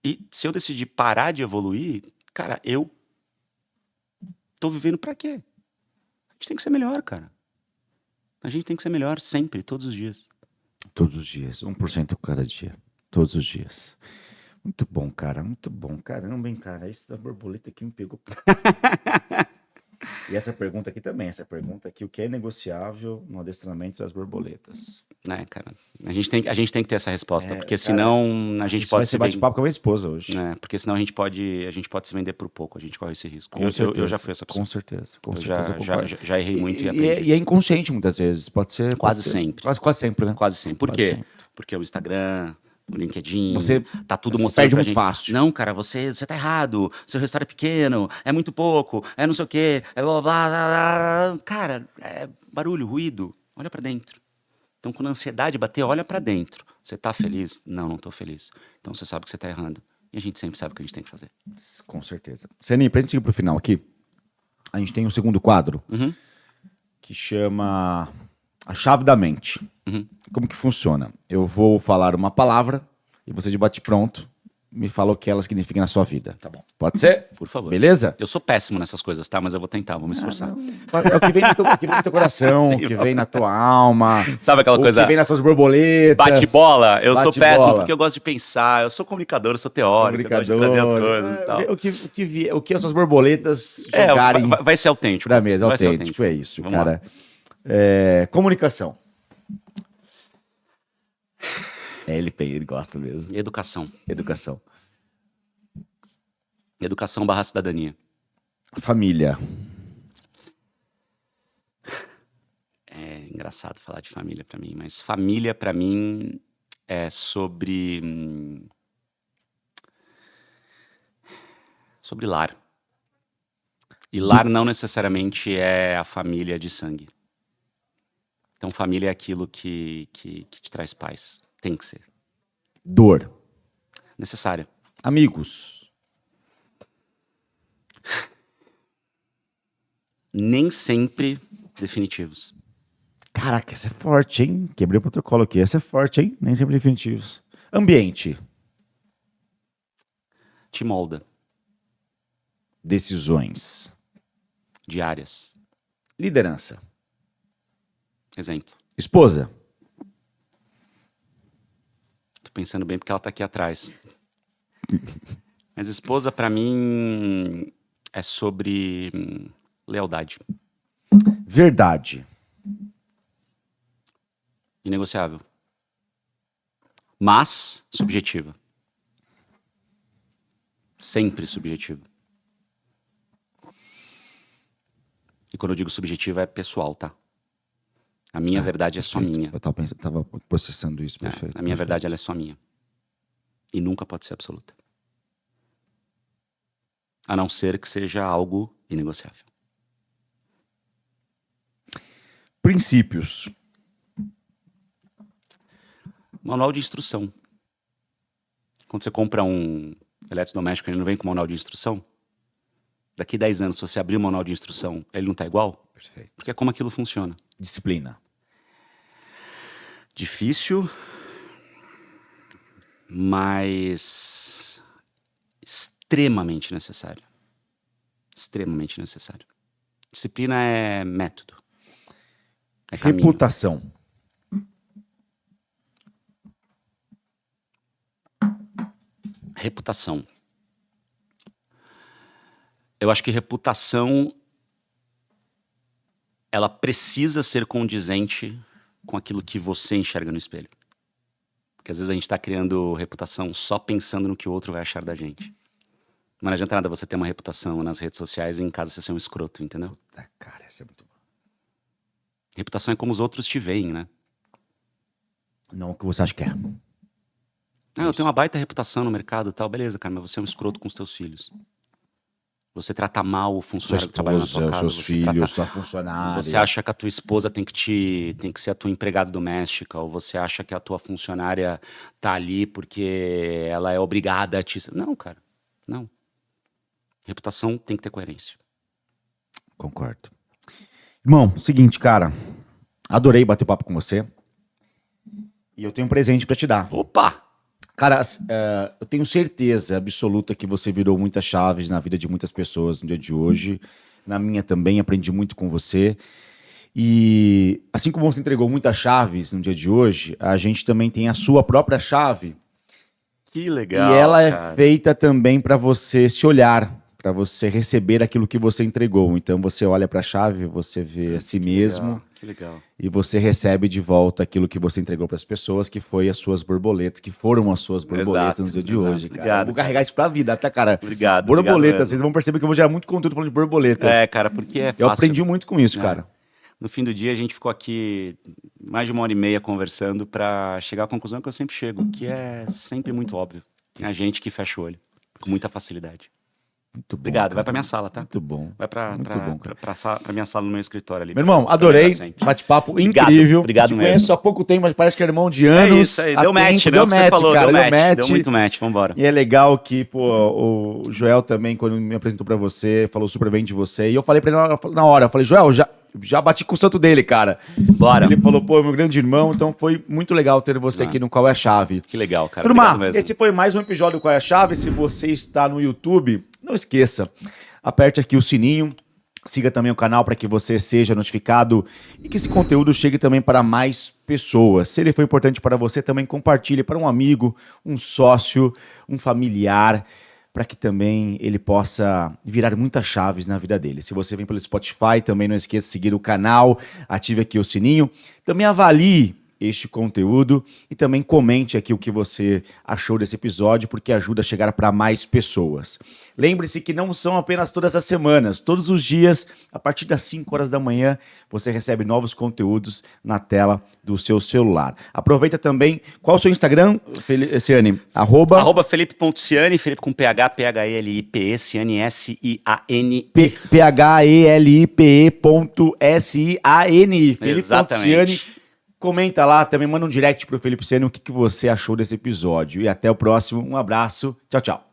E se eu decidir parar de evoluir, cara, eu tô vivendo pra quê? A gente tem que ser melhor, cara. A gente tem que ser melhor sempre, todos os dias. Todos os dias, 1% cada dia. Todos os dias. Muito bom, cara. Muito bom. Caramba, hein, cara. Isso da borboleta aqui me pegou. E essa pergunta aqui também. Essa pergunta aqui, o que é negociável no adestramento das borboletas? Né, cara? A gente tem que ter essa resposta, porque cara, senão a gente Isso vai pode ser se bate-papo com a minha esposa hoje. né? Porque senão a gente pode se vender por pouco, a gente corre esse risco. Com Eu certeza, já fui essa pessoa. Com certeza. Com Eu certeza. eu concordo. já errei muito e aprendi. E é inconsciente muitas vezes. Pode ser. Quase pode ser. sempre. Quase sempre, né? Quase sempre. Por Quase quê? sempre. Porque o Instagram, o LinkedIn, Você tá tudo se mostrando perde pra muito gente. fácil. Não, cara, você tá errado. Seu resultado é pequeno, é muito pouco, é não sei o quê, é blá, blá, blá, blá. Cara, é barulho, ruído. Olha pra dentro. Então, quando a ansiedade bater, olha pra dentro. Você tá feliz? Não tô feliz. Então, você sabe que você tá errando. E a gente sempre sabe o que a gente tem que fazer. Com certeza. Seni, pra gente seguir pro final aqui, a gente tem um segundo quadro que chama A Chave da Mente. Como que funciona? Eu vou falar uma palavra e você de bate-pronto me fala o que ela significa na sua vida. Tá bom. Pode ser? Por favor. Beleza? Eu sou péssimo nessas coisas, tá? Mas eu vou tentar, vou me esforçar. É o que vem no teu coração, o que vem na tua alma. Sabe aquela o coisa- que vem nas tuas borboletas. Bate-bola, eu sou Bate-bola. péssimo porque eu gosto de pensar. Eu sou comunicador, eu sou teórico, eu gosto de trazer as coisas e tal. O que as suas borboletas É, jogarem vai ser autêntico. pra mesa. Vai ser Autêntico, é isso, Vamos cara. Comunicação. Ele gosta mesmo. Educação. Educação. Educação barra cidadania. Família. É engraçado falar de família pra mim, mas família pra mim é sobre lar. E lar não necessariamente é a família de sangue. Então família é aquilo que te traz paz. Tem que ser. Dor. Necessária. Amigos. Nem sempre definitivos. Caraca, essa é forte, hein? Quebrei o protocolo aqui. Essa é forte, hein? Nem sempre definitivos. Ambiente. Te molda. Decisões. Diárias. Liderança. Exemplo. Esposa. Tô pensando bem porque ela tá aqui atrás. Mas esposa, pra mim, é sobre lealdade. Verdade. Inegociável. Mas subjetiva. Sempre subjetiva. E quando eu digo subjetiva, é pessoal, tá? A minha verdade é só minha. Eu tava processando isso, perfeito. A minha verdade, ela é só minha. E nunca pode ser absoluta. A não ser que seja algo inegociável. Princípios. Manual de instrução. Quando você compra um eletrodoméstico, ele não vem com manual de instrução? Daqui 10 anos, se você abrir o manual de instrução, ele não tá igual? Perfeito. Porque é como aquilo funciona. Disciplina. Difícil, mas Extremamente necessário. Extremamente necessário. Disciplina é método. É caminho. Reputação. Reputação. Eu acho que reputação ela precisa ser condizente com aquilo que você enxerga no espelho. Porque às vezes a gente está criando reputação só pensando no que o outro vai achar da gente. Mas não adianta nada você ter uma reputação nas redes sociais e em casa você ser um escroto, entendeu? Cara, essa é muito boa. Reputação é como os outros te veem, né? Não o que você acha que é. Ah, eu tenho uma baita reputação no mercado e tal. Beleza, cara, mas você é um escroto com os teus filhos. Você trata mal o funcionário que trabalha na tua casa. Seus filhos, sua funcionária. Você acha que a tua esposa tem que ser a tua empregada doméstica, ou você acha que a tua funcionária tá ali porque ela é obrigada a te... Não, cara, não. Reputação tem que ter coerência. Concordo. Irmão, seguinte, cara. Adorei bater papo com você. E eu tenho um presente pra te dar. Opa! Cara, eu tenho certeza absoluta que você virou muitas chaves na vida de muitas pessoas no dia de hoje. Na minha também, aprendi muito com você. E assim como você entregou muitas chaves no dia de hoje, a gente também tem a sua própria chave. Que legal, E ela cara. é feita também para você se olhar, para você receber aquilo que você entregou. Então você olha para a chave, você vê a si mesmo. Que legal. E você recebe de volta aquilo que você entregou para as pessoas, que foi as suas borboletas, que foram as suas borboletas no dia de hoje, cara. Obrigado, Eu vou carregar isso pra vida, tá, cara? Obrigado. Borboletas, vocês mesmo. vão perceber que eu vou gerar muito conteúdo falando de borboletas. É, cara, porque é fácil. Eu aprendi muito com isso, cara. No fim do dia, a gente ficou aqui mais de 1h30 conversando pra chegar à conclusão que eu sempre chego, que é sempre muito óbvio. É a gente que fecha o olho, com muita facilidade. Muito bom. Obrigado. Cara. Vai pra minha sala, tá? Muito bom. Vai pra minha sala no meu escritório ali. Meu irmão, Pra adorei. lembrar sempre. Bate-papo Obrigado, incrível. obrigado Te mesmo. conheço há pouco tempo, mas parece que é irmão de anos. É isso aí. Deu match, né? Deu O que você match, falou, cara. deu match. Deu muito match. Vambora. E é legal que, pô, o Joel também, quando me apresentou pra você, falou super bem de você. E eu falei pra ele na hora, eu falei, Joel, já bati com o santo dele, cara. Bora. Ele falou, pô, meu grande irmão, então foi muito legal ter você aqui no Qual é a Chave. Que legal, cara. Turma, Obrigado mesmo. esse foi mais um episódio do Qual é a Chave. Se você está no YouTube, não esqueça, aperte aqui o sininho, siga também o canal para que você seja notificado e que esse conteúdo chegue também para mais pessoas. Se ele foi importante para você, também compartilhe para um amigo, um sócio, um familiar, para que também ele possa virar muitas chaves na vida dele. Se você vem pelo Spotify, também não esqueça de seguir o canal, ative aqui o sininho, também avalie este conteúdo e também comente aqui o que você achou desse episódio, porque ajuda a chegar para mais pessoas. Lembre-se que não são apenas todas as semanas, todos os dias, a partir das 5 horas da manhã, você recebe novos conteúdos na tela do seu celular. Aproveita também, qual o seu Instagram, Feliciane? Arroba Felipe.Ciani, Felipe com PH, P-H-E-L-I-P-E, Ciani, S-I-A-N-I. P-H-E-L-I-P-E.S-I-A-N-I. Exatamente. Comenta lá, também manda um direct pro Felipe Ciani o que você achou desse episódio. E até o próximo. Um abraço. Tchau, tchau.